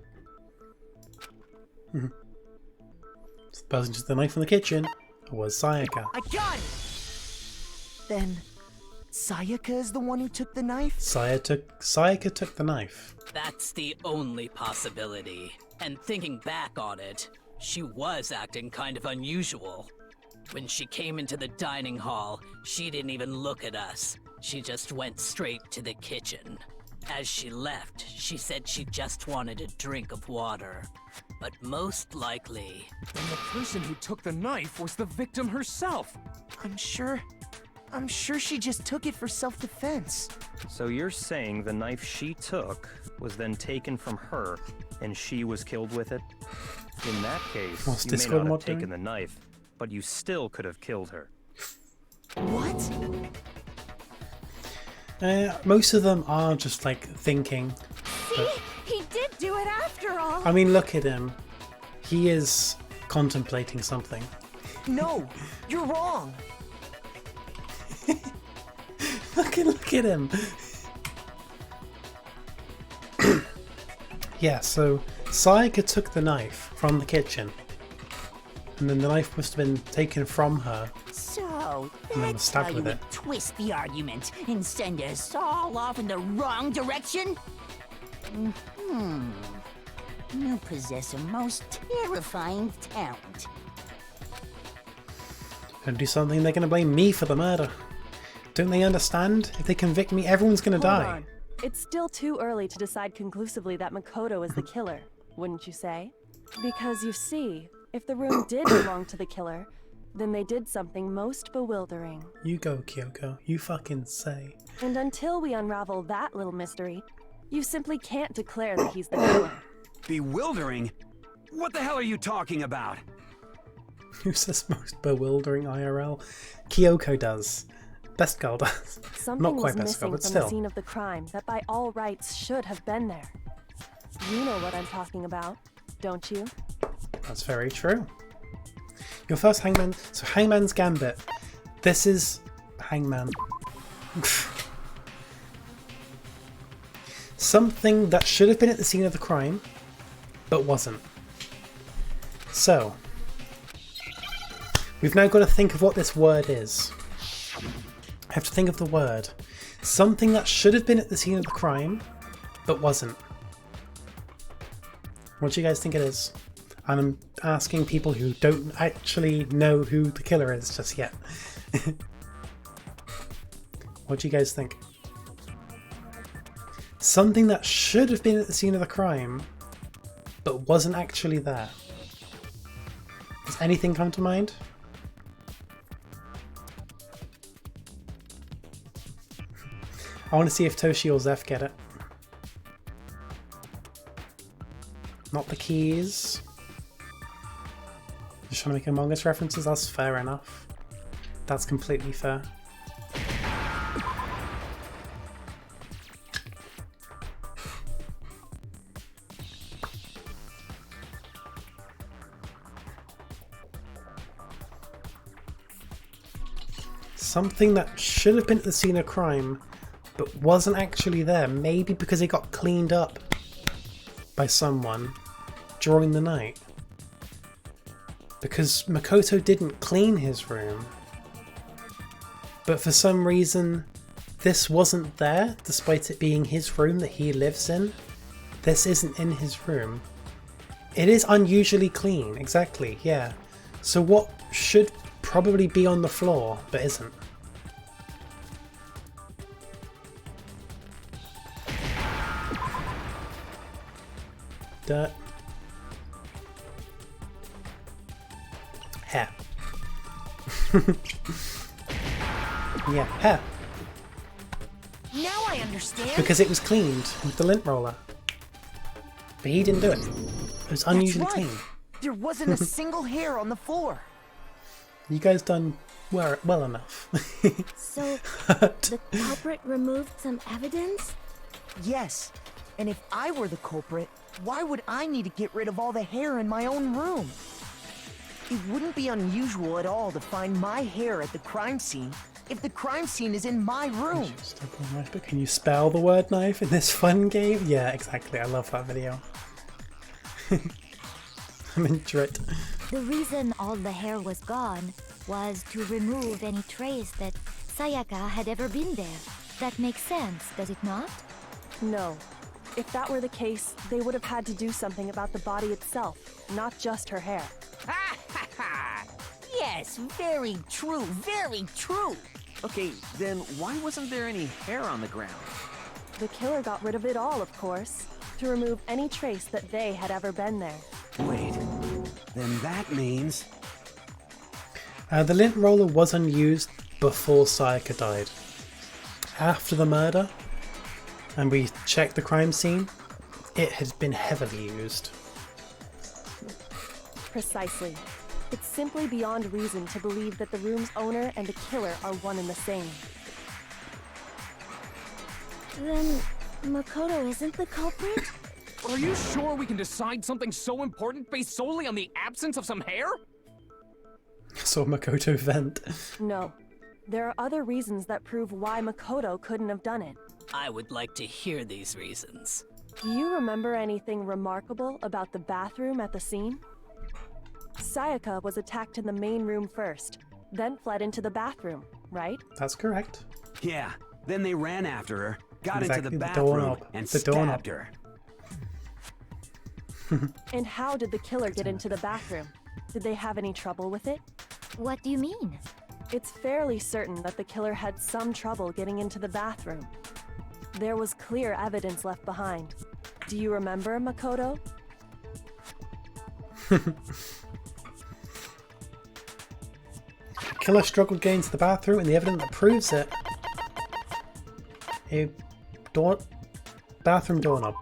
The person just the knife from the kitchen was Sayaka. I got it! Then, Sayaka is the one who took the knife? Sayaka took the knife. That's the only possibility. And thinking back on it, she was acting kind of unusual. When she came into the dining hall, she didn't even look at us. She just went straight to the kitchen. As she left, she said she just wanted a drink of water. But most likely... Then the person who took the knife was the victim herself. I'm sure she just took it for self-defense. So you're saying the knife she took was then taken from her, and she was killed with it? In that case, you may not have taken the knife, but you still could have killed her. What? Most of them are just like thinking. See? He did do it after all! I mean, look at him. He is contemplating something. No, you're wrong. Look at him. Yeah, so Sayaka took the knife from the kitchen. And then the knife must have been taken from her. So, And then that's stabbed how you with would it. twist the argument and send us all off in the wrong direction? You possess a most terrifying talent. Gonna do something, they're gonna blame me for the murder. Don't they understand? If they convict me, everyone's gonna die. On. It's still too early to decide conclusively that Makoto is the killer, wouldn't you say? Because you see, if the room did belong to the killer, then they did something most bewildering. You go, Kyoko. You fucking say. And until we unravel that little mystery, you simply can't declare that he's the killer. Bewildering? What the hell are you talking about? Who says most bewildering IRL? Kyoko does. Best girl does. Something Not quite was best girl, missing but from still. the scene of the crime that by all rights should have been there. You know what I'm talking about, don't you? That's very true. Your first Hangman... So Hangman's Gambit. This is... Hangman. Something that should have been at the scene of the crime, but wasn't. So, we've now got to think of what this word is. I have to think of the word. Something that should have been at the scene of the crime, but wasn't. What do you guys think it is? And I'm asking people who don't actually know who the killer is just yet. What do you guys think? Something that should have been at the scene of the crime, but wasn't actually there. Does anything come to mind? I want to see if Toshi or Zeph get it. Not the keys. Just trying to make Among Us references, that's fair enough. That's completely fair. Something that should have been at the scene of crime, but wasn't actually there. Maybe because it got cleaned up by someone during the night. Because Makoto didn't clean his room. But for some reason, this wasn't there, despite it being his room that he lives in. This isn't in his room. It is unusually clean, exactly, yeah. So what should probably be on the floor, but isn't? Dirt. Hair. Yeah, hair. Now I understand. Because it was cleaned with the lint roller. But he didn't do it. It was unusually That's right. clean. There wasn't a single hair on the floor. You guys done well enough. So, the culprit removed some evidence? Yes. And if I were the culprit, why would I need to get rid of all the hair in my own room? It wouldn't be unusual at all to find my hair at the crime scene if the crime scene is in my room. But can you spell the word knife in this fun game? Yeah, exactly. I love that video. I'm into it. The reason all the hair was gone was to remove any trace that Sayaka had ever been there. That makes sense, does it not? No. If that were the case, they would have had to do something about the body itself, not just her hair. Yes, very true, very true. Okay, then why wasn't there any hair on the ground? The killer got rid of it all, of course, to remove any trace that they had ever been there. Wait, then that means... The lint roller was unused before Sayaka died. After the murder, and we checked the crime scene, it has been heavily used. Precisely. It's simply beyond reason to believe that the room's owner and the killer are one and the same. Then Makoto isn't the culprit? Are you sure we can decide something so important based solely on the absence of some hair? Saw Makoto vent. No. There are other reasons that prove why Makoto couldn't have done it. I would like to hear these reasons. Do you remember anything remarkable about the bathroom at the scene? Sayaka was attacked in the main room first, then fled into the bathroom, right? That's correct. Yeah, then they ran after her, got Exactly, into the the bathroom, doorknob. and The doorknob. stabbed her. And how did the killer get into the bathroom? Did they have any trouble with it? What do you mean? It's fairly certain that the killer had some trouble getting into the bathroom. There was clear evidence left behind. Do you remember, Makoto? Killer struggled getting to the bathroom, and the evidence that proves it. A bathroom doorknob.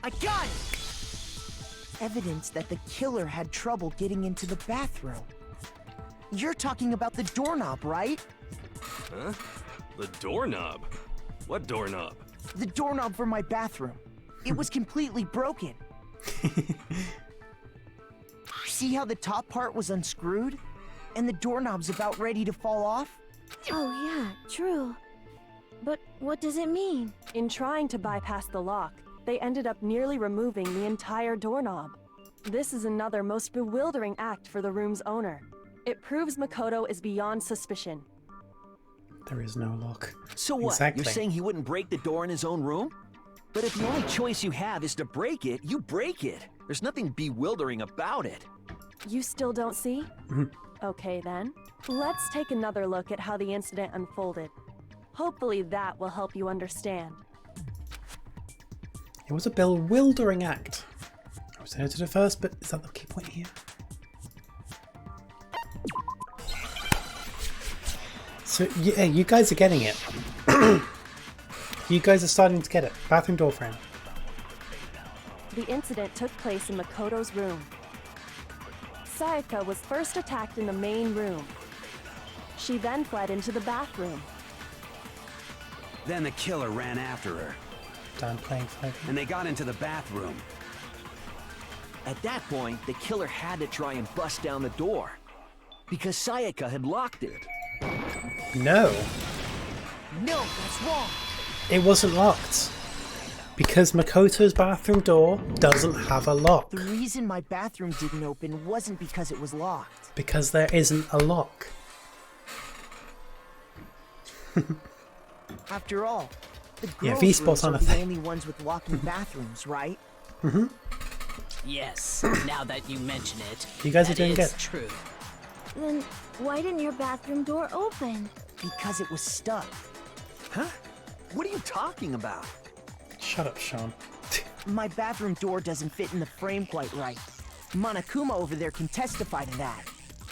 I got it! Evidence that the killer had trouble getting into the bathroom. You're talking about the doorknob, right? Huh? The doorknob? What doorknob? The doorknob for my bathroom. It was completely broken. See how the top part was unscrewed? And the doorknob's about ready to fall off? Oh yeah, true. But what does it mean? In trying to bypass the lock, they ended up nearly removing the entire doorknob. This is another most bewildering act for the room's owner. It proves Makoto is beyond suspicion. There is no lock. So what? Exactly. You're saying he wouldn't break the door in his own room? But if the only choice you have is to break it, you break it. There's nothing bewildering about it. You still don't see? Okay then. Let's take another look at how the incident unfolded. Hopefully that will help you understand. It was a bewildering act. I was headed to the first, but is that the key point here? So yeah, you guys are getting it. You guys are starting to get it. Bathroom door frame. The incident took place in Makoto's room. Sayaka was first attacked in the main room. She then fled into the bathroom. Then the killer ran after her. Downplaying 5. And they got into the bathroom. At that point, the killer had to try and bust down the door. Because Sayaka had locked it. No. No, that's wrong. It wasn't locked. Because Makoto's bathroom door doesn't have a lock. The reason my bathroom didn't open wasn't because it was locked. Because there isn't a lock. After all, the Yeah, girls' V-spots rooms aren't are a the thing. only ones with locking bathrooms, right? Yes, now that you mention it, You guys are that doing is good. true. Then why didn't your bathroom door open? Because it was stuck. Huh? What are you talking about? Shut up, Sean. My bathroom door doesn't fit in the frame quite right. Monokuma over there can testify to that.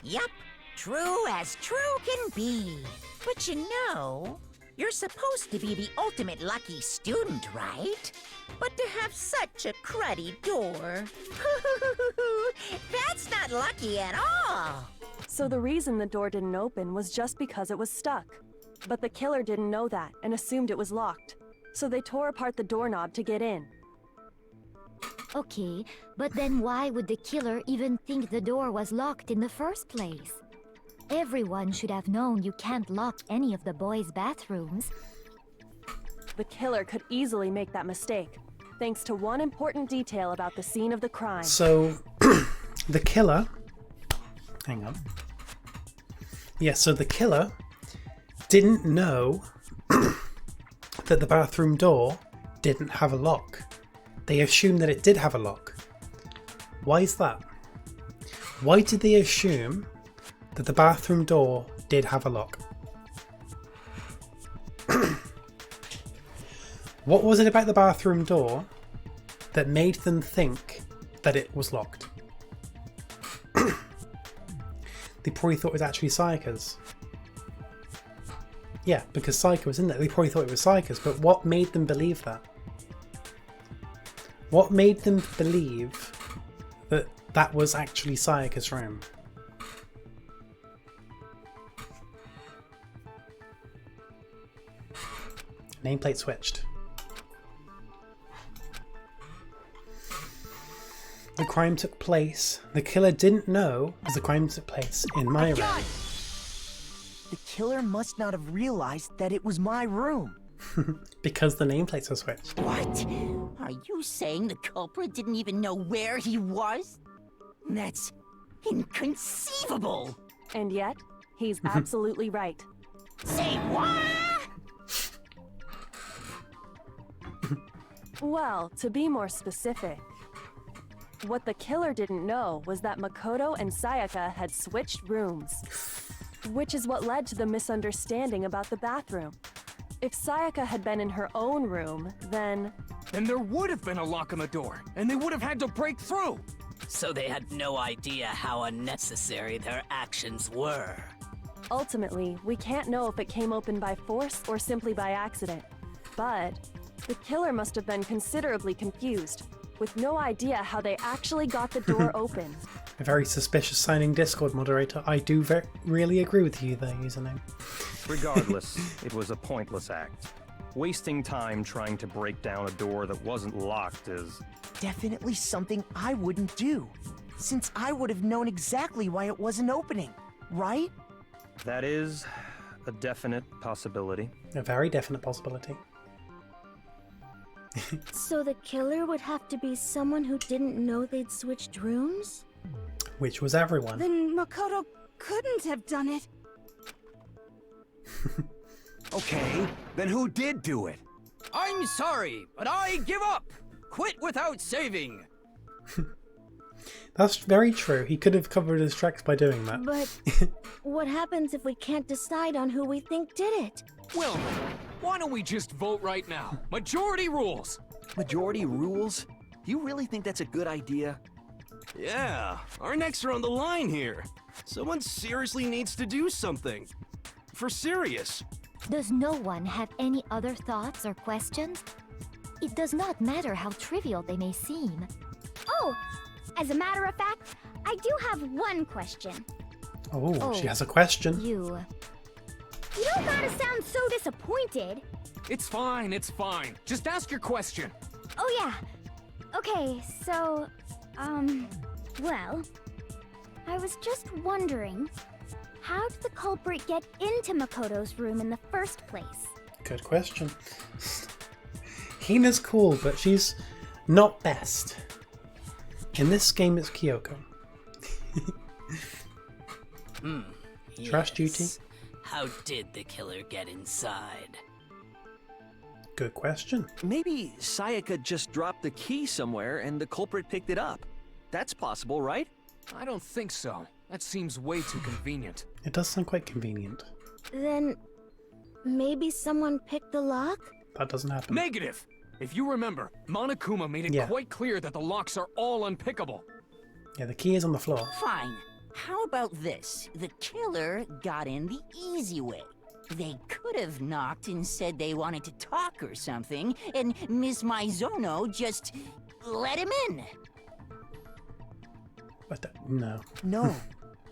Yup, true as true can be. But you know, You're supposed to be the ultimate lucky student, right? But to have such a cruddy door... That's not lucky at all! So the reason the door didn't open was just because it was stuck. But the killer didn't know that and assumed it was locked. So they tore apart the doorknob to get in. Okay, but then why would the killer even think the door was locked in the first place? Everyone should have known you can't lock any of the boys' bathrooms. The killer could easily make that mistake, thanks to one important detail about the scene of the crime. So, the killer... Hang on. Yeah, so the killer didn't know that the bathroom door didn't have a lock. They assumed that it did have a lock. Why is that? Why did they assume that the bathroom door did have a lock? What was it about the bathroom door that made them think that it was locked? They probably thought it was actually Sayaka's. Yeah, because Sayaka was in there. They probably thought it was Sayaka's, but what made them believe that? What made them believe that that was actually Sayaka's room? Nameplate switched. The crime took place. The killer didn't know as the crime took place in my room. The killer must not have realized that it was my room. Because the nameplates were switched. What? Are you saying the culprit didn't even know where he was? That's inconceivable! And yet, he's absolutely right. Say what? Well, to be more specific, what the killer didn't know was that Makoto and Sayaka had switched rooms, which is what led to the misunderstanding about the bathroom. If Sayaka had been in her own room, then there would have been a lock on the door, and they would have had to break through. So they had no idea how unnecessary their actions were. Ultimately, we can't know if it came open by force or simply by accident. But the killer must have been considerably confused, with no idea how they actually got the door open. A very suspicious sounding Discord moderator. I do really agree with you there, username. Regardless, it was a pointless act. Wasting time trying to break down a door that wasn't locked is... Definitely something I wouldn't do, since I would have known exactly why it wasn't opening, right? That is a definite possibility. A very definite possibility. So the killer would have to be someone who didn't know they'd switched rooms? Which was everyone. Then Makoto couldn't have done it. Okay, then who did do it? I'm sorry, but I give up. Quit without saving. That's very true. He could have covered his tracks by doing that. But what happens if we can't decide on who we think did it? Well, why don't we just vote right now? Majority rules. Majority rules? You really think that's a good idea? Yeah, our necks are on the line here. Someone seriously needs to do something. For serious. Does no one have any other thoughts or questions? It does not matter how trivial they may seem. Oh, as a matter of fact, I do have one question. Oh, she has a question. You don't gotta sound so disappointed. It's fine, it's fine. Just ask your question. Oh yeah. Okay, so, well, I was just wondering, how did the culprit get into Makoto's room in the first place? Good question. Hina's cool, but she's not best. In this game, it's Kyoko. Trash duty? How did the killer get inside? Good question. Maybe Sayaka just dropped the key somewhere and the culprit picked it up. That's possible, right? I don't think so. That seems way too convenient. It does sound quite convenient. Then maybe someone picked the lock? That doesn't happen. Negative! If you remember, Monokuma made it quite clear that the locks are all unpickable. Yeah, the key is on the floor. Fine. How about this? The killer got in the easy way. They could have knocked and said they wanted to talk or something, and Miss Maizono just let him in. No. No,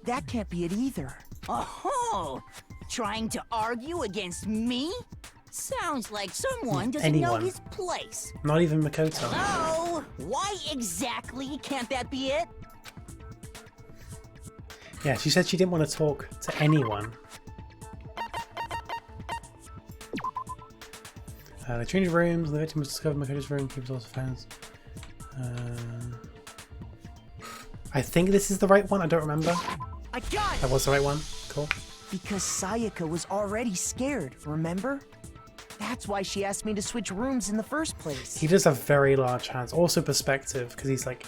that can't be it either. Oh, trying to argue against me? Sounds like someone doesn't Anyone. know his place. Not even Makoto. Hello? Why exactly can't that be it? Yeah, she said she didn't want to talk to anyone. They changed rooms, and the victim was discovered in Makoto's room. Keeps also found. I think this is the right one. I don't remember. I got it! That was the right one. Cool. Because Sayaka was already scared, remember? That's why she asked me to switch rooms in the first place. He does have very large hands. Also perspective, because he's like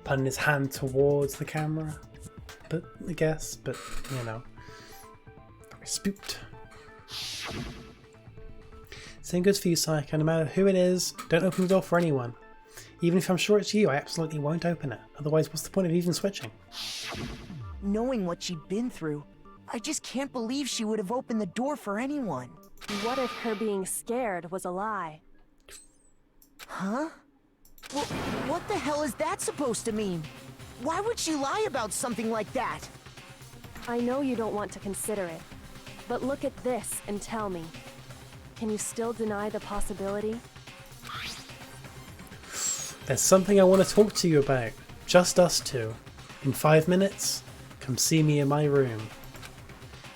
putting his hand towards the camera. But I guess, but you know. Very spooked. Same goes for you, Sayaka. No matter who it is, don't open the door for anyone. Even if I'm sure it's you, I absolutely won't open it. Otherwise, what's the point of even switching? Knowing what she'd been through, I just can't believe she would have opened the door for anyone. What if her being scared was a lie? Huh? Well, what the hell is that supposed to mean? Why would she lie about something like that? I know you don't want to consider it, but look at this and tell me. Can you still deny the possibility? There's something I want to talk to you about. Just us two. In 5 minutes, come see me in my room.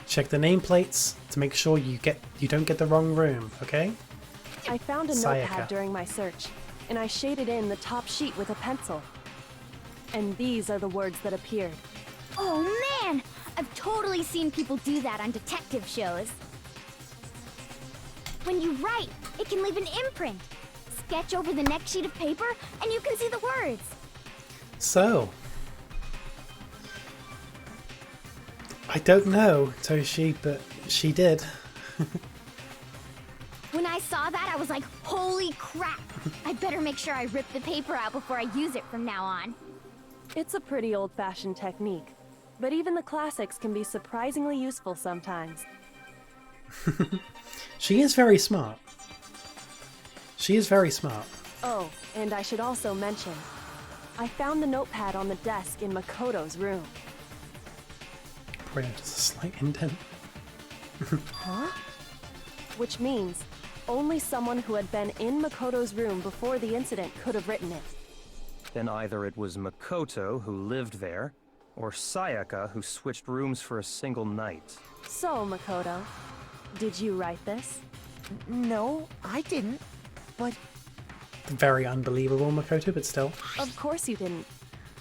Check the nameplates to make sure you don't get the wrong room, okay? I found a Sayaka. notepad during my search, and I shaded in the top sheet with a pencil. And these are the words that appeared. Oh man! I've totally seen people do that on detective shows. When you write, it can leave an imprint. Sketch over the next sheet of paper, and you can see the words. So, I don't know, Toshi, but she did. When I saw that, I was like, holy crap! I better make sure I rip the paper out before I use it from now on. It's a pretty old-fashioned technique, but even the classics can be surprisingly useful sometimes. She is very smart. She is very smart. Oh, and I should also mention, I found the notepad on the desk in Makoto's room. Probably just a slight indent. Huh? Which means only someone who had been in Makoto's room before the incident could have written it. Then either it was Makoto who lived there, or Sayaka who switched rooms for a single night. So, Makoto, did you write this? No, I didn't. But... Very unbelievable, Makoto, but still. Of course you didn't.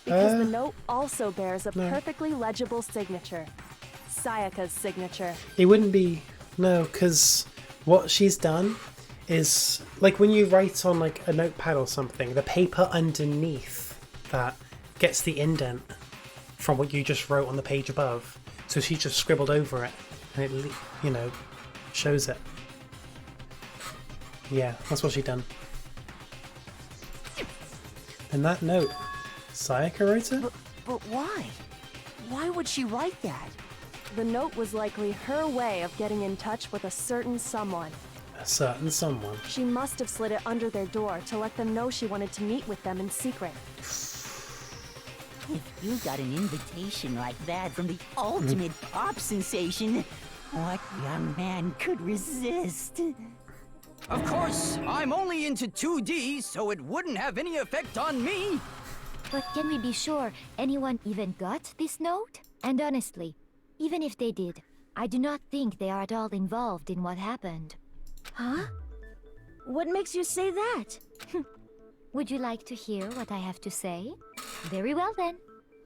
Because the note also bears a perfectly legible signature. Sayaka's signature. It wouldn't be... No, because what she's done is... Like when you write on like a notepad or something, the paper underneath that gets the indent from what you just wrote on the page above. So she just scribbled over it. And it, you know, shows it. Yeah, that's what she done. And that note, Sayaka wrote it? But why? Why would she write that? The note was likely her way of getting in touch with a certain someone. A certain someone. She must have slid it under their door to let them know she wanted to meet with them in secret. If you got an invitation like that from the ultimate pop sensation, what young man could resist? Of course, I'm only into 2D, so it wouldn't have any effect on me. But can we be sure anyone even got this note? And honestly, even if they did, I do not think they are at all involved in what happened. Huh? What makes you say that? Would you like to hear what I have to say? Very well then.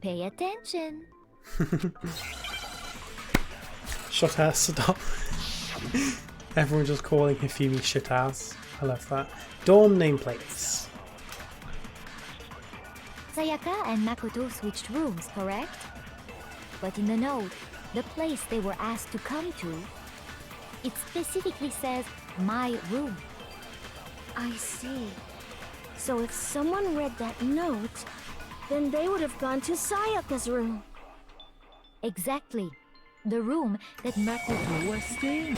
Pay attention. Shut ass, stop. Everyone just calling Hifumi shit ass. I love that. Dorm nameplates. Sayaka and Makoto switched rooms, correct? But in the note, the place they were asked to come to, it specifically says, my room. I see. So if someone read that note, then they would have gone to Sayaka's room. Exactly. The room that Makoto was staying.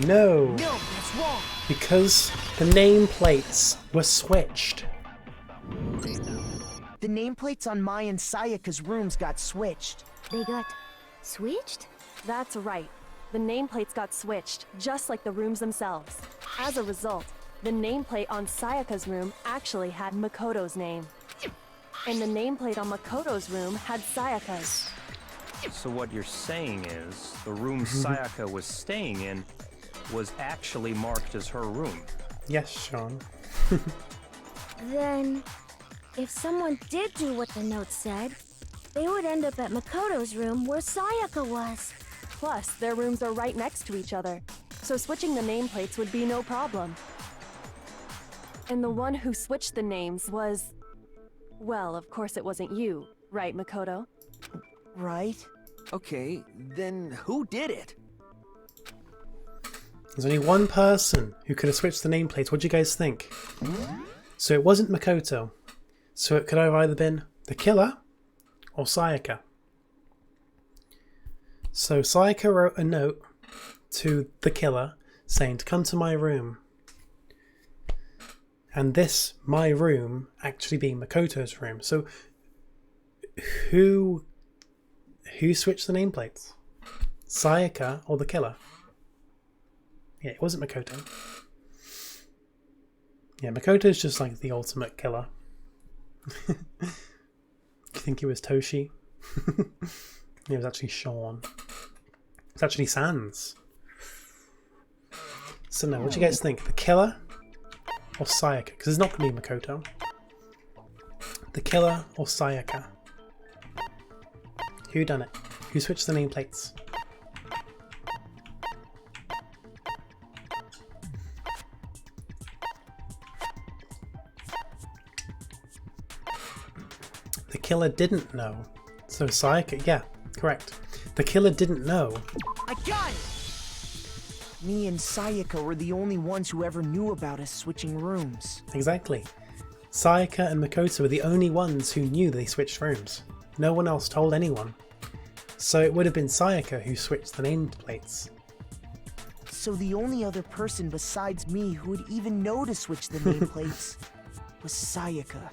No. No, that's wrong. Because the nameplates were switched. The nameplates on Mai and Sayaka's rooms got switched. They got switched? That's right. The nameplates got switched, just like the rooms themselves. As a result, the nameplate on Sayaka's room actually had Makoto's name. And the nameplate on Makoto's room had Sayaka's. So what you're saying is, the room Sayaka was staying in was actually marked as her room. Yes, Sean. Then, if someone did do what the note said, they would end up at Makoto's room where Sayaka was. Plus, their rooms are right next to each other, so switching the nameplates would be no problem. And the one who switched the names was... Well, of course it wasn't you, right, Makoto? Right? Okay, then who did it? There's only one person who could have switched the nameplates. What do you guys think? So it wasn't Makoto. So it could have either been the killer or Sayaka. So Sayaka wrote a note to the killer saying to come to my room. And this, my room, actually being Makoto's room. So who switched the nameplates? Sayaka or the killer? Yeah, it wasn't Makoto. Yeah, Makoto's just like the ultimate killer. Do you think it was Toshi? It was actually Sean. It's actually Sans. So now, what do you guys think? The killer or Sayaka? Because it's not going to be Makoto. The killer or Sayaka? Who done it? Who switched the nameplates? The killer didn't know. So Sayaka, yeah, correct. The killer didn't know. I got it! Me and Sayaka were the only ones who ever knew about us switching rooms. Exactly. Sayaka and Makoto were the only ones who knew they switched rooms. No one else told anyone. So it would have been Sayaka who switched the nameplates. So the only other person besides me who would even know to switch the nameplates was Sayaka.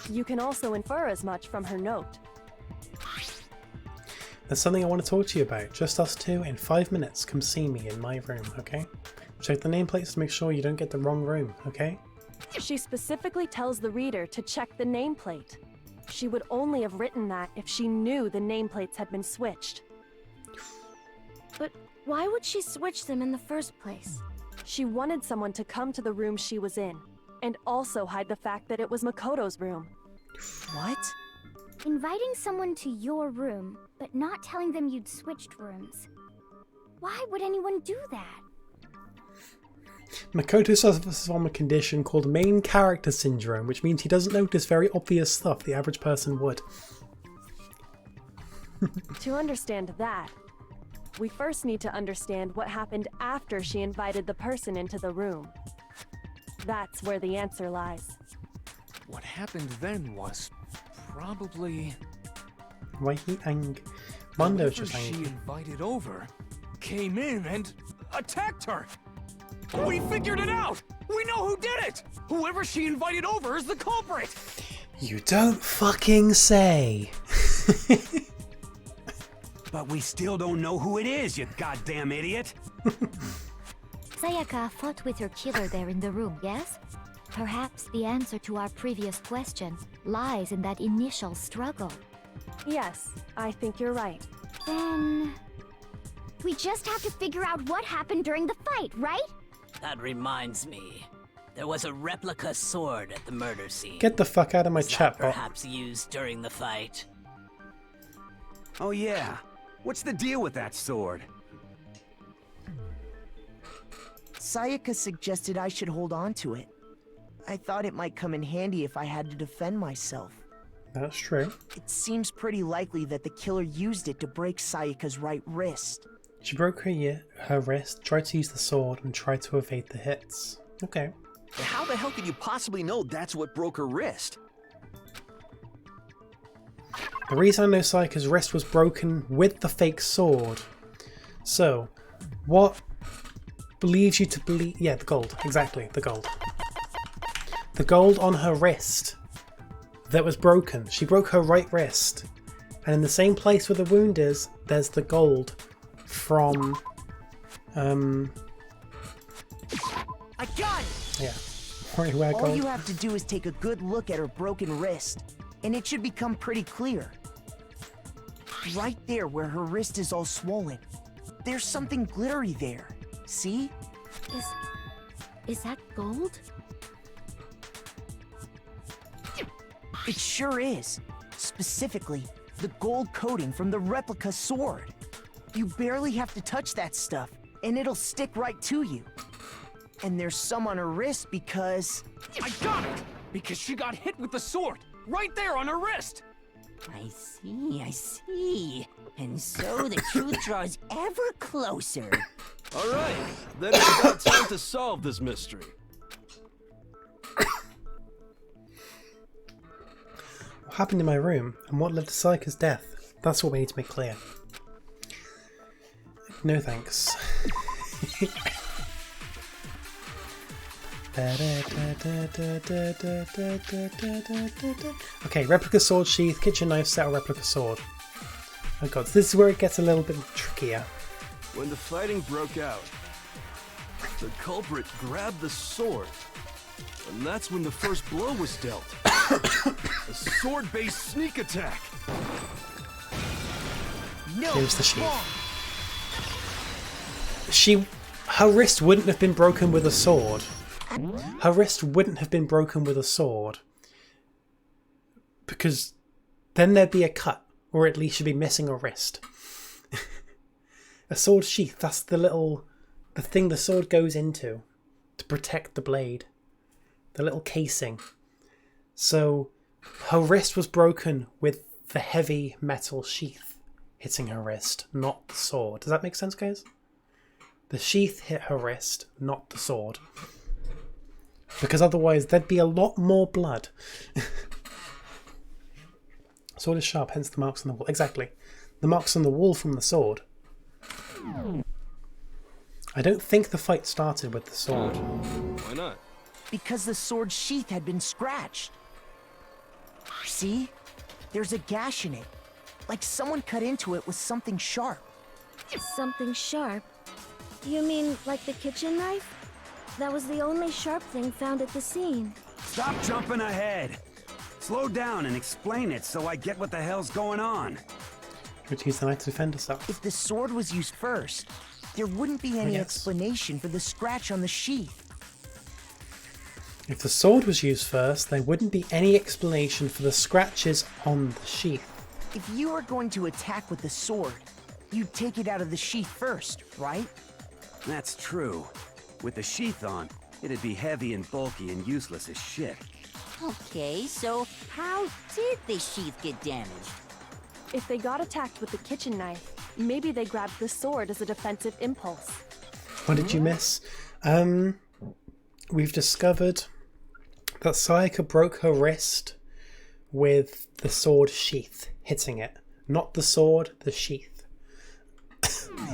You can also infer as much from her note. There's something I want to talk to you about. Just us two in 5 minutes. Come see me in my room, okay? Check the nameplates to make sure you don't get the wrong room, okay? She specifically tells the reader to check the nameplate. She would only have written that if she knew the nameplates had been switched. But why would she switch them in the first place? She wanted someone to come to the room she was in, and also hide the fact that it was Makoto's room. What? Inviting someone to your room, but not telling them you'd switched rooms. Why would anyone do that? Makoto suffers from a condition called main character syndrome, which means he doesn't notice very obvious stuff the average person would. To understand that, we first need to understand what happened after she invited the person into the room. That's where the answer lies. What happened then was probably... Why he Mondo's just she angry. invited over, came in and attacked her. We figured it out! We know who did it! Whoever she invited over is the culprit! You don't fucking say. But we still don't know who it is, you goddamn idiot! Sayaka fought with her killer there in the room, yes? Perhaps the answer to our previous question lies in that initial struggle. Yes, I think you're right. Then... we just have to figure out what happened during the fight, right? That reminds me. There was a replica sword at the murder scene. Get the fuck out of my chat bot. Perhaps used during the fight. Oh yeah. What's the deal with that sword? Sayaka suggested I should hold on to it. I thought it might come in handy if I had to defend myself. That's true. It seems pretty likely that the killer used it to break Sayaka's right wrist. She broke her wrist, tried to use the sword, and tried to evade the hits. Okay. How the hell could you possibly know that's what broke her wrist? The reason I know Sayaka's wrist was broken with the fake sword So, what leads you to believe... Yeah, the gold. Exactly, the gold. The gold on her wrist that was broken. She broke her right wrist. And in the same place where the wound is, there's the gold from... I got it! Yeah. Where All gold? you have to do is take a good look at her broken wrist, and it should become pretty clear. Right there where her wrist is all swollen, there's something glittery there. See? Is that gold? It sure is. Specifically, the gold coating from the replica sword. You barely have to touch that stuff, and it'll stick right to you. And there's some on her wrist because... I got it! Because she got hit with the sword, right there on her wrist! I see. And so the truth draws ever closer. All right, then it's about time to solve this mystery. What happened in my room, and what led to Sayaka's death? That's what we need to make clear. No thanks. Okay, replica sword sheath, kitchen knife set, or replica sword. Oh god, this is where it gets a little bit trickier. When the fighting broke out, the culprit grabbed the sword, and that's when the first blow was dealt. A sword-based sneak attack. No, here's the sheath. Her wrist wouldn't have been broken with a sword. Her wrist wouldn't have been broken with a sword. Because then there'd be a cut, or at least she'd be missing a wrist. A sword sheath, that's the thing the sword goes into to protect the blade. The little casing. So her wrist was broken with the heavy metal sheath hitting her wrist, not the sword. Does that make sense, guys? The sheath hit her wrist, not the sword. Because otherwise there'd be a lot more blood. Sword is sharp, hence the marks on the wall. Exactly. The marks on the wall from the sword. I don't think the fight started with the sword. Why not? Because the sword sheath had been scratched. See? There's a gash in it. Like someone cut into it with something sharp. Something sharp? You mean like the kitchen knife? That was the only sharp thing found at the scene. Stop jumping ahead. Slow down and explain it so I get what the hell's going on. Would use the knife to defend herself. If the sword was used first, there wouldn't be any explanation for the scratch on the sheath. If the sword was used first, there wouldn't be any explanation for the scratches on the sheath. If you were going to attack with the sword, you'd take it out of the sheath first, right? That's true. With the sheath on, it'd be heavy and bulky and useless as shit. Okay, so how did the sheath get damaged? If they got attacked with the kitchen knife, maybe they grabbed the sword as a defensive impulse. What did you miss? We've discovered that Sayaka broke her wrist with the sword sheath hitting it. Not the sword, the sheath.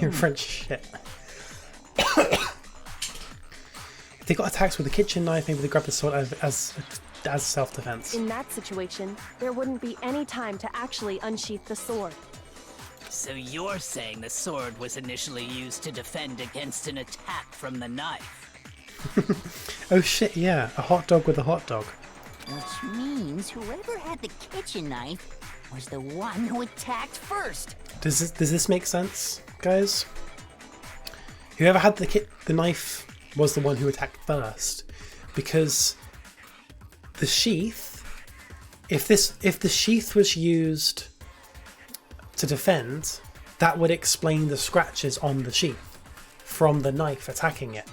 You're French shit. If they got attacked with a kitchen knife, maybe they grabbed the sword as self-defense. In that situation, there wouldn't be any time to actually unsheath the sword. So you're saying the sword was initially used to defend against an attack from the knife? Oh shit, yeah. A hot dog with a hot dog. Which means whoever had the kitchen knife was the one who attacked first. Does this make sense, guys? Whoever had the knife was the one who attacked first, because the sheath, if the sheath was used to defend, that would explain the scratches on the sheath from the knife attacking it.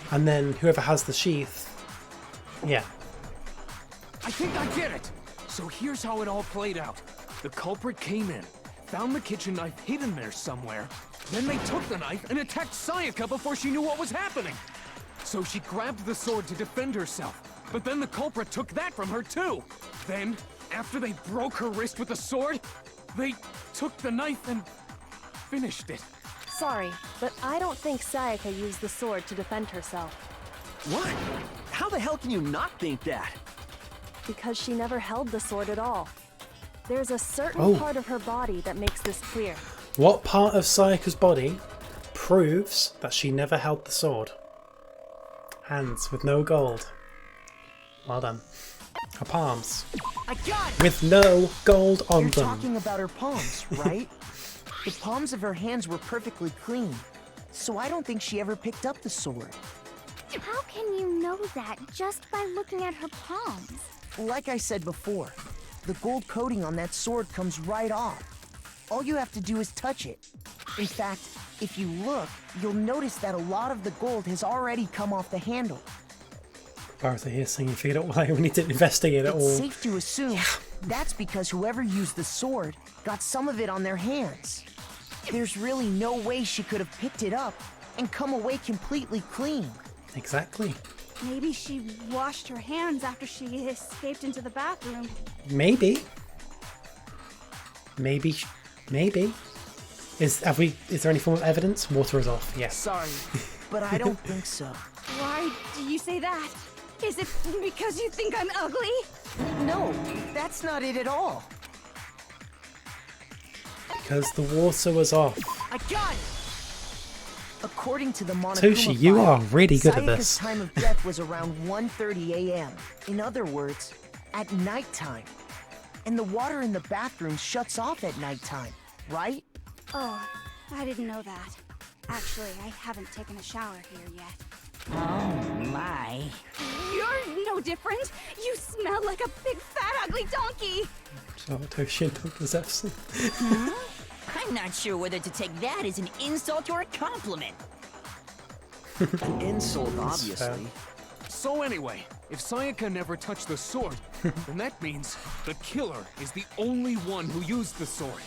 And then whoever has the sheath, yeah. I think I get it! So here's how it all played out. The culprit came in, found the kitchen knife hidden there somewhere, then they took the knife and attacked Sayaka before she knew what was happening. So she grabbed the sword to defend herself, but then the culprit took that from her too. Then, after they broke her wrist with the sword, they took the knife and finished it. Sorry, but I don't think Sayaka used the sword to defend herself. What? How the hell can you not think that? Because she never held the sword at all. There's a certain part of her body that makes this clear. What part of Sayaka's body proves that she never held the sword? Hands with no gold. Well done. Her palms. I got it! With no gold on them. You're talking about her palms, right? The palms of her hands were perfectly clean, so I don't think she ever picked up the sword. How can you know that just by looking at her palms? Like I said before, the gold coating on that sword comes right off. All you have to do is touch it. In fact, if you look, you'll notice that a lot of the gold has already come off the handle. Bartha here singing, figured out why we need to investigate it all. It's safe to assume that's because whoever used the sword got some of it on their hands. There's really no way she could have picked it up and come away completely clean. Exactly. Maybe she washed her hands after she escaped into the bathroom. Maybe. Maybe. Is there any form of evidence? Water is off. Yes. Sorry, but I don't think so. Why do you say that? Is it because you think I'm ugly? No, that's not it at all. Because the water was off. I got it! According to the Monokuma Toshi, you file, are really good at Sayaka's this. time of death was around 1:30 a.m. In other words, at nighttime. And the water in the bathroom shuts off at nighttime, right? Oh, I didn't know that. Actually, I haven't taken a shower here yet. Oh my. You're no different. You smell like a big fat ugly donkey. So Toshi and Dr. Zepson. I'm not sure whether to take that as an insult or a compliment. An insult, obviously. So anyway, if Sayaka never touched the sword, then that means the killer is the only one who used the sword.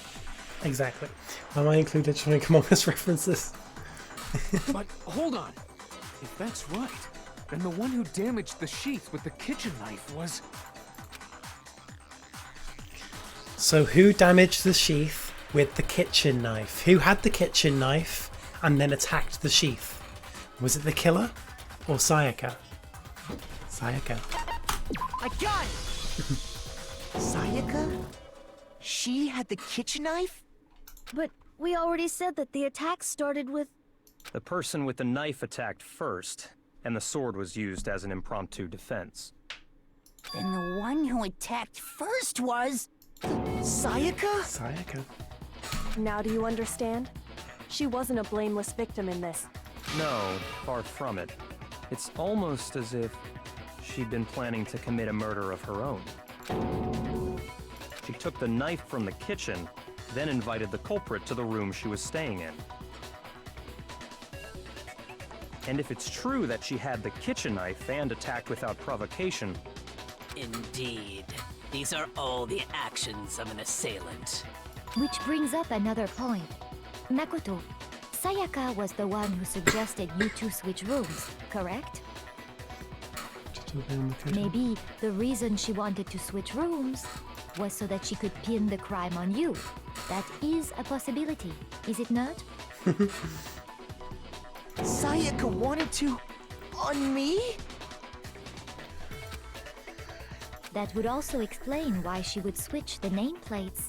Exactly. Am I included trying to Among Us references? But hold on. If that's right, then the one who damaged the sheath with the kitchen knife was... So who damaged the sheath with the kitchen knife? Who had the kitchen knife and then attacked the sheath? Was it the killer or Sayaka? Sayaka. I got it! Sayaka? She had the kitchen knife? But we already said that the attack started with... The person with the knife attacked first, and the sword was used as an impromptu defense. Then the one who attacked first was... Sayaka? Sayaka. Now do you understand? She wasn't a blameless victim in this. No, far from it. It's almost as if she'd been planning to commit a murder of her own. She took the knife from the kitchen, then invited the culprit to the room she was staying in. And if it's true that she had the kitchen knife and attacked without provocation... Indeed. These are all the actions of an assailant. Which brings up another point. Makoto, Sayaka was the one who suggested you two switch rooms, correct? Maybe the reason she wanted to switch rooms was so that she could pin the crime on you. That is a possibility, is it not? Sayaka wanted to... on me? That would also explain why she would switch the nameplates.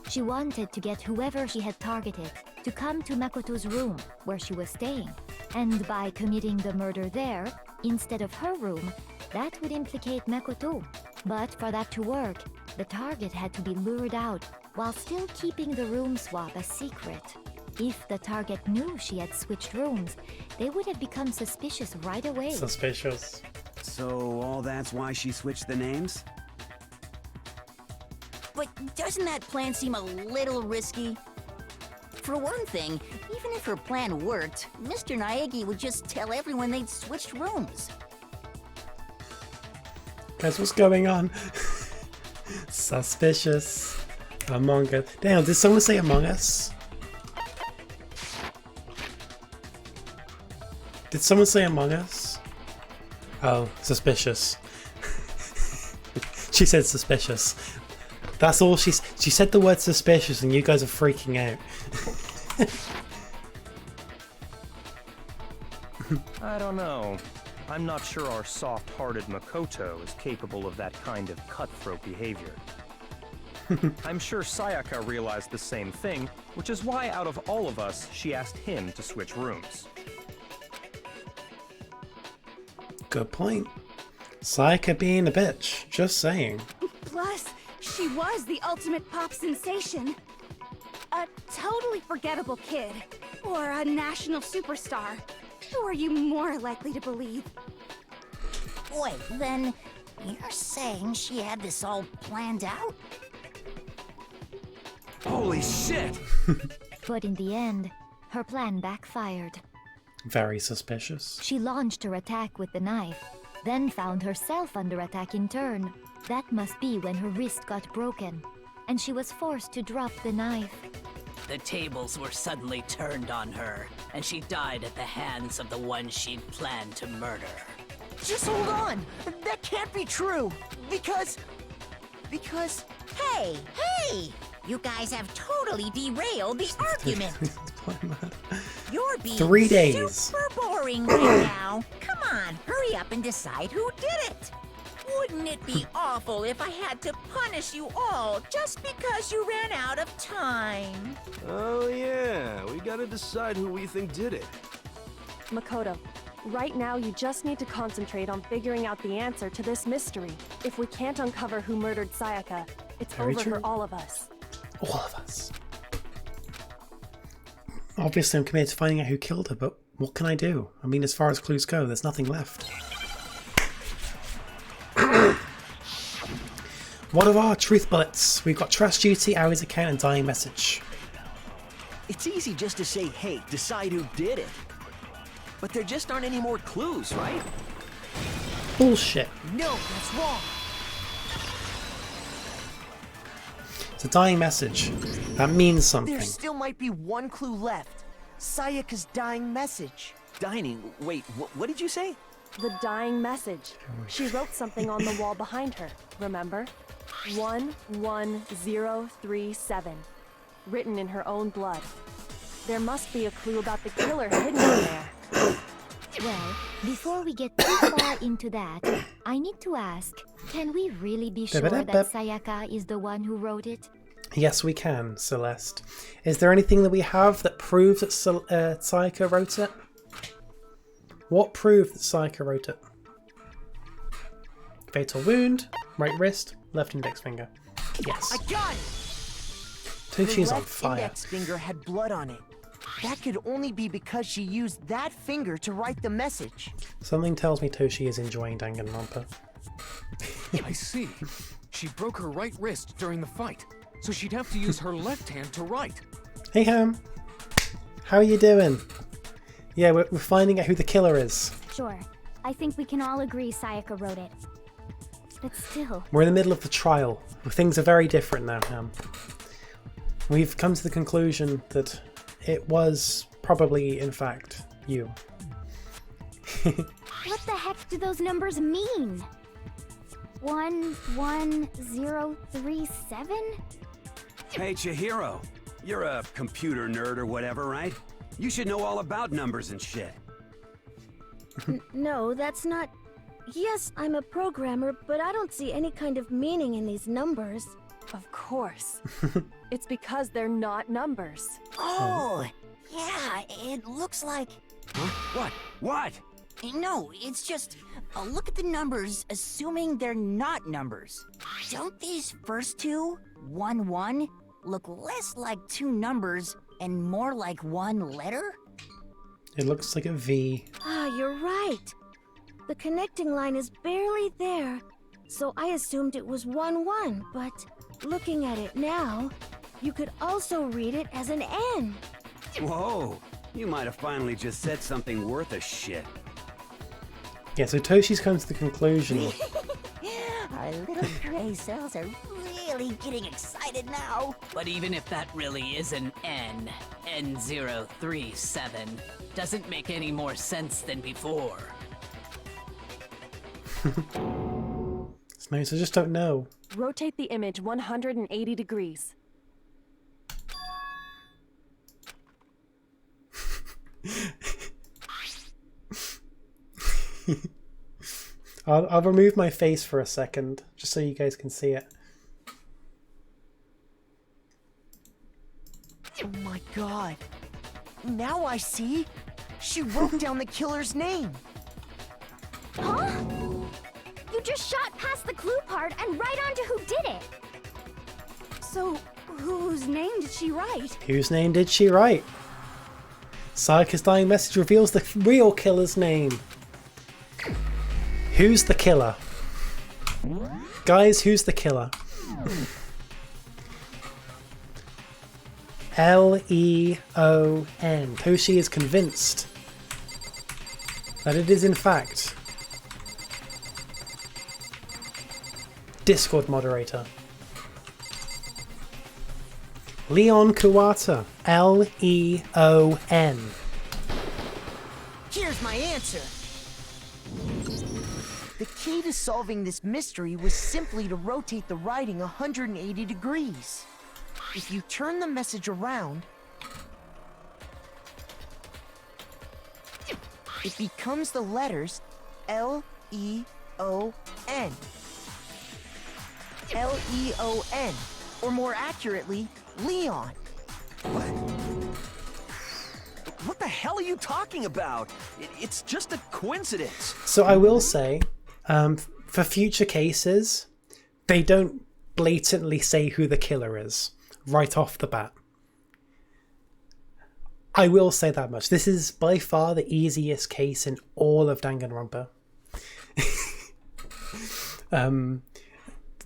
She wanted to get whoever she had targeted to come to Makoto's room where she was staying. And by committing the murder there, instead of her room, that would implicate Makoto. But for that to work, the target had to be lured out while still keeping the room swap a secret. If the target knew she had switched rooms, they would have become suspicious right away. Suspicious. So all that's why she switched the names? But doesn't that plan seem a little risky? For one thing, even if her plan worked, Mr. Naegi would just tell everyone they'd switched rooms. Guys, what's going on? Suspicious. Among Us. Damn, did someone say Among Us? Did someone say Among Us? Oh, suspicious. She said suspicious. That's all she said the word suspicious and you guys are freaking out. I don't know. I'm not sure our soft-hearted Makoto is capable of that kind of cutthroat behavior. I'm sure Sayaka realized the same thing, which is why out of all of us, she asked him to switch rooms. Good point. Sayaka being a bitch, just saying. Plus, she was the ultimate pop sensation. A totally forgettable kid. Or a national superstar. Who are you more likely to believe? Wait, then you're saying she had this all planned out? Holy shit! But in the end, her plan backfired. Very suspicious. She launched her attack with the knife, then found herself under attack in turn. That must be when her wrist got broken, and she was forced to drop the knife. The tables were suddenly turned on her, and she died at the hands of the one she'd planned to murder. Just hold on! That can't be true! Because... Hey! You guys have totally derailed the argument. You're being 3 days. super boring right now. Come on, hurry up and decide who did it. Wouldn't it be awful if I had to punish you all just because you ran out of time? Oh yeah, we gotta decide who we think did it. Makoto, right now you just need to concentrate on figuring out the answer to this mystery. If we can't uncover who murdered Sayaka, it's Very over true. for all of us. All of us. Obviously, I'm committed to finding out who killed her, but what can I do? I mean, as far as clues go, there's nothing left. What are our truth bullets? We've got Trash Duty, Hours Account, and Dying Message. It's easy just to say, hey, decide who did it. But there just aren't any more clues, right? Bullshit. No, that's wrong. It's a dying message. That means something. There still might be one clue left. Sayaka's dying message. Dining? Wait, what did you say? The dying message. She wrote something on the wall behind her, remember? 11037. Written in her own blood. There must be a clue about the killer hidden in there. Well, before we get too far into that, I need to ask, can we really be sure that Sayaka is the one who wrote it? Yes, we can, Celeste. Is there anything that we have that proves that Sayaka wrote it? What proved that Sayaka wrote it? Fatal wound, right wrist, left index finger. Yes. I got it! Toshi's the on left fire. Index finger had blood on it. That could only be because she used that finger to write the message. Something tells me Toshi is enjoying Danganronpa. I see. She broke her right wrist during the fight, so she'd have to use her left hand to write. Hey Ham, how are you doing? Yeah, we're finding out who the killer is. Sure. I think we can all agree Sayaka wrote it. But still... We're in the middle of the trial. Things are very different now, Ham. We've come to the conclusion that it was probably, in fact, you. What the heck do those numbers mean? 11037? Hey, Chihiro. You're a computer nerd or whatever, right? You should know all about numbers and shit. No, that's not... Yes, I'm a programmer, but I don't see any kind of meaning in these numbers. Of course. It's because they're not numbers. Oh, yeah, it looks like... Huh? What? No, it's just... look at the numbers, assuming they're not numbers. Don't these first two, 1-1, look less like two numbers and more like one letter? It looks like a V. Ah, you're right. The connecting line is barely there, so I assumed it was 1-1, but looking at it now, you could also read it as an N. Whoa, you might have finally just said something worth a shit. Yeah, so Toshi's come to the conclusion. Our little gray cells are really getting excited now. But even if that really is an N, N037, doesn't make any more sense than before. No, so just don't know. Rotate the image 180 degrees. I'll remove my face for a second, just so you guys can see it. Oh my god. Now I see. She wrote down the killer's name. Huh? You just shot past the clue part and right onto who did it. So, whose name did she write? Whose name did she write? Sayaka's dying message reveals the real killer's name. Who's the killer? Guys, who's the killer? Leon. Toshi is convinced that it is in fact Discord moderator Leon Kuwata. Leon. Here's my answer. The key to solving this mystery was simply to rotate the writing 180 degrees. If you turn the message around, it becomes the letters L-E-O-N. L-E-O-N, or more accurately, Leon. What the hell are you talking about? It's just a coincidence. So I will say, for future cases, they don't blatantly say who the killer is right off the bat. I will say that much. This is by far the easiest case in all of Danganronpa.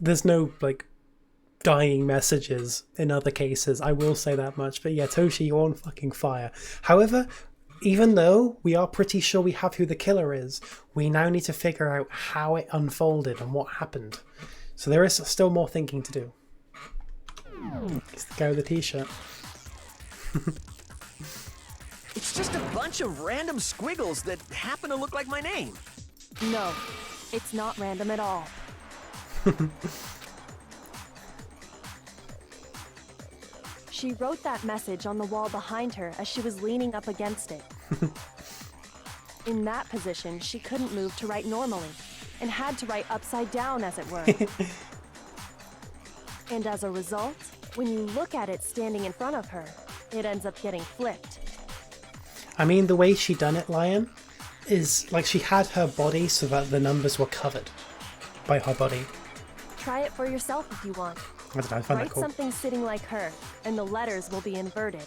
There's no, like, dying messages in other cases. I will say that much. But yeah, Toshi, you're on fucking fire. However, even though we are pretty sure we have who the killer is, we now need to figure out how it unfolded and what happened. So there is still more thinking to do. It's the guy with the t-shirt. It's just a bunch of random squiggles that happen to look like my name. No, it's not random at all. She wrote that message on the wall behind her as she was leaning up against it. In that position, she couldn't move to write normally, and had to write upside down, as it were. And as a result, when you look at it standing in front of her, it ends up getting flipped. I mean, the way she done it, Lion, is like she had her body so that the numbers were covered by her body. Try it for yourself if you want. I don't know, I find Write that cool. something sitting like her, and the letters will be inverted.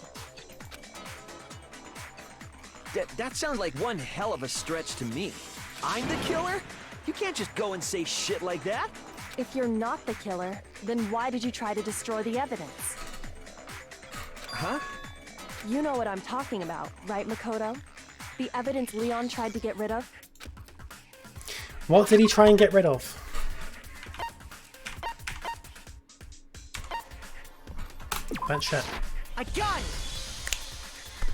That sounds like one hell of a stretch to me. I'm the killer? You can't just go and say shit like that. If you're not the killer, then why did you try to destroy the evidence? Huh? You know what I'm talking about, right, Makoto? The evidence Leon tried to get rid of? What did he try and get rid of? That shit. I got it!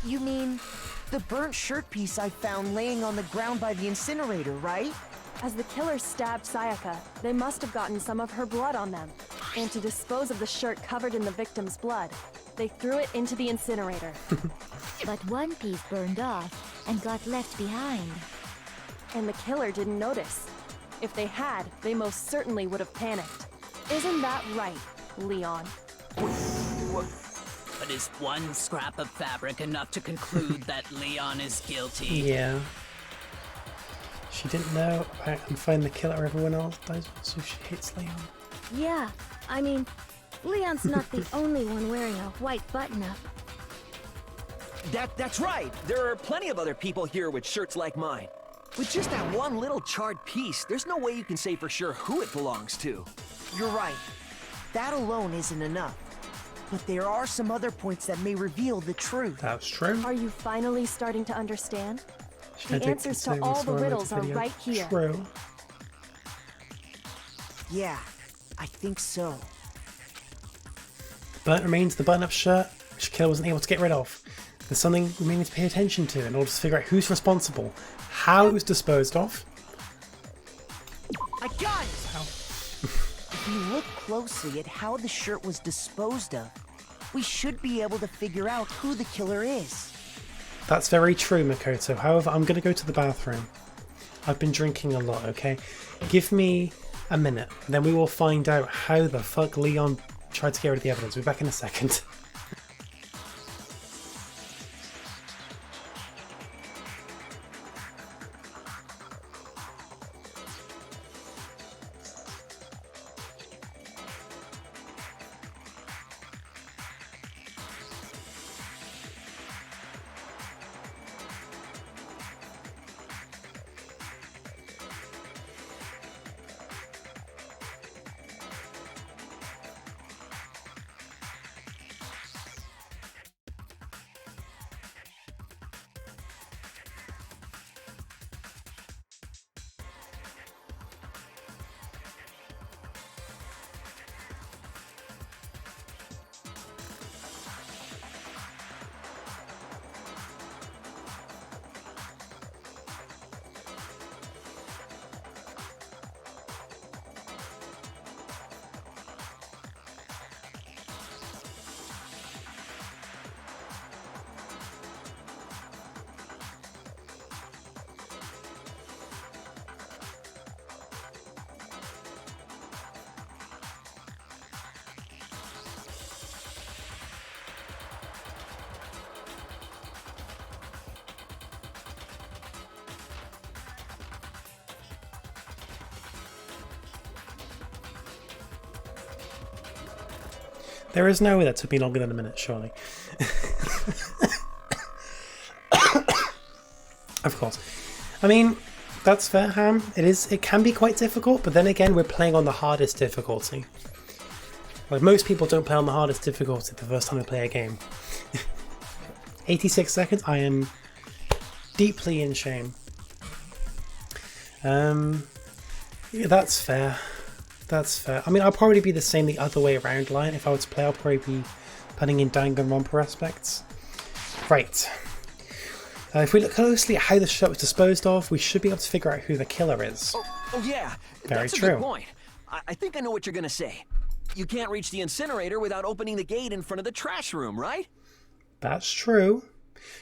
You mean the burnt shirt piece I found laying on the ground by the incinerator, right? As the killer stabbed Sayaka, they must have gotten some of her blood on them. And to dispose of the shirt covered in the victim's blood, they threw it into the incinerator. But one piece burned off and got left behind. And the killer didn't notice. If they had, they most certainly would have panicked. Isn't that right, Leon? But is one scrap of fabric enough to conclude that Leon is guilty? Yeah. She didn't know about and find the killer everyone else does, so she hates Leon. Yeah, I mean, Leon's not the only one wearing a white button-up. That's right. There are plenty of other people here with shirts like mine. With just that one little charred piece, there's no way you can say for sure who it belongs to. You're right. That alone isn't enough. But there are some other points that may reveal the truth. That's true. Are you finally starting to understand? She The answers to all the riddles are right here. True. Yeah, I think so. Burnt remains the button-up shirt, which Killer wasn't able to get rid of. There's something we need to pay attention to in order to figure out who's responsible, how it was disposed of. I got it! If you look closely at how the shirt was disposed of, we should be able to figure out who the killer is. That's very true, Makoto. However, I'm going to go to the bathroom. I've been drinking a lot, okay? Give me a minute, then we will find out how the fuck Leon tried to get rid of the evidence. We'll be back in a second. There is no way that took me longer than a minute, surely. Of course. I mean, that's fair, Ham. It can be quite difficult, but then again, we're playing on the hardest difficulty. Like, most people don't play on the hardest difficulty the first time they play a game. 86 seconds? I am deeply in shame. Yeah, that's fair. That's fair. I mean, I'll probably be the same the other way around, Lion. If I were to play, I'll probably be putting in Danganronpa aspects. Right. If we look closely at how the shot was disposed of, we should be able to figure out who the killer is. Oh yeah. Very That's true. A good point. I think I know what you're gonna say. You can't reach the incinerator without opening the gate in front of the trash room, right? That's true.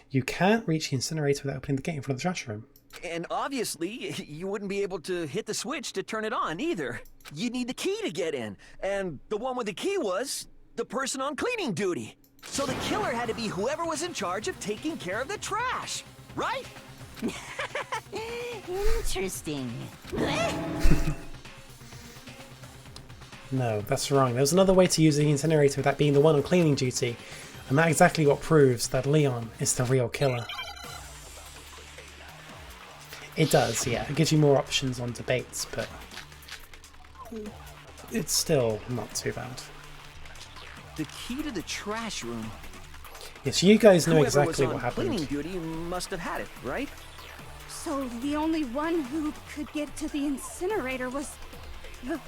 You can't reach the incinerator without opening the gate in front of the trash room. And obviously, you wouldn't be able to hit the switch to turn it on either. You'd need the key to get in. And the one with the key was the person on cleaning duty. So the killer had to be whoever was in charge of taking care of the trash, right? Interesting. No, that's wrong. There's another way to use the incinerator without being the one on cleaning duty. And that's exactly what proves that Leon is the real killer. It does, yeah. It gives you more options on debates, but it's still not too bad. The key to the trash room. Yes, you guys know Whoever exactly was what on cleaning happened. duty must have had it, right? So the only one who could get to the incinerator was the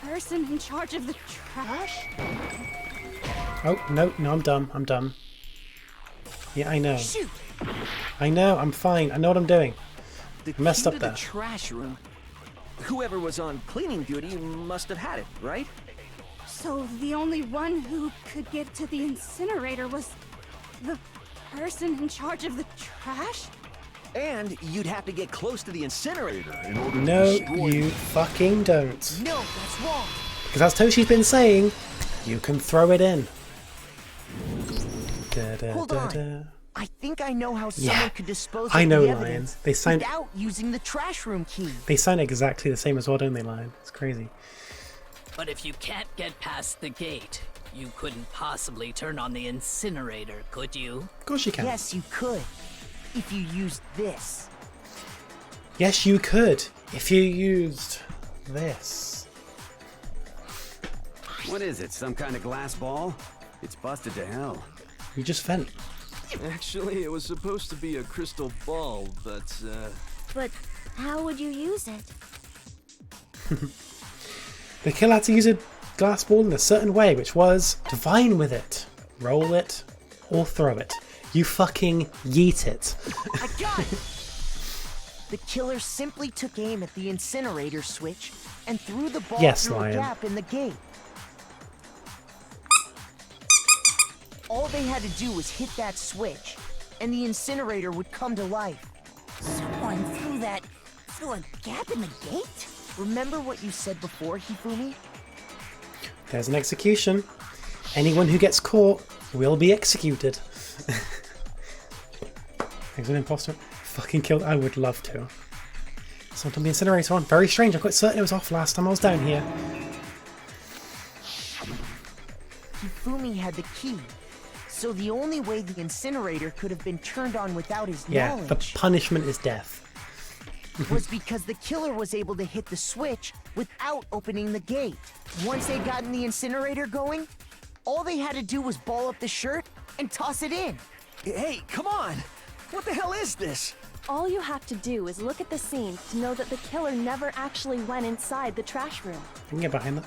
person in charge of the trash? Oh, no, I'm dumb. I'm dumb. Yeah, I know. Shoot. I know, I'm fine. I know what I'm doing. The I messed key up to there. the trash room. Whoever was on cleaning duty must have had it, right? So the only one who could get to the incinerator was the person in charge of the trash? And you'd have to get close to the incinerator in order No, to destroy you fucking don't. No, that's wrong. Because as Toshi's been saying, you can throw it in. Hold on. I think I know how someone Yeah, could dispose I of know, the Lion. evidence They sound- without using the trash room key. They sound exactly the same as well, don't they, Lion? It's crazy. But if you can't get past the gate, you couldn't possibly turn on the incinerator, could you? Of course you can. Yes, you could. If you used this. Yes, you could. If you used this. What is it, some kind of glass ball? It's busted to hell. You just vent. Actually, it was supposed to be a crystal ball, but, But how would you use it? The killer had to use a glass ball in a certain way, which was divine with it. Roll it or throw it. You fucking yeet it. I got it! The killer simply took aim at the incinerator switch and threw the ball Yes, through Lion. a gap in the gate. All they had to do was hit that switch, and the incinerator would come to life. Someone through a gap in the gate? Remember what you said before, Hifumi? There's an execution. Anyone who gets caught will be executed. There's an imposter. Fucking killed. I would love to. Someone turned the incinerator on. Very strange. I'm quite certain it was off last time I was down here. Hifumi had the key. So the only way the incinerator could have been turned on without his Yeah, knowledge the punishment is death. was because the killer was able to hit the switch without opening the gate. Once they'd gotten the incinerator going, all they had to do was ball up the shirt and toss it in. Hey, come on! What the hell is this? All you have to do is look at the scene to know that the killer never actually went inside the trash room. I can get behind that.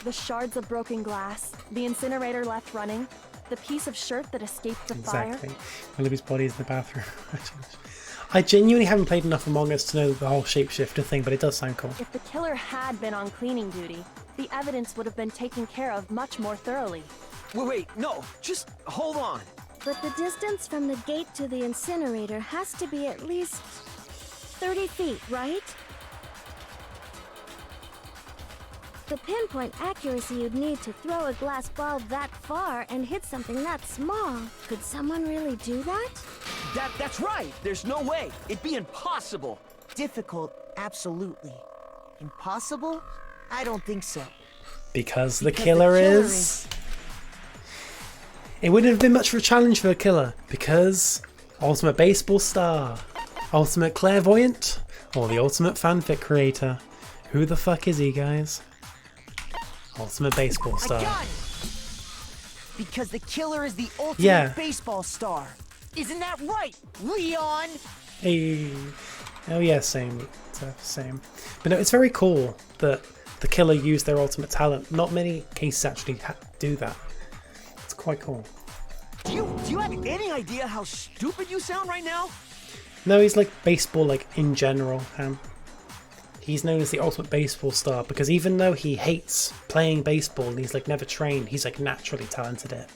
The shards of broken glass, the incinerator left running, the piece of shirt that escaped the Exactly. fire. Libby's body is in the bathroom. I genuinely haven't played enough Among Us to know the whole shapeshifter thing, but it does sound cool. If the killer had been on cleaning duty, the evidence would have been taken care of much more thoroughly. Wait, no, just hold on. But the distance from the gate to the incinerator has to be at least 30 feet, right? The pinpoint accuracy you'd need to throw a glass ball that far and hit something that small. Could someone really do that? That's right. There's no way. It'd be impossible. Difficult, absolutely. Impossible? I don't think so. Because the killer is... It wouldn't have been much of a challenge for the killer, because ultimate baseball star, ultimate clairvoyant, or the ultimate fanfic creator. Who the fuck is he, guys? Ultimate baseball star. I got it! Because the killer is the ultimate baseball star. Isn't that right, Leon? Hey. Oh yeah, same. Same. But no, it's very cool that the killer used their ultimate talent. Not many cases actually do that. It's quite cool. Do you have any idea how stupid you sound right now? No, he's like baseball, like in general, Ham. He's known as the ultimate baseball star because even though he hates playing baseball and he's like never trained, he's like naturally talented at it.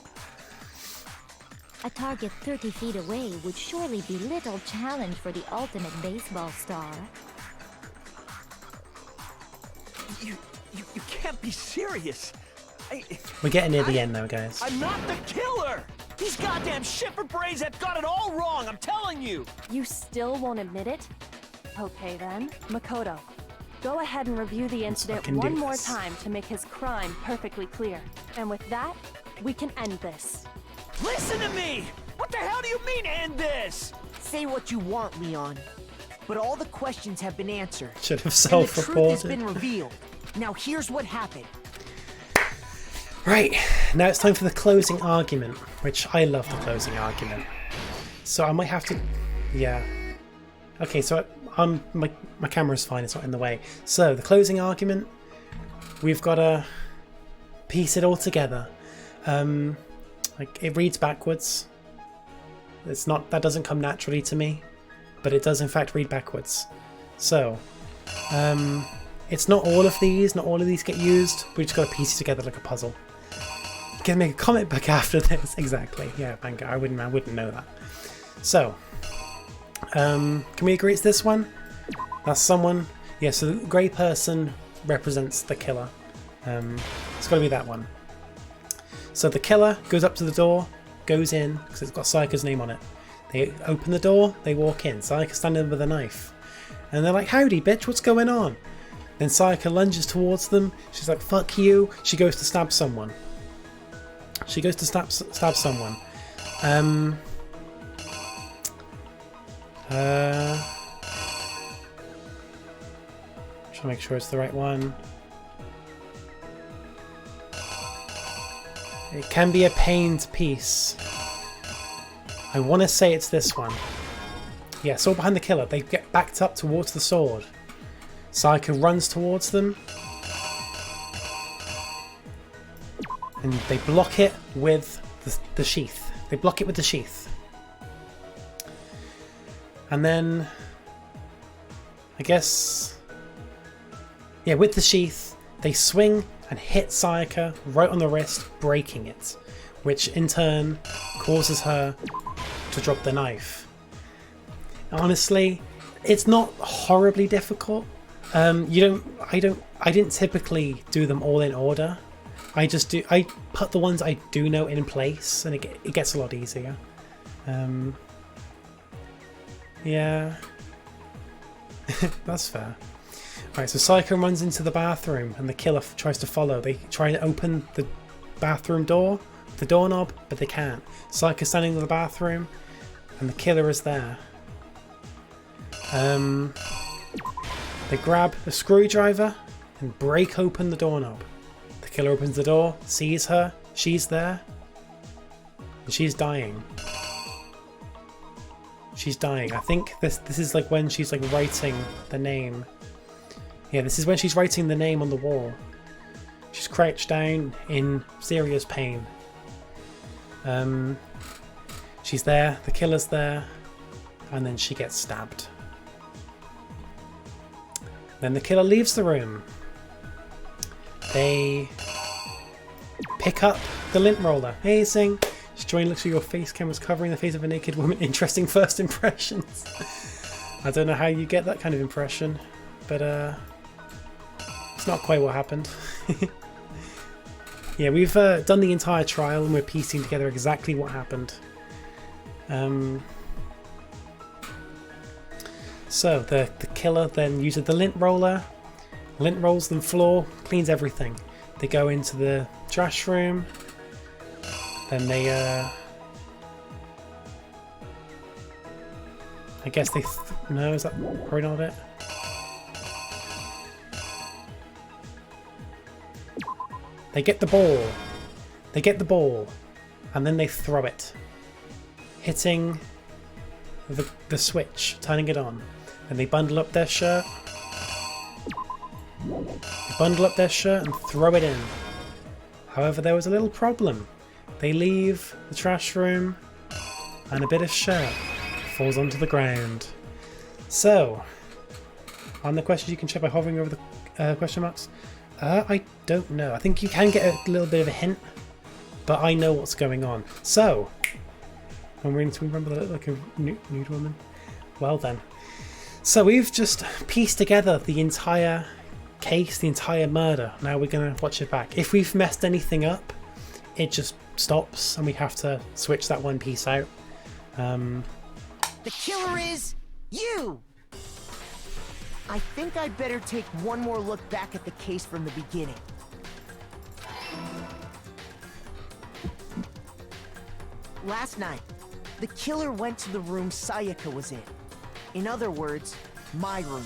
A target 30 feet away would surely be little challenge for the ultimate baseball star. You can't be serious. We're getting near the end though, guys. I'm not the killer! These goddamn shifter brains have got it all wrong, I'm telling you! You still won't admit it? Okay then, Makoto. Go ahead and review the incident one more time to make his crime perfectly clear. And with that, we can end this. Listen to me! What the hell do you mean, end this? Say what you want, Leon. But all the questions have been answered. Should have And the truth has self-reported. been revealed. Now here's what happened. Right, now it's time for the closing argument, which I love the closing argument. So I might have to... Yeah. Okay, so my camera's fine, it's not in the way. So, the closing argument, we've got to piece it all together. Like, it reads backwards. It's not... That doesn't come naturally to me, but it does in fact read backwards. So, it's not all of these get used, we just got to piece it together like a puzzle. You can make a comic book after this, exactly. Yeah, manga. I wouldn't know that. So, can we agree it's this one? That's someone. Yeah, so the grey person represents the killer. It's got to be that one. So the killer goes up to the door, goes in because it's got Sayaka's name on it. They open the door, they walk in. Sayaka's standing there with a knife, and they're like, "Howdy, bitch! What's going on?" Then Sayaka lunges towards them. She's like, "Fuck you!" She goes to stab someone. Stab someone. Trying to make sure it's the right one. It can be a pained piece. I want to say it's this one. Yeah, sword behind the killer. They get backed up towards the sword. Sayaka runs towards them. And they block it with the sheath. They block it with the sheath. And then... I guess... Yeah, with the sheath, they swing and hit Sayaka right on the wrist, breaking it. Which in turn causes her to drop the knife. Honestly, it's not horribly difficult. I didn't typically do them all in order. I put the ones I do know in place, and it gets a lot easier. Yeah, that's fair. Right, so Psycho runs into the bathroom, and the killer tries to follow. They try to open the bathroom door, the doorknob, but they can't. Psycho's standing in the bathroom, and the killer is there. They grab a screwdriver and break open the doorknob. The killer opens the door, sees her, she's there, and she's dying. She's dying. I think this is like when she's like writing the name. Yeah, this is when she's writing the name on the wall. She's crouched down in serious pain. She's there, the killer's there, and then she gets stabbed. Then the killer leaves the room. They pick up the lint roller. Hey, Sing. Joy looks at your face cameras covering the face of a naked woman. Interesting first impressions. I don't know how you get that kind of impression, but it's not quite what happened. Yeah, we've done the entire trial and we're piecing together exactly what happened. So the killer then uses the lint roller, lint rolls the floor, cleans everything. They go into the trash room. Then they, I guess they, no, is that probably not it? They get the ball. They get the ball, and then they throw it, hitting the switch, turning it on. Then they bundle up their shirt. They bundle up their shirt and throw it in. However, there was a little problem. They leave the trash room, and a bit of shirt falls onto the ground. So, on the questions you can check by hovering over the question marks. I don't know. I think you can get a little bit of a hint, but I know what's going on. So, when we're into remember that like a nude woman. Well then. So we've just pieced together the entire case, the entire murder. Now we're going to watch it back. If we've messed anything up, it just stops and we have to switch that one piece out. The killer is you! I think I'd better take one more look back at the case from the beginning. Last night, the killer went to the room Sayaka was in. In other words, my room.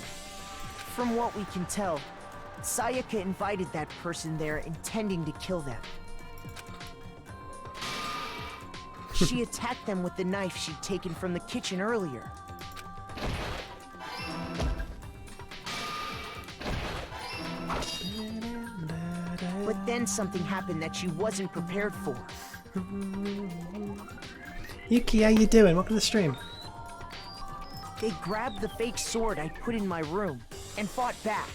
From what we can tell, Sayaka invited that person there intending to kill them. She attacked them with the knife she'd taken from the kitchen earlier. But then something happened that she wasn't prepared for. Yuki, how you doing? Welcome to the stream. They grabbed the fake sword I put in my room and fought back.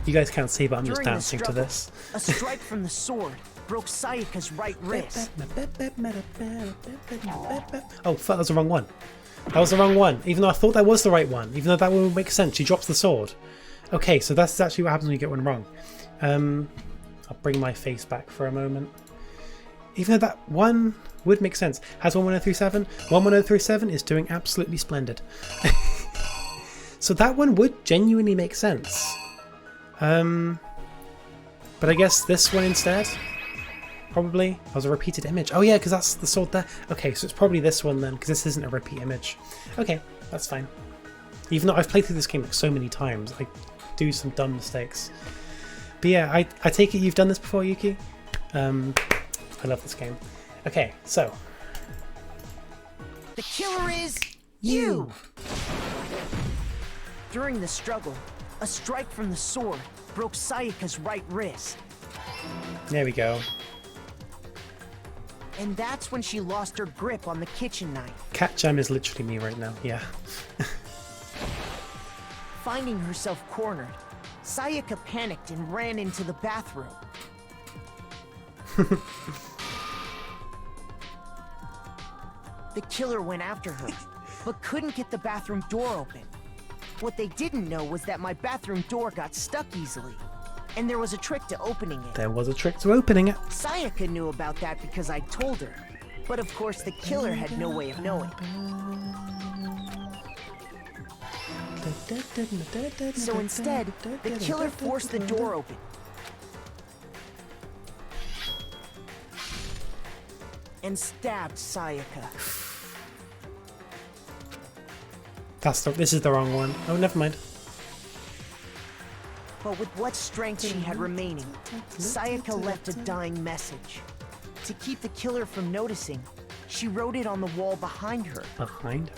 You guys can't see, but I'm During just dancing the struggle, to this. A strike from the sword broke Sayaka's right wrist. Oh, fuck, that was the wrong one. That was the wrong one, even though I thought that was the right one. Even though that one would make sense. She drops the sword. Okay, so that's actually what happens when you get one wrong. I'll bring my face back for a moment. Even though that one would make sense. Has 11037? 11037 is doing absolutely splendid. So that one would genuinely make sense. But I guess this one instead? Probably. That was a repeated image. Oh yeah, because that's the sword there. Okay, so it's probably this one then, because this isn't a repeat image. Okay, that's fine. Even though I've played through this game like so many times, I do some dumb mistakes. But yeah, I take it you've done this before, Yuki? I love this game. Okay, so. The killer is you! During the struggle, a strike from the sword broke Sayaka's right wrist. There we go. And that's when she lost her grip on the kitchen knife. Cat Jam is literally me right now, yeah. Finding herself cornered, Sayaka panicked and ran into the bathroom. The killer went after her, but couldn't get the bathroom door open. What they didn't know was that my bathroom door got stuck easily, and there was a trick to opening it. There was a trick to opening it. Sayaka knew about that because I told her, but of course the killer had no way of knowing. So instead, the killer forced the door open. And stabbed Sayaka. This is the wrong one. Oh, never mind. But with what strength she had remaining, Sayaka left a dying message. To keep the killer from noticing, she wrote it on the wall behind her. Behind her?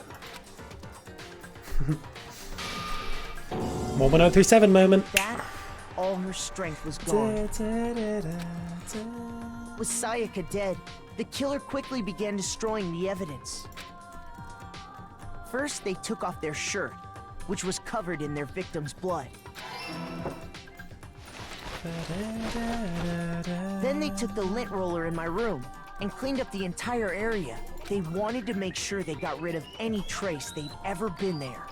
11037 moment. That, all her strength was gone. With Sayaka dead, the killer quickly began destroying the evidence. First, they took off their shirt, which was covered in their victim's blood. Then they took the lint roller in my room and cleaned up the entire area. They wanted to make sure they got rid of any trace they'd ever been there.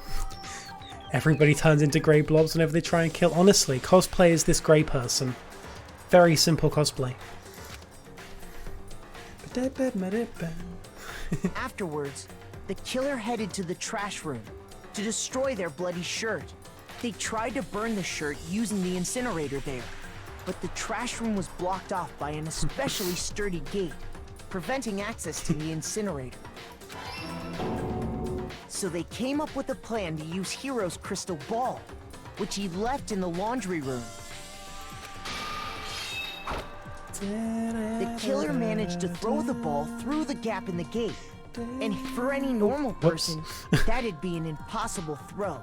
Everybody turns into grey blobs whenever they try and kill. Honestly, cosplay is this grey person. Very simple cosplay. Afterwards, the killer headed to the trash room to destroy their bloody shirt. They tried to burn the shirt using the incinerator there, but the trash room was blocked off by an especially sturdy gate, preventing access to the incinerator. So they came up with a plan to use Hiro's crystal ball, which he left in the laundry room. The killer managed to throw the ball through the gap in the gate, and for any normal person, that'd be an impossible throw.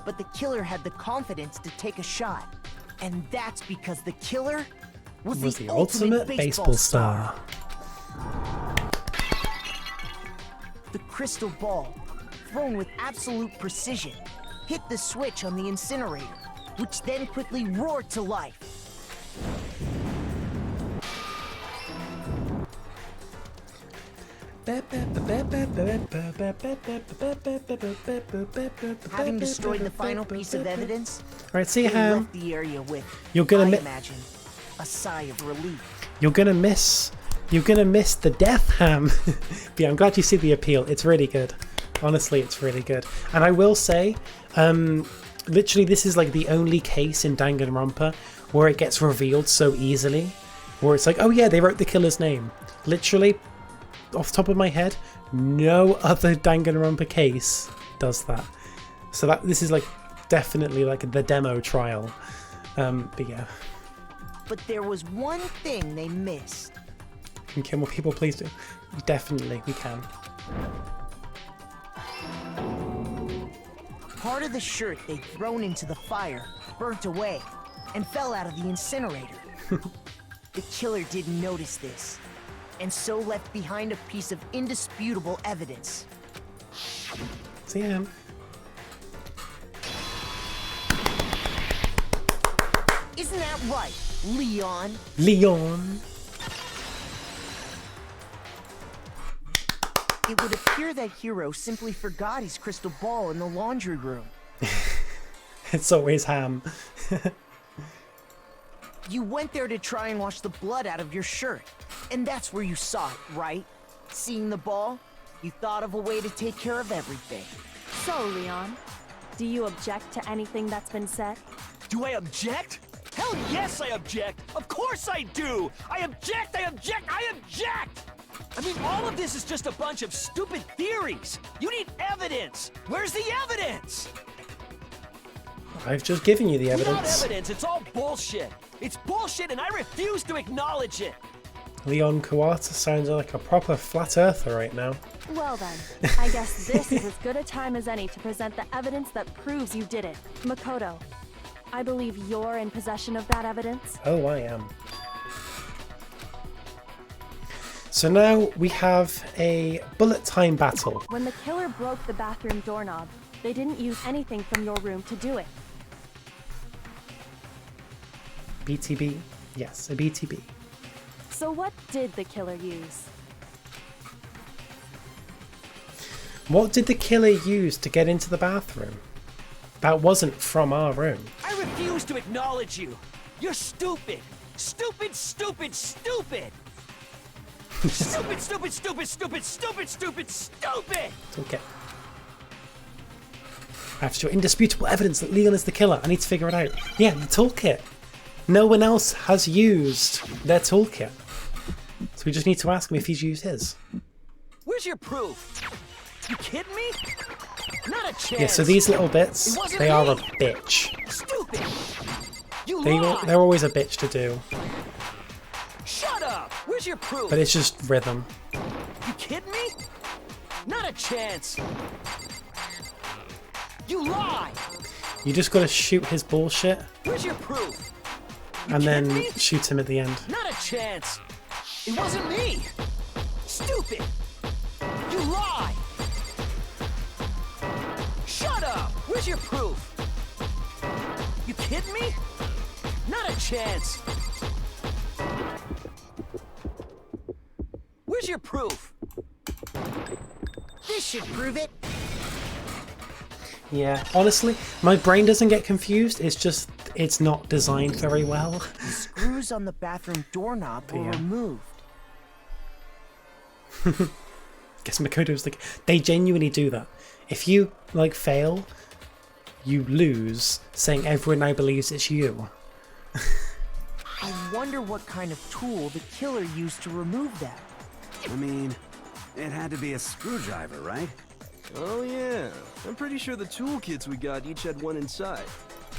But the killer had the confidence to take a shot, and that's because the killer was the ultimate baseball star. The crystal ball, thrown with absolute precision, hit the switch on the incinerator, which then quickly roared to life. Having destroyed the final piece of evidence, right, see they Ham. left the area with, You're gonna imagine, a sigh of relief. You're gonna miss the death, Ham. But yeah, I'm glad you see the appeal. It's really good. Honestly, it's really good. And I will say, literally, this is like the only case in Danganronpa where it gets revealed so easily, where it's like, oh yeah, they wrote the killer's name. Literally, off the top of my head, no other Danganronpa case does that. So this is like definitely like the demo trial. But yeah. But there was one thing they missed. Can kill more people, please do. Definitely, we can. Part of the shirt they'd thrown into the fire burnt away and fell out of the incinerator. The killer didn't notice this, and so left behind a piece of indisputable evidence. See him. Isn't that right, Leon? Leon. It would appear that Hiro simply forgot his crystal ball in the laundry room. It's always Ham. You went there to try and wash the blood out of your shirt, and that's where you saw it, right? Seeing the ball, you thought of a way to take care of everything. So, Leon, do you object to anything that's been said? Do I object? Hell yes, I object! Of course I do! I object! I object! I object! I mean, all of this is just a bunch of stupid theories! You need evidence! Where's the evidence? I've just given you the evidence. Without evidence, it's all bullshit! It's bullshit and I refuse to acknowledge it! Leon Kawata sounds like a proper flat earther right now. Well then, I guess this is as good a time as any to present the evidence that proves you did it. Makoto, I believe you're in possession of that evidence? Oh, I am. So now we have a bullet time battle. When the killer broke the bathroom doorknob, they didn't use anything from your room to do it. BTB? Yes, a BTB. So what did the killer use? What did the killer use to get into the bathroom? That wasn't from our room. I refuse to acknowledge you. You're stupid. Stupid, stupid, stupid. Stupid, stupid, stupid, stupid, stupid, stupid, stupid. It's okay. I have to show indisputable evidence that Leon is the killer. I need to figure it out. Yeah, the toolkit. No one else has used their toolkit. So we just need to ask him if he's used his. Where's your proof? You kidding me? Not a chance. Yeah, so these little bits, they are a bitch. Stupid. You They're always a bitch to do. Shut up. Where's your proof? But it's just rhythm. You kidding me? Not a chance. You lie. You just gotta shoot his bullshit. Where's your proof? And then shoot him at the end. Not a chance. It wasn't me. Stupid. You lie. Shut up. Where's your proof? You kidding me? Not a chance. Where's your proof? This should prove it. Yeah, honestly, my brain doesn't get confused. It's just, it's not designed very well. The screws on the bathroom doorknob were removed. Guess Makoto's like, they genuinely do that. If you, like, fail, you lose, saying everyone now believes it's you. I wonder what kind of tool the killer used to remove that. I mean, it had to be a screwdriver, right? Oh yeah, I'm pretty sure the toolkits we got each had one inside.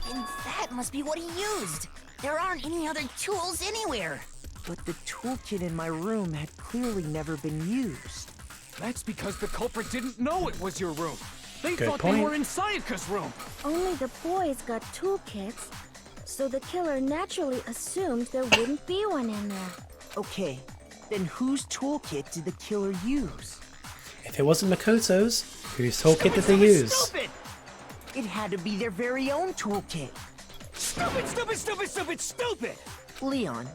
And that must be what he used. There aren't any other tools anywhere. But the toolkit in my room had clearly never been used. That's because the culprit didn't know it was your room. They Good thought point. they were in Sayaka's room. Only the boys got toolkits, so the killer naturally assumed there wouldn't be one in there. Okay, then whose toolkit did the killer use? If it wasn't Makoto's, whose toolkit did they use? Stupid! It had to be their very own toolkit. Stupid, stupid, stupid, stupid, stupid! Leon,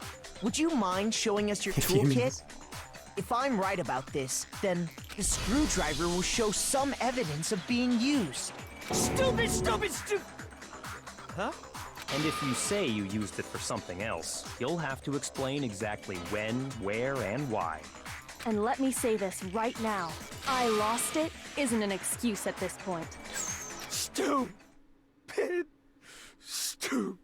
would you mind showing us your toolkit? If I'm right about this, then the screwdriver will show some evidence of being used. Stupid, stupid, stupid! Huh? And if you say you used it for something else, you'll have to explain exactly when, where, and why. And let me say this right now. I lost it isn't an excuse at this point. Stupid. Stupid.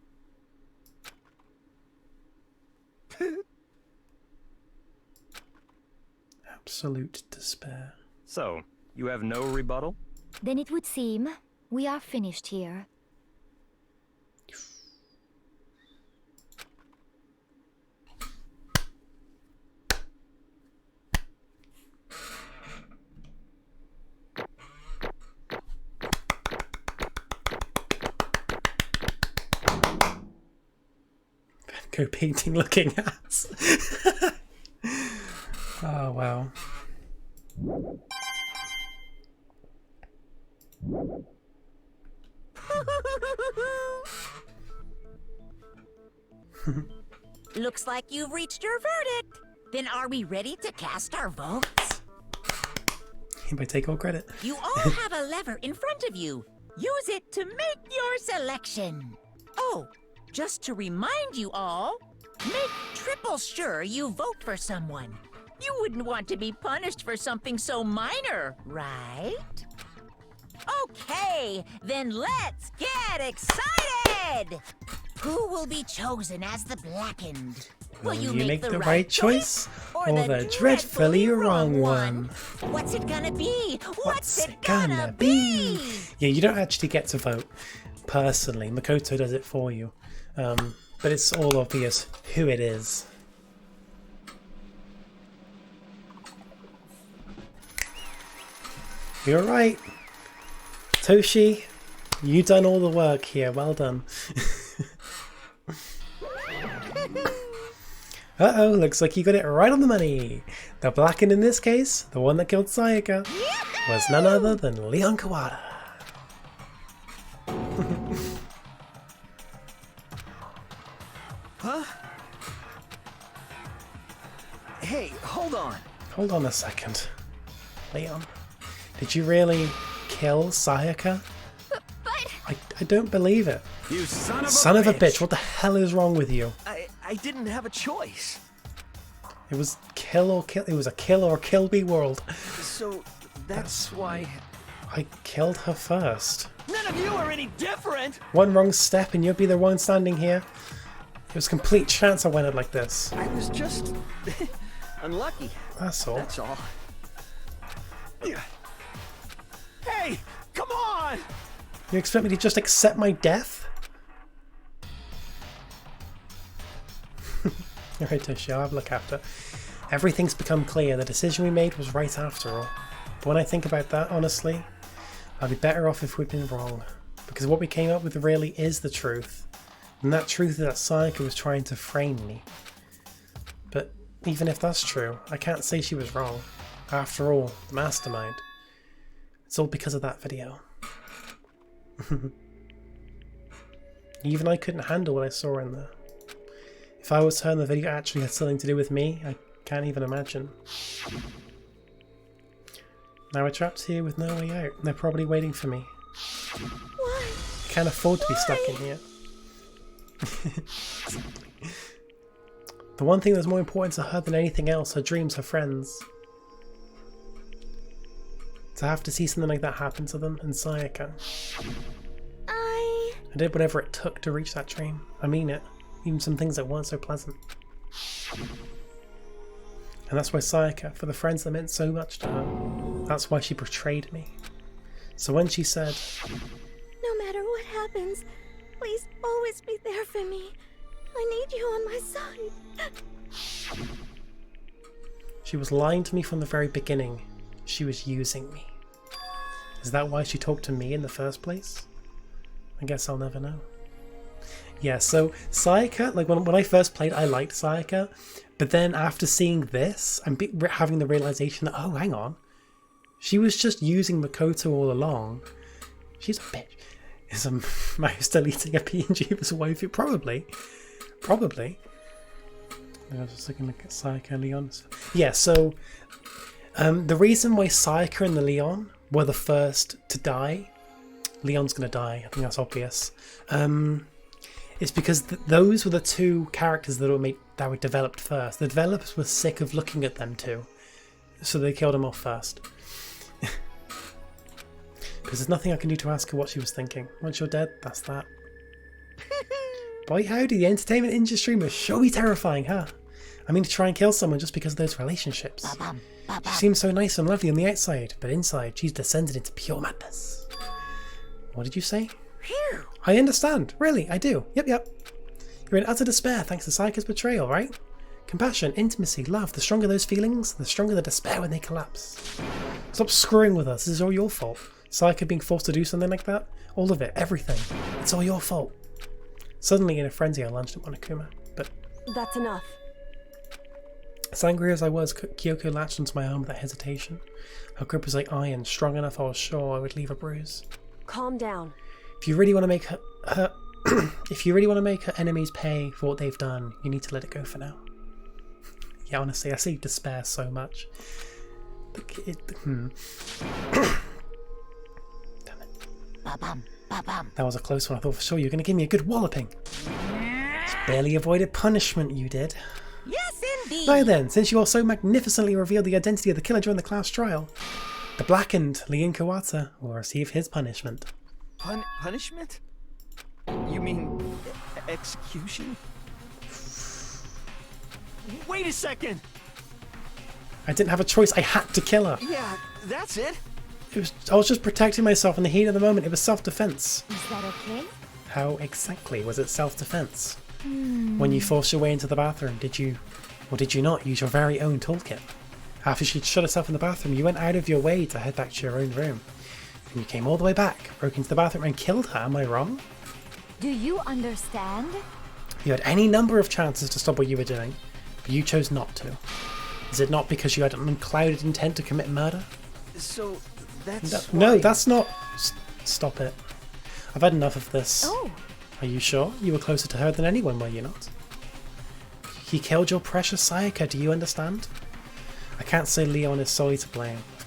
Absolute despair. So, you have no rebuttal? Then it would seem we are finished here. Go painting looking ass. Oh wow. Looks like you've reached your verdict. Then are we ready to cast our votes? Anybody take all credit? You all have a lever in front of you. Use it to make your selection. Oh, just to remind you all, make triple sure you vote for someone. You wouldn't want to be punished for something so minor, right? Okay, then let's get excited! Who will be chosen as the Blackened? Will you make the right choice or the dreadfully wrong one? What's it gonna be? What's it gonna be? Yeah, you don't actually get to vote personally. Makoto does it for you. But it's all obvious who it is. You're right. Toshi, you done all the work here. Well done. Uh-oh, looks like you got it right on the money. The Blackened in this case, the one that killed Sayaka, was none other than Leon Kawada. Huh? Hey, hold on. Hold on a second. Leon, Did you really kill Sayaka? I don't believe it. You son of a bitch. What the hell is wrong with you? I didn't have a choice. It was kill or kill. It was a kill or kill me world. So that's why I killed her first. none of you are any different. One wrong step and you'll be the one standing here. It was complete chance I went out like this. I was just unlucky. That's all. That's all. Hey, come on! You expect me to just accept my death? Alright, Tushy, I'll have a look after. Everything's become clear. The decision we made was right after all. But when I think about that, honestly, I'd be better off if we'd been wrong. Because what we came up with really is the truth. And that truth is that Sayaka was trying to frame me. But even if that's true, I can't say she was wrong. After all, the mastermind. It's all because of that video. Even I couldn't handle what I saw in there. If I was her and the video actually had something to do with me, I can't even imagine. Now we're trapped here with no way out. They're probably waiting for me. Why? I can't afford to be stuck in here. The one thing that's more important to her than anything else, her dreams, her friends. To have to see something like that happen to them and Sayaka. I did whatever it took to reach that dream. I mean it. Even some things that weren't so pleasant. And that's why Sayaka, for the friends that meant so much to her, that's why she betrayed me. So when she said, no matter what happens, please always be there for me. I need you on my side. She was lying to me from the very beginning. She was using me. Is that why she talked to me in the first place? I guess I'll never know. Yeah, so Sayaka, like when I first played, I liked Sayaka, but then after seeing this and having the realization that, oh, hang on, she was just using Makoto all along. She's a bitch. Is a mouse deleting a PNG of his waifu? Probably. I was just looking at Sayaka and Leon. Yeah, so the reason why Sayaka and the Leon were the first to die, Leon's gonna die, I think that's obvious, is because those were the two characters that were developed first. The developers were sick of looking at them two, so they killed them off first. Because there's nothing I can do to ask her what she was thinking. Once you're dead, that's that. Boy howdy, the entertainment industry must sure be terrifying, huh? I mean, to try and kill someone just because of those relationships. She seems so nice and lovely on the outside, but inside she's descended into pure madness. What did you say? I understand. Really, I do. Yep. You're in utter despair thanks to Sayaka's betrayal, right? Compassion, intimacy, love. The stronger those feelings, the stronger the despair when they collapse. Stop screwing with us. This is all your fault. Sayaka being forced to do something like that? All of it. Everything. It's all your fault. Suddenly in a frenzy I lunged at Monokuma, but... That's enough. As angry as I was, Kyoko latched onto my arm without hesitation. Her grip was like iron, strong enough I was sure I would leave a bruise. Calm down. If you really want to make her if you really want to make her enemies pay for what they've done, you need to let it go for now. Yeah, honestly, I see despair so much. Damn it. That was a close one. I thought for sure you were going to give me a good walloping. Just barely avoided punishment, you did. Yes, indeed. Now then, since you all so magnificently revealed the identity of the killer during the class trial, the blackened Leon Kawata will receive his punishment. Punishment? You mean execution? Wait a second! I didn't have a choice. I had to kill her. Yeah, that's it. I was just protecting myself in the heat of the moment. It was self-defense. Is that okay? How exactly was it self-defense? When you forced your way into the bathroom, did you, or did you not, use your very own toolkit? After she'd shut herself in the bathroom, you went out of your way to head back to your own room. And you came all the way back, broke into the bathroom and killed her, am I wrong? Do you understand? You had any number of chances to stop what you were doing, but you chose not to. Is it not because you had an unclouded intent to commit murder? So, that's No, that's not... Stop it. I've had enough of this. Oh. Are you sure? You were closer to her than anyone, were you not? He killed your precious Sayaka, do you understand? I can't say Leon is solely to blame. Of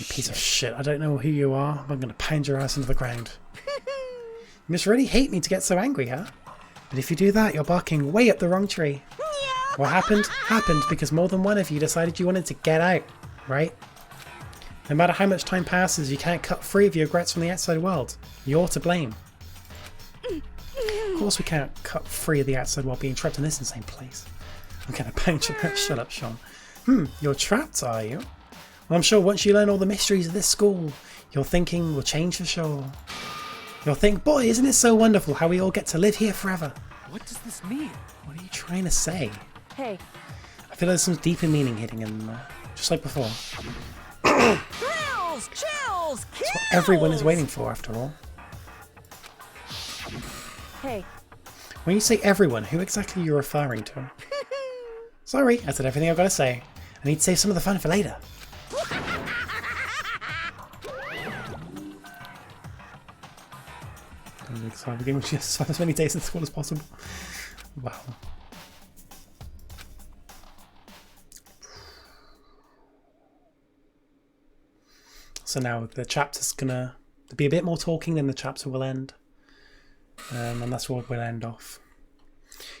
You piece of shit. I don't know who you are, but I'm going to pound your ass into the ground. You must really hate me to get so angry, huh? But if you do that, you're barking way up the wrong tree. What happened, happened because more than one of you decided you wanted to get out, right? No matter how much time passes, you can't cut free of your regrets from the outside world. You're to blame. Of course we can't cut free of the outside world being trapped in this insane place. I'm gonna pound you. Shut up, Sean. You're trapped, are you? Well, I'm sure once you learn all the mysteries of this school, your thinking will change for sure. You'll think, boy, isn't it so wonderful how we all get to live here forever? What does this mean? What are you trying to say? Hey. I feel there's some deeper meaning hidden in there, just like before. Chills! Chills! That's what everyone is waiting for, after all. Hey. When you say everyone, who exactly are you referring to? Sorry, I said everything I've got to say. I need to save some of the fun for later. Sorry, the game was just spend as many days in school as possible. Wow. So now the chapter's gonna be a bit more talking, then the chapter will end. And that's where we'll end off.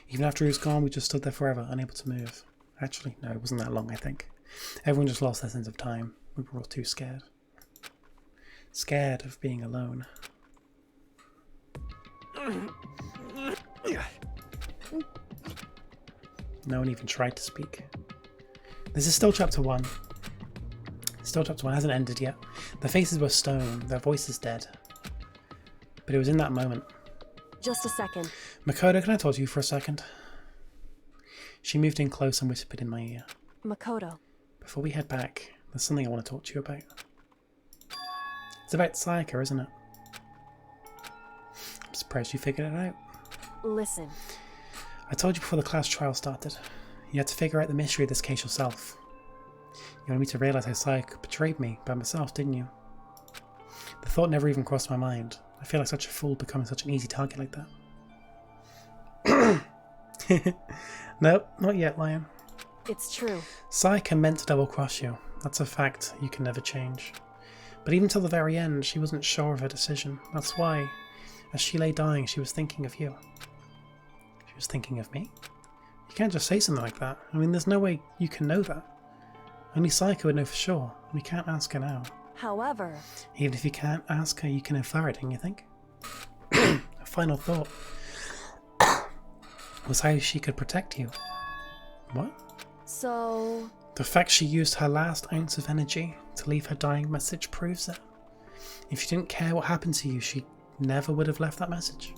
Even after he was gone, we just stood there forever, unable to move. Actually, no, it wasn't that long, I think. Everyone just lost their sense of time. We were all too scared. Scared of being alone. No one even tried to speak. This is still chapter 1. Still chapter 1, hasn't ended yet. Their faces were stone, their voices dead. But it was in that moment. Just a second. Makoto, can I talk to you for a second? She moved in close and whispered in my ear. Makoto. Before we head back, there's something I want to talk to you about. It's about Sayaka, isn't it? I'm surprised you figured it out. Listen. I told you before the class trial started. You had to figure out the mystery of this case yourself. You wanted me to realise how Sayaka betrayed me by myself, didn't you? The thought never even crossed my mind. I feel like such a fool becoming such an easy target like that. Nope, not yet, Lion. It's true. Sayaka meant to double-cross you. That's a fact you can never change. But even till the very end, she wasn't sure of her decision. That's why, as she lay dying, she was thinking of you. She was thinking of me? You can't just say something like that. I mean, there's no way you can know that. Only Sayaka would know for sure. We can't ask her now. However... Even if you can't ask her, you can infer it, don't you think? A final thought was how she could protect you. What? So... The fact she used her last ounce of energy to leave her dying message proves it. If she didn't care what happened to you, she never would have left that message.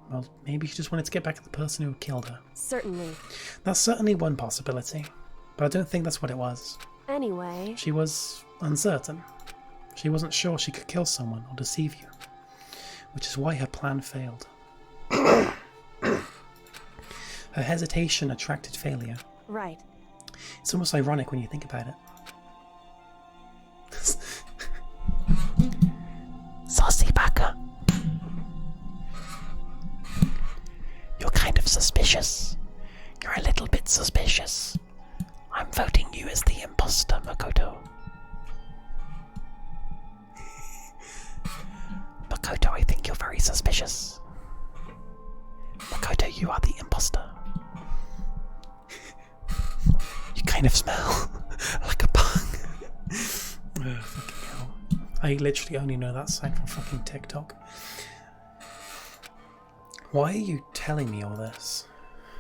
Well, maybe she just wanted to get back at the person who killed her. Certainly. That's certainly one possibility, but I don't think that's what it was. Anyway... She was uncertain. She wasn't sure she could kill someone or deceive you, which is why her plan failed. Her hesitation attracted failure. Right. It's almost ironic when you think about it. Sussy Baka. You're kind of suspicious. You're a little bit suspicious. I'm voting you as the imposter, Makoto. Makoto, I think you're very suspicious. Makoto, you are the imposter. You kind of smell like a pung. Oh, fucking hell. I literally only know that sign from fucking TikTok. Why are you telling me all this?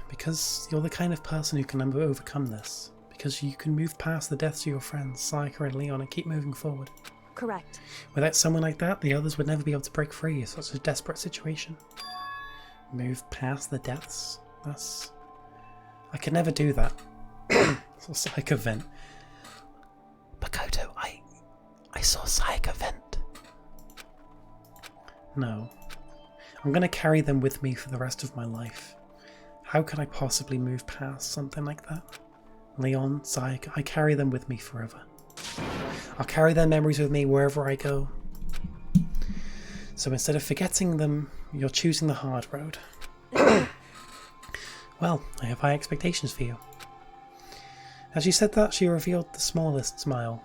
Because you're the kind of person who can overcome this. Because you can move past the deaths of your friends, Sayaka and Leon, and keep moving forward. Correct. Without someone like that, the others would never be able to break free of such a desperate situation. Move past the deaths? I could never do that. It's a Sayaka vent. Makoto, I saw Sayaka vent. No. I'm going to carry them with me for the rest of my life. How could I possibly move past something like that? Leon, Sayaka, I carry them with me forever. I'll carry their memories with me wherever I go. So instead of forgetting them, you're choosing the hard road. Well, I have high expectations for you. As she said that, she revealed the smallest smile.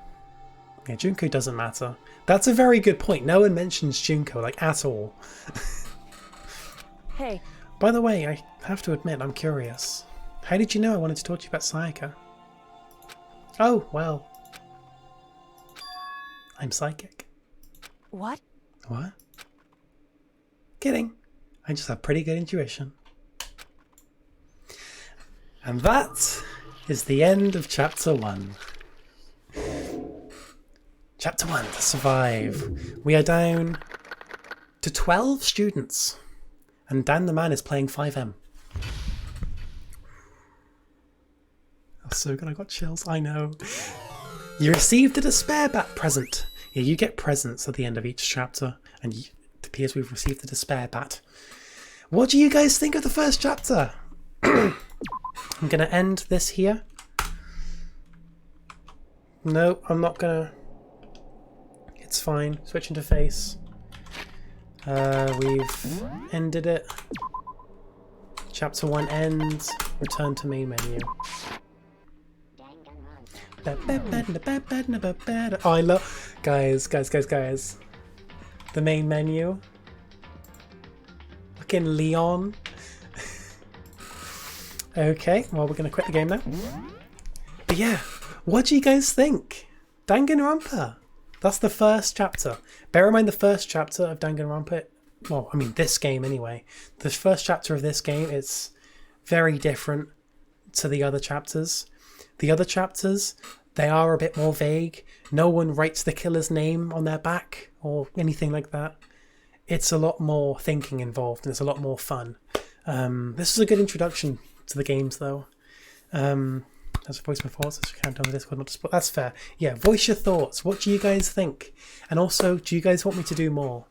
Yeah, Junko doesn't matter. That's a very good point. No one mentions Junko, like, at all. Hey. By the way, I have to admit, I'm curious. How did you know I wanted to talk to you about Sayaka? Oh, well. I'm psychic. What? What? Kidding. I just have pretty good intuition. And that is the end of Chapter 1. Chapter 1, to survive. We are down to 12 students. And Dan the man is playing 5M. That's so good, I got chills, I know. You received a despair bat present. Yeah, you get presents at the end of each chapter. And it appears we've received a despair bat. What do you guys think of the first chapter? I'm going to end this here. No, I'm not going to. It's fine. Switch interface. We've ended it. Chapter 1 ends. Return to main menu. Oh, I love... Guys. The main menu. Fucking Leon. Okay, well, we're going to quit the game now. But yeah, what do you guys think? Danganronpa. That's the first chapter. Bear in mind the first chapter of Danganronpa, well, I mean this game anyway. The first chapter of this game is very different to the other chapters. The other chapters, they are a bit more vague. No one writes the killer's name on their back or anything like that. It's a lot more thinking involved and it's a lot more fun. This is a good introduction to the games though. As a voice my thoughts, as you can't tell me this, not to spoil. That's fair. Yeah, voice your thoughts. What do you guys think? And also, do you guys want me to do more?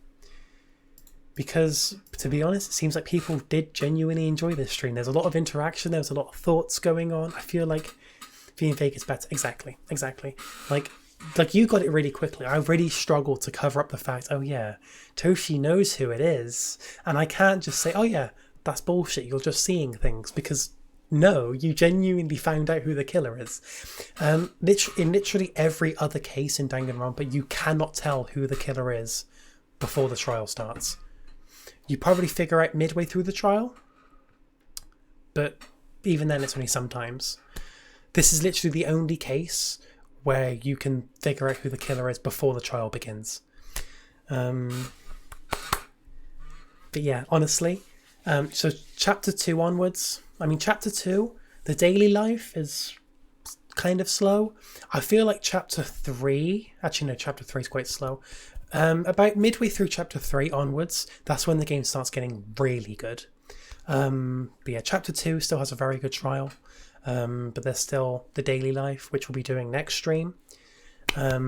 Because, to be honest, it seems like people did genuinely enjoy this stream. There's a lot of interaction. There's a lot of thoughts going on. I feel like being fake is better. Exactly. Like you got it really quickly. I really struggled to cover up the fact, oh yeah, Toshi knows who it is. And I can't just say, oh yeah, that's bullshit. You're just seeing things because... No, you genuinely found out who the killer is. In literally every other case in Danganronpa, you cannot tell who the killer is before the trial starts. You probably figure out midway through the trial, but even then it's only sometimes. This is literally the only case where you can figure out who the killer is before the trial begins. But yeah, honestly, so chapter 2 onwards... I mean, chapter 2, the daily life is kind of slow. I feel like chapter 3, actually no, chapter 3 is quite slow. About midway through chapter 3 onwards, that's when the game starts getting really good. But yeah, chapter 2 still has a very good trial. But there's still the daily life, which we'll be doing next stream. But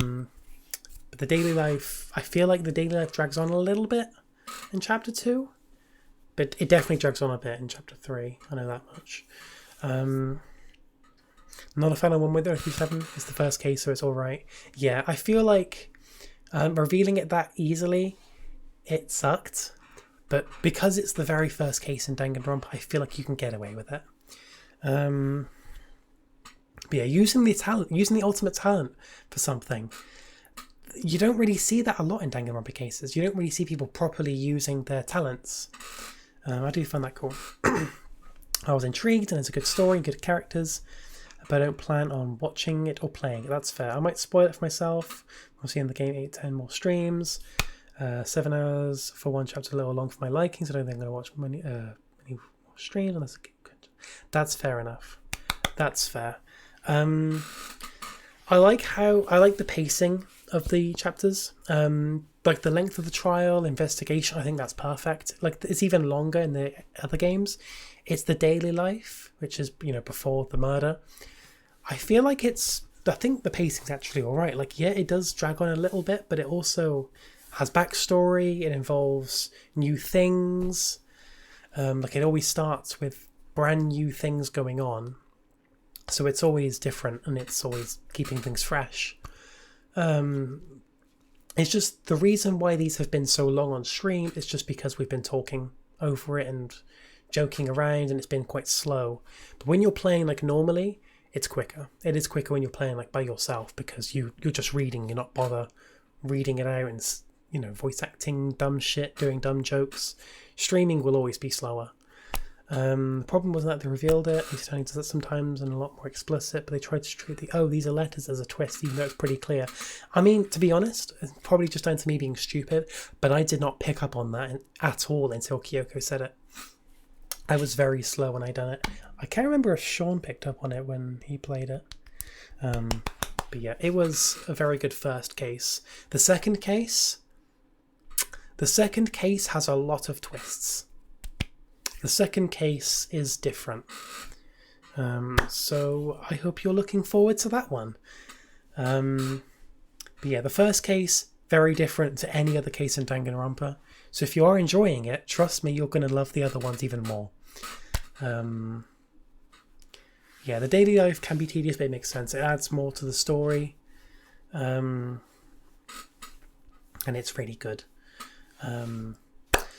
the daily life, I feel like the daily life drags on a little bit in chapter 2. But it definitely drags on a bit in chapter 3. I know that much. Not a fan of 1.37. It's the first case, so it's alright. Yeah, I feel like revealing it that easily, it sucked. But because it's the very first case in Danganronpa, I feel like you can get away with it. But yeah, using the ultimate talent for something. You don't really see that a lot in Danganronpa cases. You don't really see people properly using their talents. I do find that cool. I was intrigued and it's a good story, good characters, but I don't plan on watching it or playing it. That's fair. I might spoil it for myself. We'll see in the game 8-10 more streams. 7 hours for one chapter, a little long for my liking, so I don't think I'm going to watch many more streams unless it's good. That's fair enough. That's fair. I like the pacing of the chapters. Like the length of the trial, investigation, I think that's perfect. Like it's even longer in the other games. It's the daily life, which is, before the murder. I feel like I think the pacing's actually alright. Like, yeah, it does drag on a little bit, but it also has backstory. It involves new things. Like it always starts with brand new things going on. So it's always different and it's always keeping things fresh. It's just the reason why these have been so long on stream is just because we've been talking over it and joking around and it's been quite slow. But when you're playing like normally, it's quicker. It is quicker when you're playing like by yourself because you're just reading. You're not bother reading it out and, you know, voice acting dumb shit, doing dumb jokes. Streaming will always be slower. The problem wasn't that they revealed it. They only does it sometimes and a lot more explicit, but they tried to treat these are letters as a twist, even though it's pretty clear. I mean, to be honest, it's probably just down to me being stupid, but I did not pick up on that at all until Kyoko said it. I was very slow when I done it. I can't remember if Sean picked up on it when he played it. But yeah, it was a very good first case. The second case has a lot of twists. The second case is different. So I hope you're looking forward to that one. But yeah, the first case, very different to any other case in Danganronpa. So if you are enjoying it, trust me, you're going to love the other ones even more. Yeah, the daily life can be tedious, but it makes sense. It adds more to the story. And it's really good.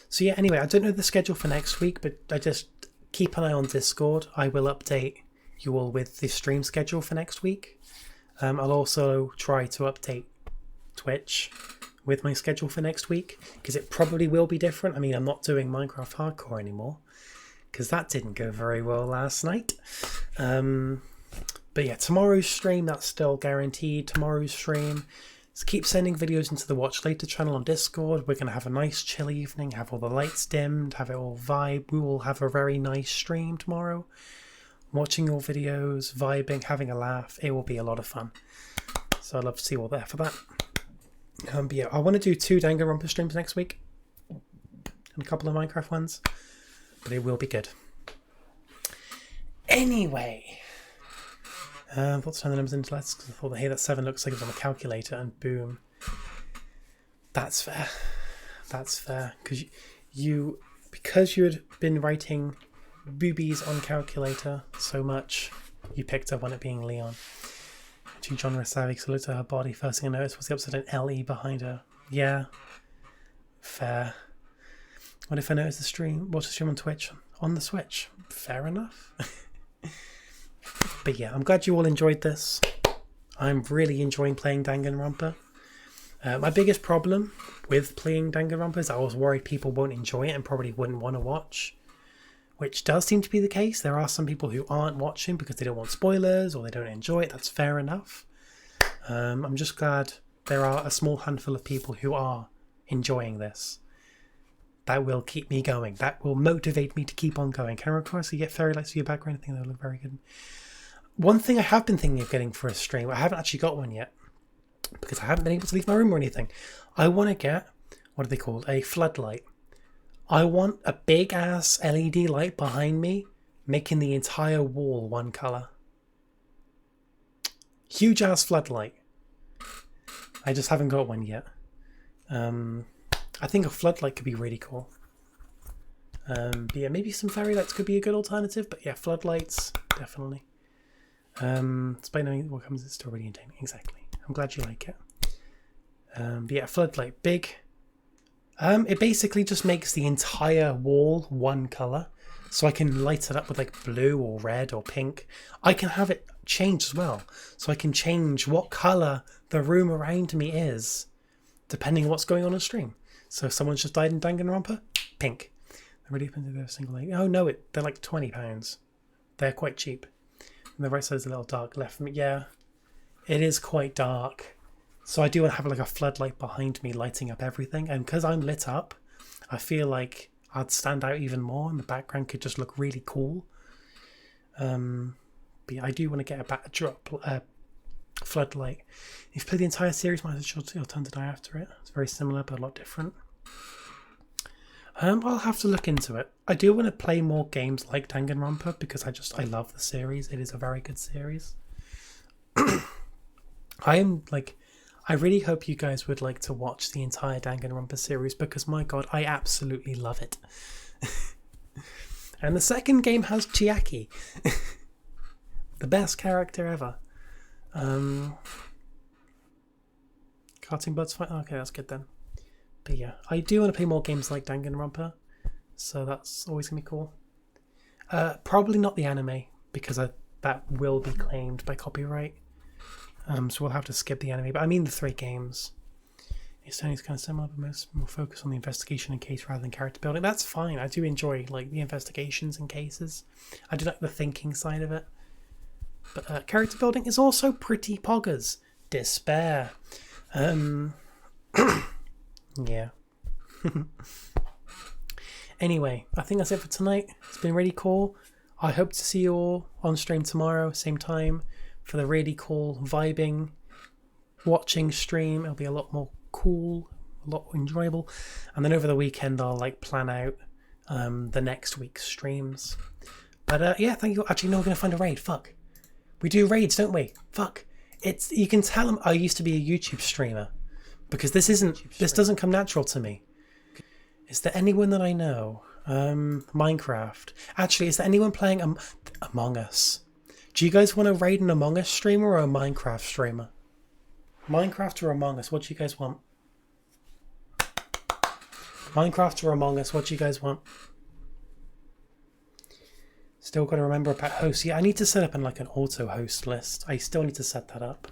So yeah, anyway, I don't know the schedule for next week, but I just keep an eye on Discord. I will update you all with the stream schedule for next week. I'll also try to update Twitch with my schedule for next week, because it probably will be different. I mean, I'm not doing Minecraft Hardcore anymore, because that didn't go very well last night. But yeah, tomorrow's stream, that's still guaranteed. Tomorrow's stream. So keep sending videos into the Watch Later channel on Discord. We're going to have a nice chill evening, have all the lights dimmed, have it all vibe. We will have a very nice stream tomorrow. Watching your videos, vibing, having a laugh. It will be a lot of fun. So I'd love to see you all there for that. But yeah, I want to do 2 Danganronpa streams next week. And a couple of Minecraft ones. But it will be good. Anyway. Let's turn the numbers into letters because I thought, hey, that 7 looks like it's on a calculator, and boom. That's fair. That's fair. Because you had been writing boobies on calculator so much, you picked up on it being Leon. To genre savvy, so looked at her body. First thing I noticed was the upside down LE behind her. Yeah. Fair. What if I noticed watch the stream on Twitch on the Switch? Fair enough. But yeah, I'm glad you all enjoyed this. I'm really enjoying playing Danganronpa. My biggest problem with playing Danganronpa is I was worried people won't enjoy it and probably wouldn't want to watch, which does seem to be the case. There are some people who aren't watching because they don't want spoilers or they don't enjoy it. That's fair enough. I'm just glad there are a small handful of people who are enjoying this. That will keep me going. That will motivate me to keep on going. Can I request you get fairy lights for your background? I think that would look very good. One thing I have been thinking of getting for a stream, I haven't actually got one yet because I haven't been able to leave my room or anything. I want to get, what are they called? A floodlight. I want a big ass LED light behind me, making the entire wall one colour. Huge ass floodlight. I just haven't got one yet. I think a floodlight could be really cool. But yeah, maybe some fairy lights could be a good alternative. But yeah, floodlights, definitely. Despite knowing what comes, it's still really entertaining. Exactly. I'm glad you like it. But yeah, floodlight, big. It basically just makes the entire wall one colour. So I can light it up with like blue or red or pink. I can have it change as well. So I can change what colour the room around me is, depending on what's going on stream. So if someone's just died in Danganronpa, pink. They're really open to their single leg. Oh no, they're like £20. They're quite cheap. And the right side is a little dark left from me. Yeah, it is quite dark. So I do want to have like a floodlight behind me lighting up everything. And because I'm lit up, I feel like I'd stand out even more and the background could just look really cool. But yeah, I do want to get a floodlight. If you play the entire series, you'll turn to die after it. It's very similar but a lot different. I'll have to look into it. I do want to play more games like Danganronpa because I love the series. It is a very good series. I really hope you guys would like to watch the entire Danganronpa series because my god, I absolutely love it. And the second game has Chiaki. The best character ever. Cartoon Buds fight. Okay, that's good then. But yeah, I do want to play more games like Danganronpa, so that's always gonna be cool. Probably not the anime because that will be claimed by copyright. So we'll have to skip the anime. But I mean the 3 games. It's kind of similar, but more focused on the investigation and case rather than character building. That's fine. I do enjoy like the investigations and cases. I do like the thinking side of it. But character building is also pretty poggers. Despair. Yeah. Anyway, I think that's it for tonight. It's been really cool. I hope to see you all on stream tomorrow, same time, for the really cool vibing watching stream. It'll be a lot more cool, a lot more enjoyable. And then over the weekend I'll like plan out the next week's streams. But yeah, thank you. Actually, no, we're gonna find a raid. Fuck. We do raids, don't we? Fuck. It's, you can tell them I used to be a YouTube streamer because this doesn't come natural to me. Is there anyone that I know? Minecraft. Actually, is there anyone playing Among Us? Do you guys want to raid an Among Us streamer or a Minecraft streamer? Minecraft or Among Us? What do you guys want? Minecraft or Among Us? What do you guys want? Still got to remember about hosts. Yeah, I need to set up like an auto host list. I still need to set that up.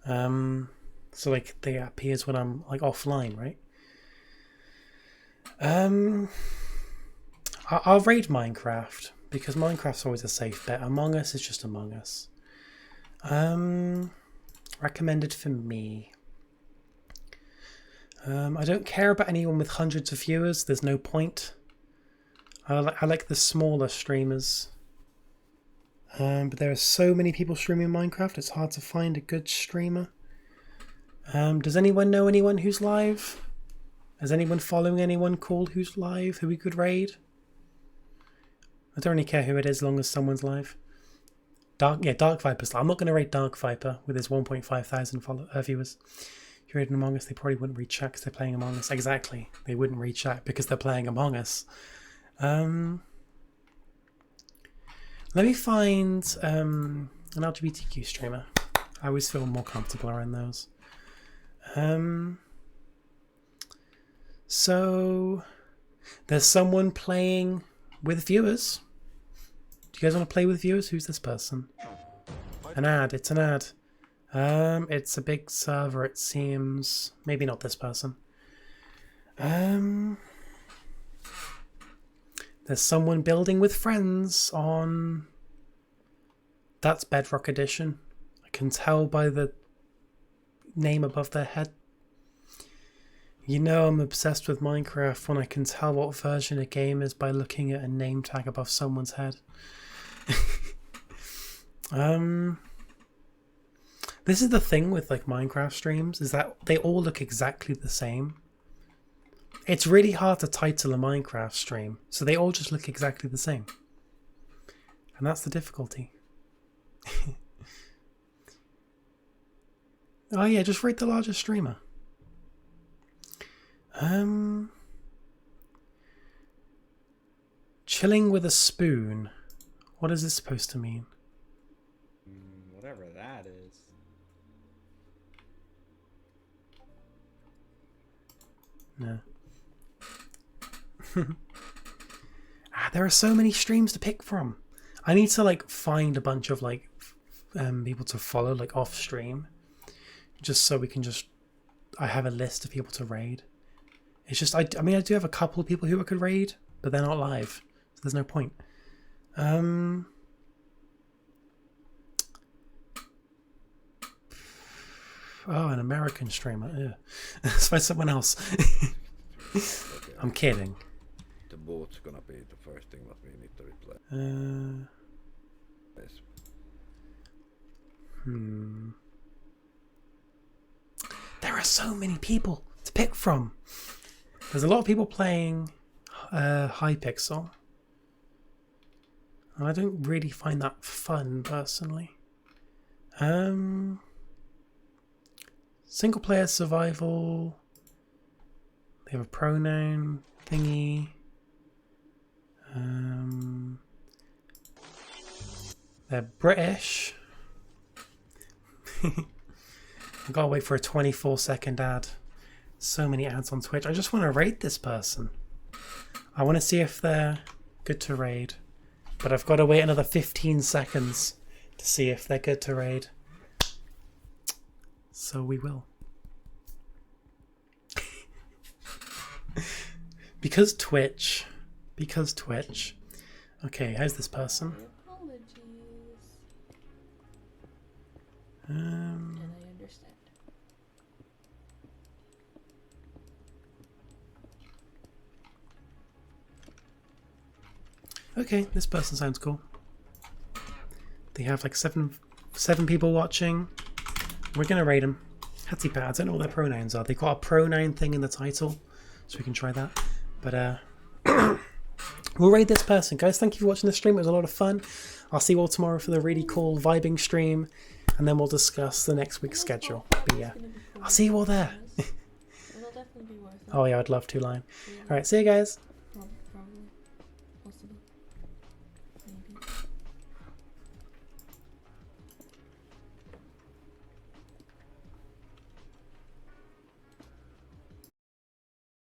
So like they appears when I'm like offline, right? I'll raid Minecraft because Minecraft's always a safe bet. Among Us is just Among Us. Recommended for me. I don't care about anyone with hundreds of viewers. There's no point. I like the smaller streamers. But there are so many people streaming Minecraft, it's hard to find a good streamer. Does anyone know anyone who's live? Is anyone following anyone cool who's live, who we could raid? I don't really care who it is as long as someone's live. Dark Viper's live. I'm not going to raid Dark Viper with his 1.5 thousand viewers. If you're raiding Among Us, they probably wouldn't read chat because they're playing Among Us. Exactly. They wouldn't read chat because they're playing Among Us. Let me find an LGBTQ streamer. I always feel more comfortable around those. So there's someone playing with viewers. Do you guys want to play with viewers? Who's this person? An ad. It's an ad. It's a big server, it seems. Maybe not this person. There's someone building with friends on... That's Bedrock Edition. I can tell by the name above their head. You know I'm obsessed with Minecraft when I can tell what version a game is by looking at a name tag above someone's head. This is the thing with like Minecraft streams, is that they all look exactly the same. It's really hard to title a Minecraft stream, so they all just look exactly the same. And that's the difficulty. Oh yeah, just rate the largest streamer. Chilling with a spoon. What is this supposed to mean? Whatever that is. No. There are so many streams to pick from. I need to like find a bunch of like people to follow like off stream, just so we can just. I have a list of people to raid. It's just I mean I do have a couple of people who I could raid, but they're not live, so there's no point. Oh, an American streamer. Yeah. Let's find someone else. I'm kidding. The boat's gonna be the first thing that we need to replay. Yes. There are so many people to pick from. There's a lot of people playing Hypixel. And I don't really find that fun, personally. Single player survival. They have a pronoun thingy. They're British. I've got to wait for a 24-second ad. So many ads on Twitch. I just want to raid this person. I want to see if they're good to raid. But I've got to wait another 15 seconds to see if they're good to raid. So we will. Because Twitch. Okay, how's this person? And I understand. Okay, this person sounds cool. They have like seven people watching. We're gonna rate them. Hattie Pat, I don't know what their pronouns are. They've got a pronoun thing in the title, so we can try that. But we'll rate this person. Guys, thank you for watching the stream. It was a lot of fun. I'll see you all tomorrow for the really cool vibing stream, and then we'll discuss the next week's schedule. But yeah, I'll see you all there. It'll definitely be worth it. Oh yeah, I'd love to, Lion. Alright, see you guys. Probably. Possibly. Maybe.